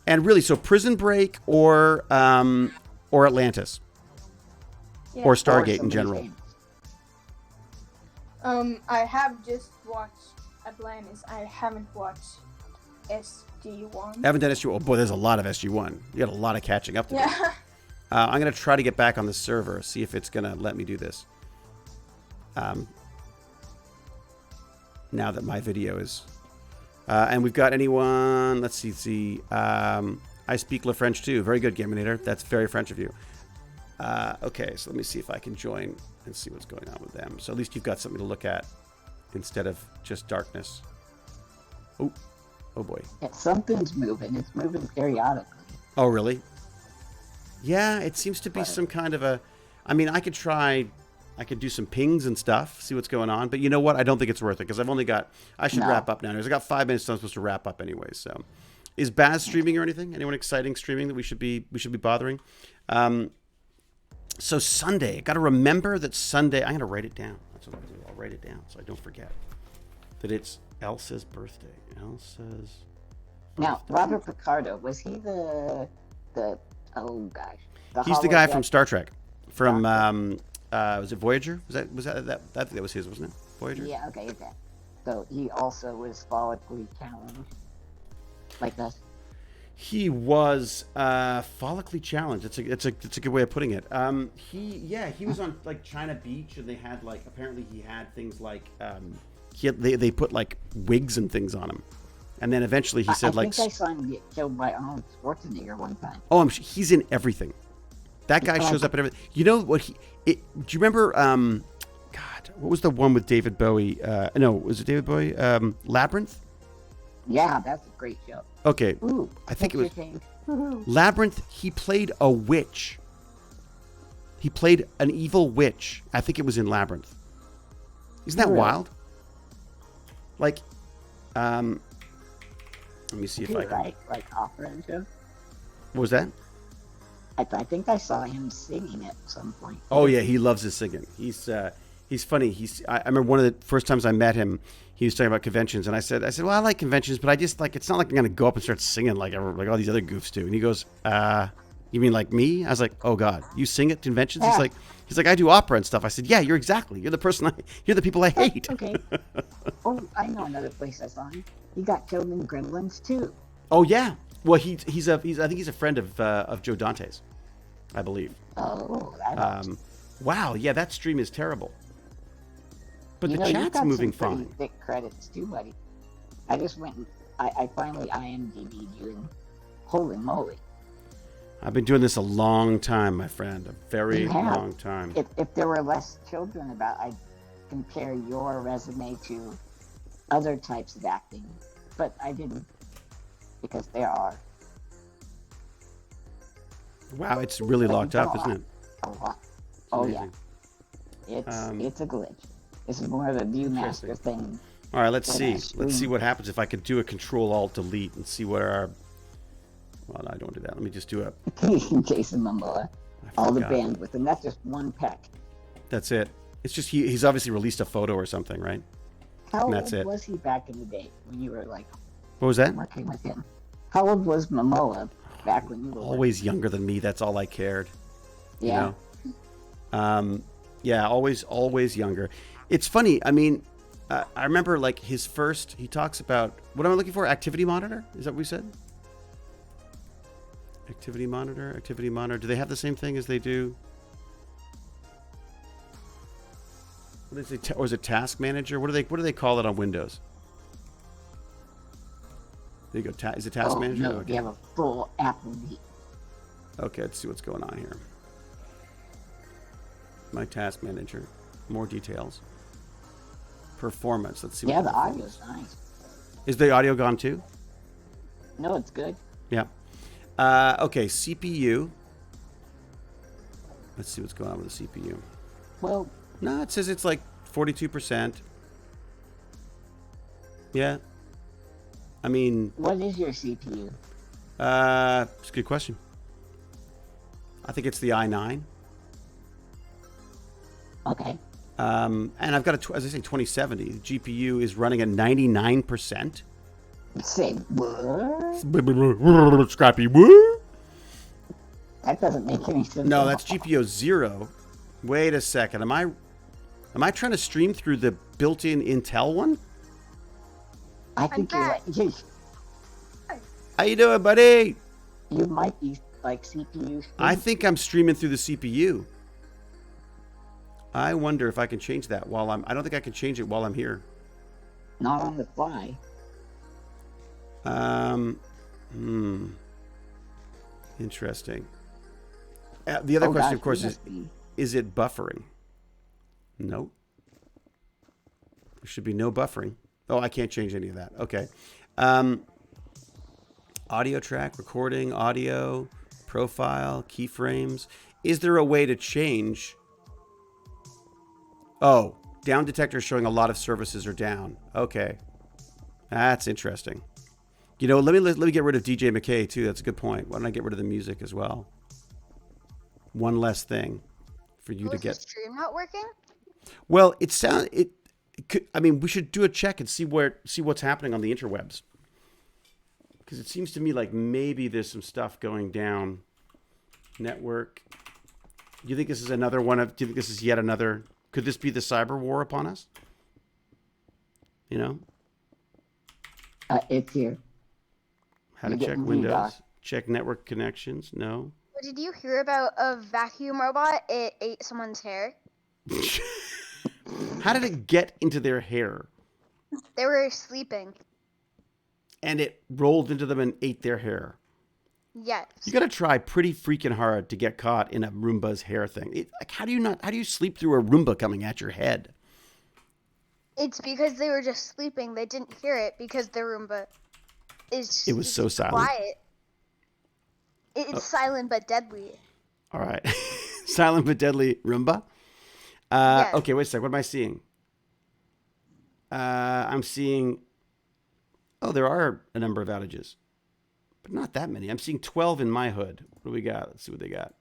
really, so Prison Break or Atlantis?
Yeah.
Or Stargate in general?
I have just watched Atlantis. I haven't watched SG1.
Haven't done SG1. Oh, boy, there's a lot of SG1. You got a lot of catching up to do.
Yeah.
I'm going to try to get back on the server, see if it's going to let me do this. Now that my video is... and we've got anyone... Let's see. I speak Le French too. Very good, Gaminator. That's very French of you. Okay, so let me see if I can join and see what's going on with them. So at least you've got something to look at instead of just darkness. Oh boy.
Yeah, something's moving. It's moving periodically.
Oh, really? Yeah, it seems to be some kind of a... I mean, I could do some pings and stuff, see what's going on. But you know what? I don't think it's worth it because I've only got... I should wrap up now. I got 5 minutes, so I'm supposed to wrap up anyway. So, is Baz streaming or anything? Anyone exciting streaming that we should be bothering? So Sunday, I got to remember that Sunday. I'm going to write it down. That's what I'll do. I'll write it down so I don't forget that it's Elsa's birthday. Elsa's.
Now, Robert Picardo, was he the oh gosh?
He's the guy from Star Trek. From was it Voyager? Was that was his, wasn't it? Voyager.
Yeah. Okay. Okay. So he also was follically challenged, like us.
He was follically challenged. It's a good way of putting it. He was on like China Beach, and they had like apparently he had things like they put like wigs and things on him, and then eventually he said
I think I saw him get killed by Arnold Schwarzenegger one time.
Oh, he's in everything. That guy shows up in everything. You know what? Do you remember? God, what was the one with David Bowie? No, was it David Bowie? Labyrinth.
Yeah, that's a great show.
Okay,
Ooh,
I think it was Labyrinth. He played a witch. He played an evil witch. I think it was in Labyrinth. Isn't that wild? Like, let me see if I can.
Like opera and show.
What was that?
I think I saw him singing at some point.
Oh yeah, he loves his singing. He's funny. I remember one of the first times I met him. He was talking about conventions, and I said, well, I like conventions, but I just like it's not like I'm gonna go up and start singing like all these other goofs do. And he goes, you mean like me? I was like, oh God, you sing at conventions?
Yeah.
He's like, I do opera and stuff. I said, yeah, you're the person. You're the people I hate.
Okay. Oh, I know another place I saw him. He got killed in Gremlins too.
Oh yeah. Well, I think he's a friend of Joe Dante's, I believe.
Oh, that
wow. Yeah, that stream is terrible. But
the
chat's moving fine.
Thick credits too, buddy. I just went and I finally IMDb'd you, and holy moly!
I've been doing this a long time, my friend. A very long time.
If there were less children about, I'd compare your resume to other types of acting, but I didn't because there are.
Wow, it's really locked up, isn't it?
A lot. Oh yeah. It's a glitch. It's more of a Viewmaster thing.
All right, let's see. Let's see what happens if I could do a Control-Alt-Delete and see what our... Well, no, I don't want to do that. Let me just do a...
Jason Momoa. All the bandwidth, and that's just one peck.
That's it. It's just he's obviously released a photo or something, right?
How old was he back in the day when you were like...
What was that?
Working with him. How old was Momoa back when you were
always younger than me. That's all I cared.
Yeah.
You know? Yeah, always younger. It's funny. I mean, I remember like his first. He talks about what am I looking for? Activity monitor. Is that what we said? Activity monitor. Activity monitor. Do they have the same thing as they do? What is it? Or is it task manager? What do they call it on Windows? There you go. Is it task manager?
No,
okay.
You have a full Apple.
Okay, let's see what's going on here. My task manager. More details. Performance. Let's see.
Yeah, the audio's nice.
Is the audio gone too?
No, it's good.
Yeah. Okay, CPU. Let's see what's going on with the CPU.
Well,
no, it says it's like 42%. Yeah. I mean...
What is your CPU?
It's a good question. I think it's the i9.
Okay.
And I've got as I say, 2070. The GPU is running at 99%.
Say what?
Scrappy what?
That doesn't make any sense.
No, that's GPU 0. Wait a second. Am I trying to stream through the built-in Intel one?
I think you're right.
How you doing, buddy?
You might be like CPU stream?
I think I'm streaming through the CPU. I wonder if I can change that while I don't think I can change it while I'm here.
Not on the fly.
Interesting. The other question, of course,
be.
is it buffering? Nope. There should be no buffering. Oh, I can't change any of that. Okay. Audio track, recording, audio, profile, keyframes. Is there a way to change? Oh, down detector showing a lot of services are down. Okay. That's interesting. You know, let me get rid of DJ McKay too. That's a good point. Why don't I get rid of the music as well? One less thing for you to get.
Is the stream not working?
Well, it could. I mean, we should do a check and see what's happening on the interwebs. Because it seems to me like maybe there's some stuff going down. Network. Do you think this is another one of? Do you think this is yet another? Could this be the cyber war upon us? You know.
It's here.
How to check Windows? Check network connections? No.
Did you hear about a vacuum robot? It ate someone's hair.
How did it get into their hair?
They were sleeping.
And it rolled into them and ate their hair.
Yes.
You got to try pretty freaking hard to get caught in a Roomba's hair thing. How do you sleep through a Roomba coming at your head?
It's because they were just sleeping. They didn't hear it because the Roomba is.
It was so silent.
Quiet. It's silent but deadly.
All right. Silent but deadly Roomba.
Yes.
Okay, wait a sec. What am I seeing? I'm seeing. Oh, there are a number of outages, but not that many. I'm seeing 12 in my hood. What do we got? Let's see what they got.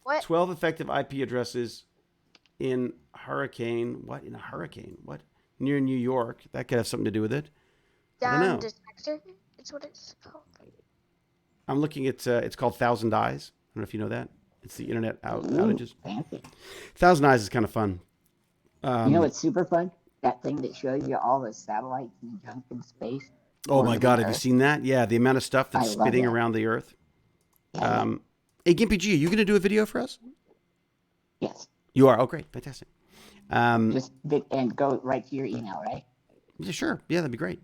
What?
12 effective IP addresses in hurricane. What? In a hurricane? What? Near New York. That could have something to do with it. I don't know.
Detector? It's what it's called.
I'm looking at, it's called Thousand Eyes. I don't know if you know that. It's the internet outages.
Fancy.
Thousand Eyes is kind of fun.
You know what's super fun? That thing that shows you all the satellites and junk in space.
Oh my God, have you seen that? Yeah, the amount of stuff that's spinning around the Earth.
Yeah.
Hey, Gimpy G, are you going to do a video for us?
Yes.
You are? Oh, great. Fantastic.
And go right to your email, right?
Yeah, sure. Yeah, that'd be great.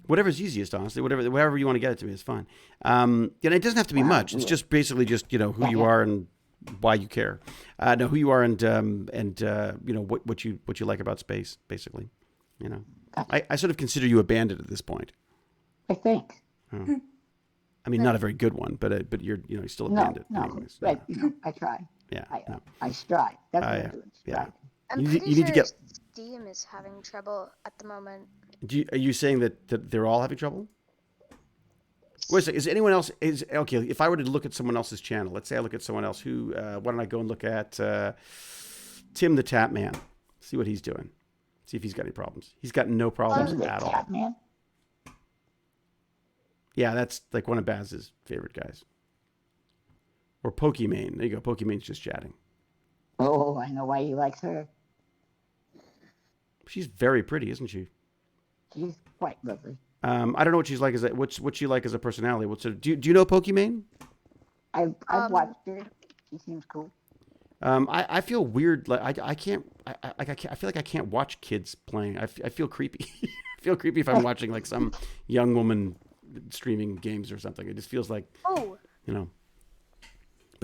Whatever's easiest, honestly. Whatever you want to get it to me is fine. And it doesn't have to be much. It's just basically just, who you are and why you care. Who you are and what you like about space, basically. I sort of consider you a bandit at this point.
I think.
Oh. I mean, not a very good one, but you're still a bandit.
No,
anyways.
but I try.
Yeah.
I strive. That's what I'm doing.
Yeah.
I'm pretty sure Steam is having trouble at the moment.
Are you saying that they're all having trouble? Wait a second. Is anyone else okay? If I were to look at someone else's channel, let's say I look at someone else who. Why don't I go and look at Tim the Tap Man? See what he's doing. See if he's got any problems. He's got no problems at all.
Tap Man?
Yeah, that's like one of Baz's favorite guys. Or Pokimane. There you go. Pokimane's just chatting.
Oh, I know why he likes her.
She's very pretty, isn't she?
She's quite lovely.
I don't know what she's like what's she like as a personality. Do you know Pokimane?
I've watched her. She seems cool.
I feel weird. Like I can't. I feel like I can't watch kids playing. I feel creepy. I feel creepy if I'm watching like some young woman streaming games or something. It just feels like But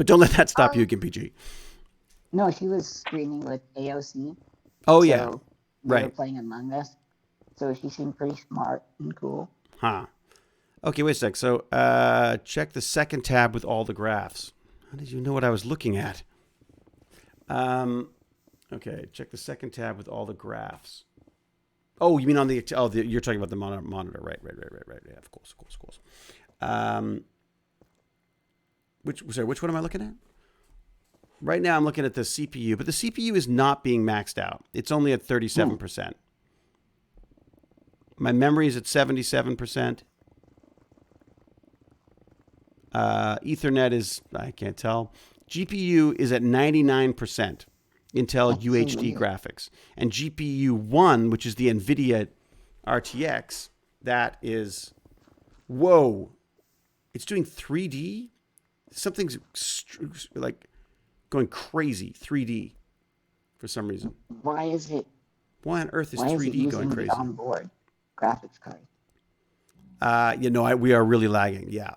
don't let that stop you, Gimpy G.
No, she was streaming with AOC.
Oh yeah,
they were playing Among Us. So she seemed pretty smart and cool.
Huh. Okay, wait a sec. So check the second tab with all the graphs. How did you know what I was looking at? Okay, check the second tab with all the graphs. Oh, you mean on the you're talking about the monitor. Right. Yeah, of course. Which one am I looking at? Right now I'm looking at the CPU, but the CPU is not being maxed out. It's only at 37%. My memory is at 77%. Ethernet is, I can't tell. GPU is at 99%. Intel UHD graphics. And GPU 1, which is the NVIDIA RTX, that is, whoa. It's doing 3D something's like going crazy 3D for some reason.
Why is it?
Why on earth is
Why is it
3D
using
going
the
crazy?
onboard graphics card?
We are really lagging. Yeah.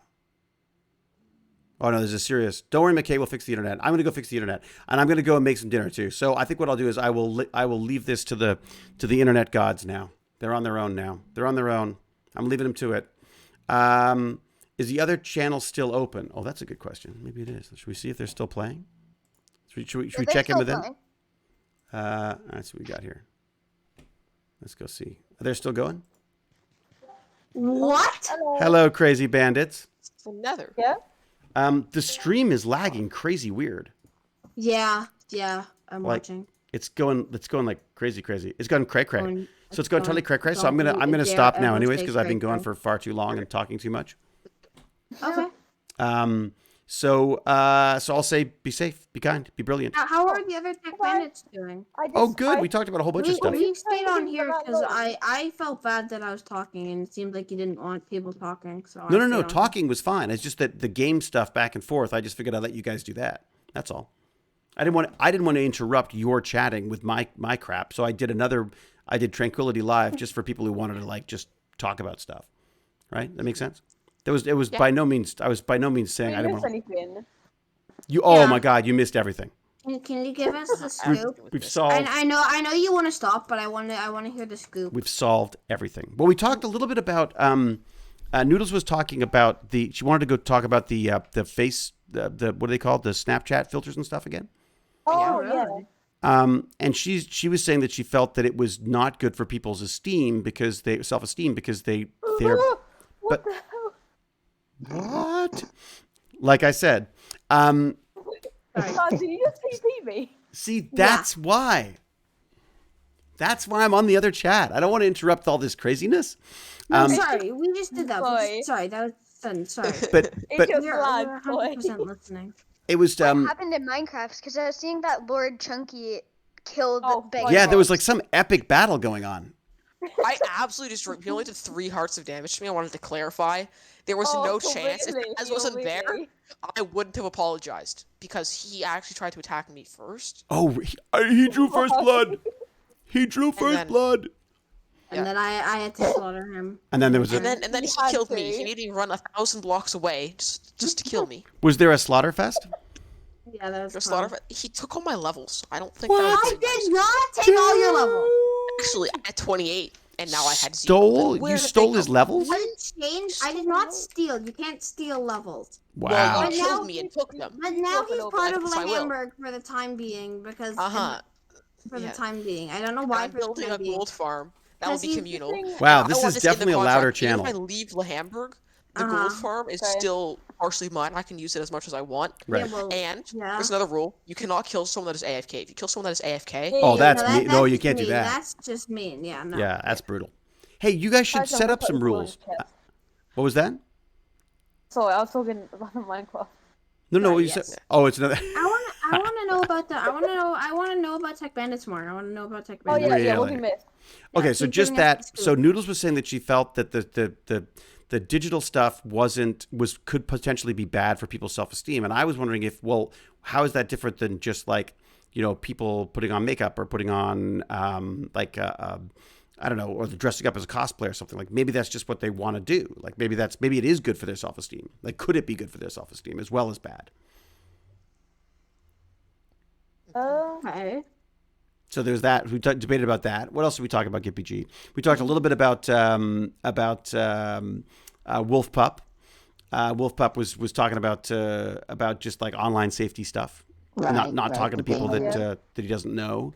Oh no, there's a serious. Don't worry, McKay. We'll fix the internet. I'm gonna go fix the internet, and I'm gonna go and make some dinner too. So I think what I'll do is I will leave this to the internet gods now. They're on their own now. They're on their own. I'm leaving them to it. Is the other channel still open? Oh, that's a good question. Maybe it is. Should we see if they're still playing? Should we check in with them? That's what we got here. Let's go see. Are they still going?
What?
Hello, crazy bandits.
It's another.
Yeah.
The stream is lagging crazy weird.
Yeah, I'm
Like,
watching.
It's going like crazy. It's going cray.
Going-
So it's going totally cray. So I'm gonna
Yeah,
stop now
everyone
anyways
say
because I've been
cray,
going
cray.
for far too long and talking too much.
Okay.
So I'll say be safe, be kind, be brilliant.
How are the other tech bandits doing?
Oh, good. We talked about a whole bunch of stuff.
We stayed on here because I felt bad that I was talking and it seemed like you didn't want people talking. So
No. Talking was fine. It's just that the game stuff back and forth. I just figured I'd let you guys do that. That's all. I didn't want to interrupt your chatting with my crap. So I did Tranquility Live just for people who wanted to like just talk about stuff. Right? That makes sense. It was by no means. I was by no means saying I didn't want
anything.
you. Oh my God! You missed everything.
Can you give us the scoop?
We've solved.
I know you want to stop, but I want to hear the scoop.
We've solved everything. Well, we talked a little bit about. Noodles was talking about she wanted to go talk about the face the what are they called, the Snapchat filters and stuff again.
Oh yeah.
And she was saying that she felt that it was not good for people's self-esteem because they're
What the hell?
What? Like I said,
God, did you just TP me?
see, that's why. That's why I'm on the other chat. I don't want to interrupt all this craziness.
No, sorry, we just did that.
Boy.
Sorry, that was sudden. Sorry.
But
It's your
We're
blood, boy.
100% listening.
it was
What happened in Minecraft? Because I was seeing that Lord Chunky killed
Oh,
Big
yeah, there was
Boss.
like some epic battle going on.
I absolutely destroyed. He only did 3 hearts of damage to me. I wanted to clarify. There was no chance. If
really?
Ez wasn't there,
Really?
I wouldn't have apologized because he actually tried to attack me first.
Oh, he drew first blood. He drew first
then-
blood.
And then I had to slaughter him.
And then there was
And then he
had
killed me.
to.
He needed to run 1,000 blocks away just to kill me.
was there a Slaughterfest?
Yeah, that was
Just
fun.
slaughter. He took all my levels. I don't think
What?
that
I
was very nice.
did not take all your levels.
Actually, I had 28, and now I had 0.
Stole?
Where
You
did they
stole
come
his
from?
levels?
I didn't change. I did not steal. You can't steal levels.
Well,
Wow.
you
But now-
killed me and took them.
But now he's part of
Yes, I will.
Hamburg for the time being because for the
Yeah.
time being. I don't know why
I'm
for the
building
time
a
being.
gold farm. That would be
Because
communal.
Wow,
I
this
want
is
this in the
definitely a louder
contract. Even
channel.
If I leave Hamburg, the
Uh-huh.
gold farm is
Okay.
still partially mine. I can use it as much as I want.
Right.
Yeah, well,
And
yeah.
there's another rule: you cannot kill someone that is AFK. If you kill someone that is AFK,
Oh, that's
No,
mean. No, you
just
can't do
mean.
that.
That's just mean. Yeah, no.
Yeah, that's brutal. Hey, you guys should
Guys, I'm
set
gonna
up
put
some
this one in
rules.
chat.
What was that?
Sorry, I was talking about Minecraft.
No, you
yes.
said. Oh, it's another.
I want to know about the. I want to know about Tech Bandits more. I want to know about Tech
Oh
Bandits.
yeah, what
Really?
we missed.
Okay, so
keep
just
giving us
that.
the
So
scoop.
Noodles was saying that she felt that the digital stuff could potentially be bad for people's self-esteem, and I was wondering how is that different than just like people putting on makeup or putting on I don't know, or dressing up as a cosplayer or something. Like maybe that's just what they want to do. Like maybe it is good for their self-esteem. Like could it be good for their self-esteem as well as bad?
Okay.
So there's that. We debated about that. What else did we talk about, GPG? We talked a little bit about Wolf Pup. Wolf Pup was talking about just like online safety stuff,
Right,
not
right,
talking to people
okay.
that he doesn't know.